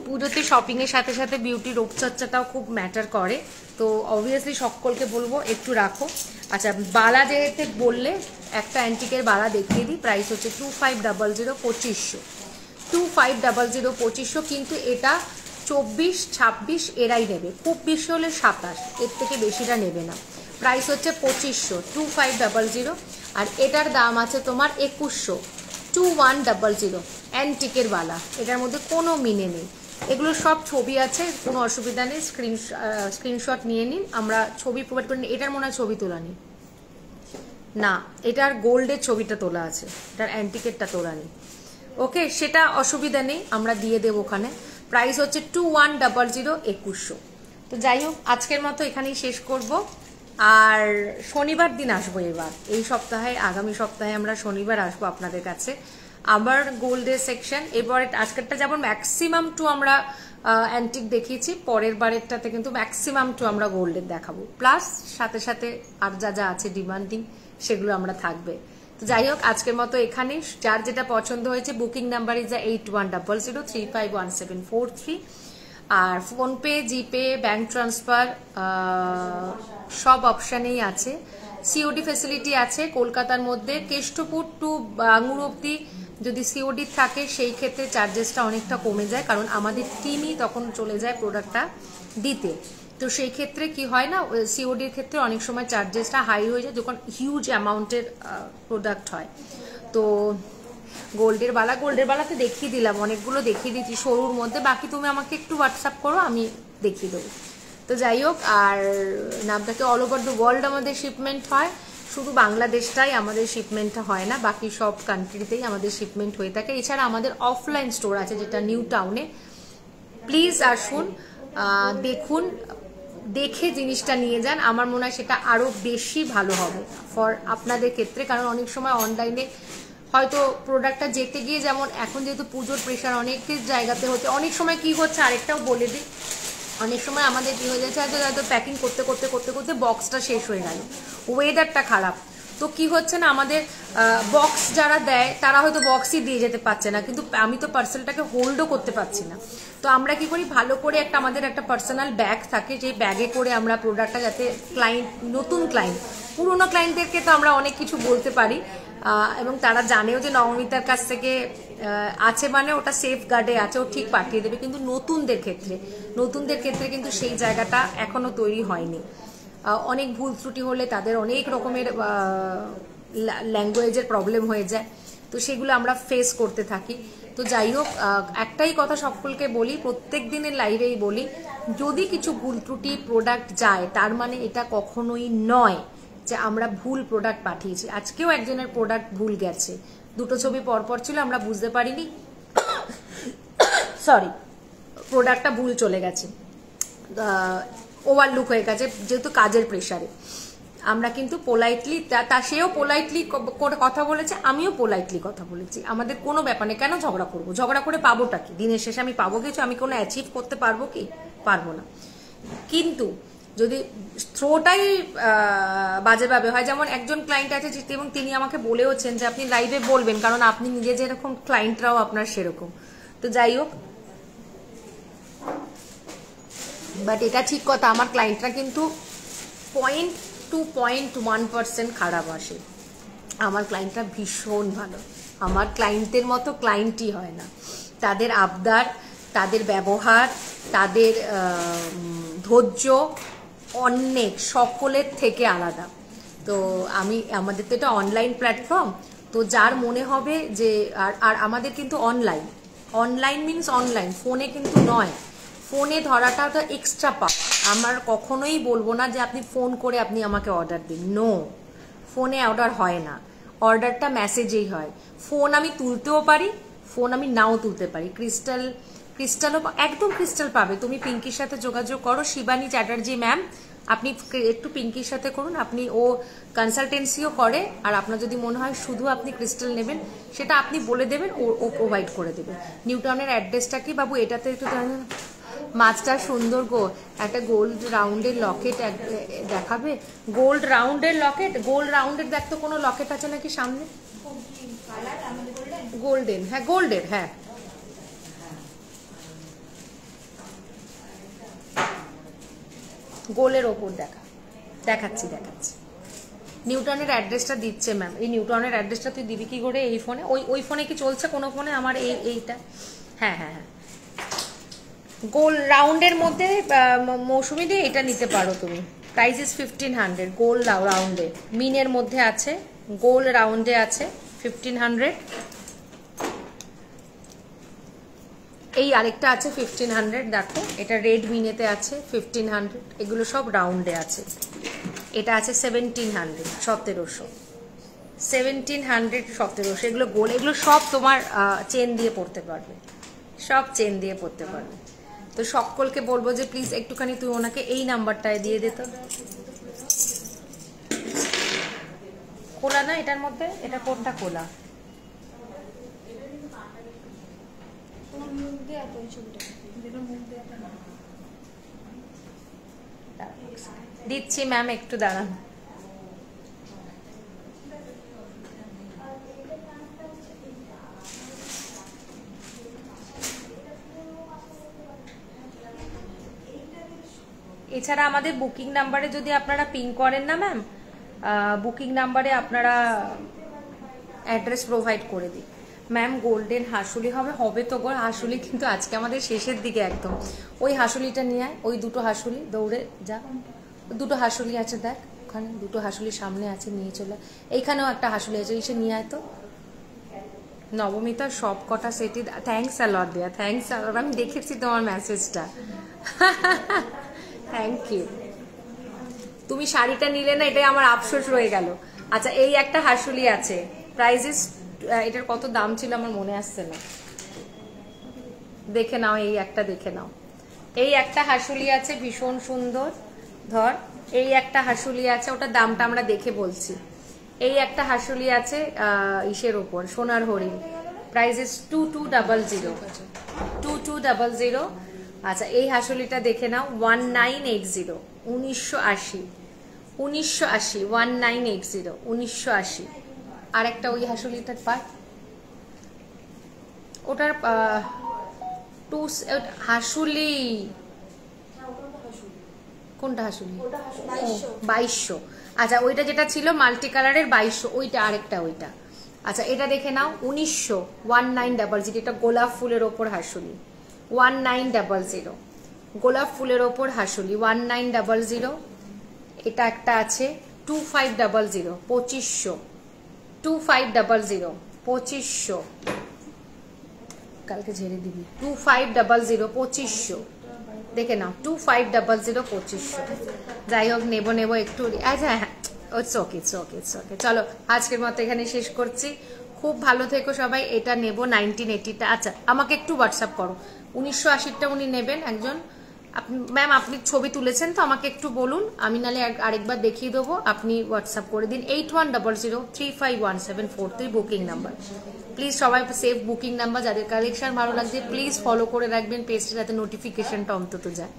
Speaker 1: পুজোতে শপিং এর সাথে সাথে বিউটির রূপচর্চাটাও খুব ম্যাটার করে, তো অবভিয়াসলি সকলকে বলবো একটু রাখো। আচ্ছা, বালা যেহেতু বললে, একটা অ্যান্টিকের বালা দেখিয়ে দিই, প্রাইস হচ্ছে 2500, 2500, 2500, 2500, কিন্তু এটা 24, 26 এরাই নেবে, খুব বেশি হলে 27, এর থেকে বেশিটা নেবে না। প্রাইস হচ্ছে 2500, 2500। আর এটার দাম আছে তোমার 2100, 2100, অ্যান্টিকের বালা, এটার মধ্যে কোনো মিনে নেই। এগুলো সব ছবি আছে, কোনো অসুবিধা নেই, স্ক্রিনশট নিয়ে নিন, আমরা ছবি প্রোভাইড করি। এটার মনে হয় ছবি তোলা নেই, না এটার গোল্ডের ছবিটা তোলা আছে, এটার অ্যান্টিকেরটা তোলা নেই। ওকে, সেটা অসুবিধা নেই, আমরা দিয়ে দেবো ওখানে। প্রাইস হচ্ছে 2100, 2100। তো যাই হোক, আজকের মতো এখানেই শেষ করব। আর শনিবার দিন আসবো এবার, এই সপ্তাহে, আগামী সপ্তাহে আমরা শনিবার আসবো আপনাদের কাছে আবার গোল্ডের সেকশন। এবারে আজকেরটা যেমন ম্যাক্সিমাম টু আমরা অ্যান্টিক দেখিয়েছি, পরের বারেরটাতে কিন্তু ম্যাক্সিমাম টু আমরা গোল্ডের দেখাবো, প্লাস সাথে সাথে আর যা যা আছে ডিমান্ডিং সেগুলো আমরা থাকবে। তো যাই হোক, আজকের মতো এখানেই। যার যেটা পছন্দ হয়েছে, বুকিং নাম্বার ইজ 8100351743। আর ফোনপে, জিপে, ব্যাংক ট্রান্সফার সব অপশানেই আছে। সিওডি ফ্যাসিলিটি আছে কলকাতার মধ্যে, কেষ্টপুর টু বাঙুর অব্দি যদি সিওডি থাকে, সেই ক্ষেত্রে চার্জেসটা অনেকটা কমে যায়, কারণ আমাদের টিমই তখন চলে যায় প্রোডাক্টটা দিতে। তো সেই ক্ষেত্রে কি হয় না, সিওডির ক্ষেত্রে অনেক সময় চার্জেসটা হাই হয়ে যায় যখন হিউজ অ্যামাউন্টের প্রোডাক্ট হয়। তো গোল্ডের বালাতে দেখিয়ে দিলাম, অনেকগুলো দেখিয়ে দিচ্ছি সরুর মধ্যে, বাকি তুমি আমাকে একটু হোয়াটসঅ্যাপ করো, আমি দেখিয়ে দেবো। তো যাই হোক, আর নামটাকে অল ওভার দ্য ওয়ার্ল্ড আমাদের শিপমেন্ট হয়, শুধু বাংলাদেশটাই আমাদের শিপমেন্টটা হয় না, বাকি সব কান্ট্রিতেই আমাদের শিপমেন্ট হয়ে থাকে। এছাড়া আমাদের অফলাইন স্টোর আছে, যেটা নিউ টাউনে। প্লিজ আসুন, দেখুন, দেখে জিনিসটা নিয়ে যান, আমার মনে হয় সেটা আরো বেশি ভালো হবে ফর আপনাদের ক্ষেত্রে। কারণ অনেক সময় অনলাইনে হয়তো প্রোডাক্টটা যেতে গিয়ে, যেমন এখন যেহেতু পুজোর প্রেশার অনেকের জায়গাতে হচ্ছে, অনেক সময় কি হচ্ছে আরেকটাও বলে দিই, অনেক সময় আমাদের কি হয়ে যাচ্ছে হয়তো প্যাকিং করতে করতে করতে করতে বক্সটা শেষ হয়ে গেল, ওয়েদারটা খারাপ, তো কি হচ্ছে না আমাদের বক্স যারা দেয় তারা হয়তো বক্সই দিয়ে যেতে পারছে না, কিন্তু আমি তো পার্সেলটাকে হোল্ডও করতে পারছি না। তো আমরা কি করি, ভালো করে একটা আমাদের একটা পার্সোনাল ব্যাগ থাকে, যে ব্যাগে করে আমরা প্রোডাক্টটা, যাতে ক্লায়েন্ট, নতুন ক্লায়েন্ট, পুরোনো ক্লায়েন্টদেরকে তো আমরা অনেক কিছু বলতে পারি, এবং তারা জানেও যে নবমিতার কাছ থেকে আছে মানে ওটা সেফ গার্ডে আছে, ও ঠিক পাঠিয়ে দেবে। কিন্তু নতুনদের ক্ষেত্রে কিন্তু সেই জায়গাটা এখনো তৈরি হয়নি। অনেক ভুল ত্রুটি হলে তাদের অনেক রকমের ল্যাঙ্গুয়েজের প্রবলেম হয়ে যায়, তো সেগুলো আমরা ফেস করতে থাকি। তো যাই হোক, একটাই কথা সকলকে বলি, প্রত্যেক দিনের লাইভেই বলি, যদি কিছু ভুল ত্রুটি প্রোডাক্ট যায় তার মানে এটা কখনোই নয় যে আমরা ভুল প্রোডাক্ট পাঠিয়েছি। আজকেও একজনের প্রোডাক্ট ভুল গেছে, দুটো ছবি পরপর ছিল, আমরা বুঝতে পারিনি, সরি, প্রোডাক্টটা ভুল চলে গেছে, ওভারলুক হয়ে গেছে যেহেতু কাজের প্রেশারে। আমরা কিন্তু পোলাইটলি, সেও পোলাইটলি কথা বলেছে, আমিও পোলাইটলি কথা বলেছি, আমাদের কোনো ব্যাপার নেই, কেন ঝগড়া করবো, ঝগড়া করে পাবোটা কি, দিনের শেষে আমি পাবো কিছু, আমি কোনো অ্যাচিভ করতে পারবো কি, পারবো না। কিন্তু যদি থ্রোটাই বাজেভাবে হয়, যেমন একজন ক্লায়েন্ট আছে এবং তিনি আমাকে বলেওছেন যে আপনি লাইভে বলবেন, কারণ আপনি নিজে যেরকম ক্লায়েন্টরাও আপনার সেরকম। তো যাই হোক, বাট এটা ঠিক কথা, আমার ক্লায়েন্টরা কিন্তু 0.2-0.1% খারাপ আসে, আমার ক্লায়েন্টরা ভীষণ ভালো, আমার ক্লায়েন্টের মতো ক্লায়েন্টই হয় না, তাদের আবদার, তাদের ব্যবহার, তাদের ধৈর্য অনেক সকলের থেকে আলাদা। তো আমাদের তো এটা অনলাইন প্ল্যাটফর্ম, তো যার মনে হবে যে, আর আমাদের কিন্তু অনলাইন মিনস অনলাইন, ফোনে কিন্তু নয়, ফোনে ধরাটা তো এক্সট্রা পাওয়া। আমার কখনোই বলবো না যে আপনি ফোন করে আপনি আমাকে অর্ডার দিন, নো, ফোনে অর্ডার হয় না, অর্ডারটা মেসেজেই হয়। ফোন আমি তুলতেও পারি, ফোন আমি নাও তুলতে পারি, ক্রিস্টালও একদম ক্রিস্টাল পাবে। তুমি পিঙ্কির সাথে যোগাযোগ করো, শিবানী চ্যাটার্জি ম্যাম, আপনি একটু পিঙ্কির সাথে করুন, আপনি ও কনসালটেন্সিও করে, আর আপনার যদি মনে হয় শুধু আপনি ক্রিস্টাল নেবেন সেটা আপনি বলে দেবেন, ও প্রোভাইড করে দেবে। নিউটনের অ্যাড্রেসটা কি বাবু, এটাতে একটু মাছটা সুন্দর গো, একটা গোল্ড রাউন্ডের লকেট দেখাবে, গোল্ড রাউন্ডের লকেট, গোল্ড রাউন্ডের দেখ তো কোনো লকেট আছে নাকি সামনে, গোল্ডেন, হ্যাঁ গোল্ডের, হ্যাঁ গোলের ওপর দেখাচ্ছি নিউটনের অ্যাড্রেসটা দিচ্ছে ম্যাম, এই নিউটনের অ্যাড্রেসটা তুই দিবি কি করে এই ফোনে, ওই ফোনে কি চলছে কোনো ফোনে আমার এইটা, হ্যাঁ হ্যাঁ হ্যাঁ, গোল রাউন্ডের মধ্যে মৌসুমি দিয়ে এটা নিতে পারো তুমি, প্রাইস ইজ 1500, গোল রাউন্ডে, মিনের মধ্যে আছে, গোল রাউন্ডে আছে 1500, এই আরেকটা আছে 1500, দেখো এটা রেড মিনেতে আছে 1500, এগুলো সব রাউন্ডে আছে, এটা আছে 1700, 1700, এগুলো গোল, এগুলো সব তোমার চেন দিয়ে পড়তে পারবে, সব চেন দিয়ে পড়তে পারবে। তো সকলকে বলবো যে প্লিজ একটুখানি তুই ওনাকে এই নাম্বারটায় দিয়ে দে তো, খোলা না এটার মধ্যে, এটা কোনটা খোলা, দিচ্ছি ম্যাম, একটু দাঁড়ান। এছাড়া আমাদের বুকিং নাম্বারে যদি আপনারা পিং করেন না ম্যাম, বুকিং নাম্বারে আপনারা অ্যাড্রেস প্রোভাইড করে দিই। ম্যাম গোল্ডেন হাসুলি হবে তো গো, হাসুলি কিন্তু আজকে আমাদের শেষের দিকে একদম, ওই হাসুলিটা নিয়ে আয়, ওই দুটো হাসুলি দৌড়ে যা, দুটো হাসুলি আছে দেখ ওখানে, দুটো হাসুলি সামনে আছে, নিয়ে চলে, এইখানেও একটা হাসুলি আছে, এসে নিয়ে আয় তো। নবমিতার সব কটা সেটি, থ্যাংকস অ্যালট দেয়া, থ্যাংকস অ্যালট, আমি দেখেছি তোমার মেসেজটা, থ্যাংক ইউ। তুমি শাড়িটা নিলে না, এটাই আমার আফসোস রয়ে গেল। আচ্ছা এই একটা হাসুলি আছে, প্রাইস, এটার কত দাম ছিল আমার মনে আসছে না, দেখে নাও, এই একটা দেখে নাও, এই একটা হাসুলি আছে ভীষণ সুন্দর, ধর, এই একটা হাসুলি আছে, ওটার দামটা আমরা দেখে বলছি। এই একটা হাসুলি আছে ইসের ওপর, সোনার হরিণ, প্রাইস ইস 2200, 2200। আচ্ছা এই হাসুলিটা দেখে নাও, 1980, 1980, 1980, 1980, 1980। আর একটা ওই হাসুলিটার পার, ওটার হাসুলি কোনটা হাসুলি? 2200। আচ্ছা ওইটা যেটা ছিল মাল্টি কালারের 2200, ওইটা আরেকটা ওইটা। আচ্ছা এটা দেখে নাও 1900, 1900, এটা গোলাপ ফুলের ওপর হাসুলি, 1900, গোলাপ ফুলের ওপর হাসুলি 1900। এটা একটা আছে 2500, 2500, 2500, 2500, কালকে ঝেড়ে দিবি। 2500, 2500 দেখে নাও, 2500, 2500। যাই হোক নেবো একটু। আচ্ছা হ্যাঁ, ইটস ওকে। চলো আজকের মতো এখানে শেষ করছি। খুব ভালো থেকো সবাই। এটা নেব 1980টা। আচ্ছা আমাকে একটু হোয়াটসঅ্যাপ করো, 1980টা উনি নেবেন একজন। ম্যাম আপনি ছবি তুলেছেন তো, আমাকে একটু বলুন, আমি নালে আরেকবার দেখিয়ে দেবো, আপনি হোয়াটসঅ্যাপ করে দিন। 8100351743 বুকিং নাম্বার। প্লিজ সবাই সেভ বুকিং নাম্বার, যাদের কালেকশন ভালো লাগছে প্লিজ ফলো করে রাখবেন পেজটা, যাতে নোটিফিকেশনটা অন্তত যায়।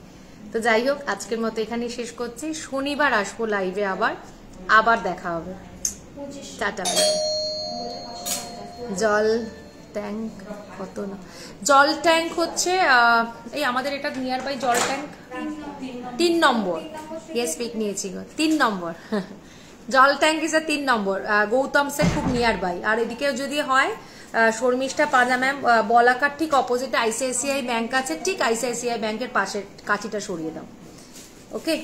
Speaker 1: তো যাই হোক আজকের মতো এখানেই শেষ করছি। শনিবার আসবো লাইভে, আবার দেখা হবে। টাটা। জল ট্যাঙ্ক কত না, জল ট্যাঙ্ক হচ্ছে এই আমাদের এটা নিয়ার বাই জল ট্যাঙ্ক 3 নম্বর। ইয়েস পিক নিয়েছি গো, 3 নম্বর জল ট্যাঙ্ক ইজ 3 নম্বর, গৌতম সে খুব নিয়ার বাই। আর এদিকে যদি হয় শর্মিষ্ঠা পাজা ম্যাম, বলাকার ঠিক অপোজিটে আইসিআইসিআই ব্যাংক আছে, ঠিক আইসিআইসিআই ব্যাংকের পাশে কাঁচিটা সরিয়ে দাও। ওকে।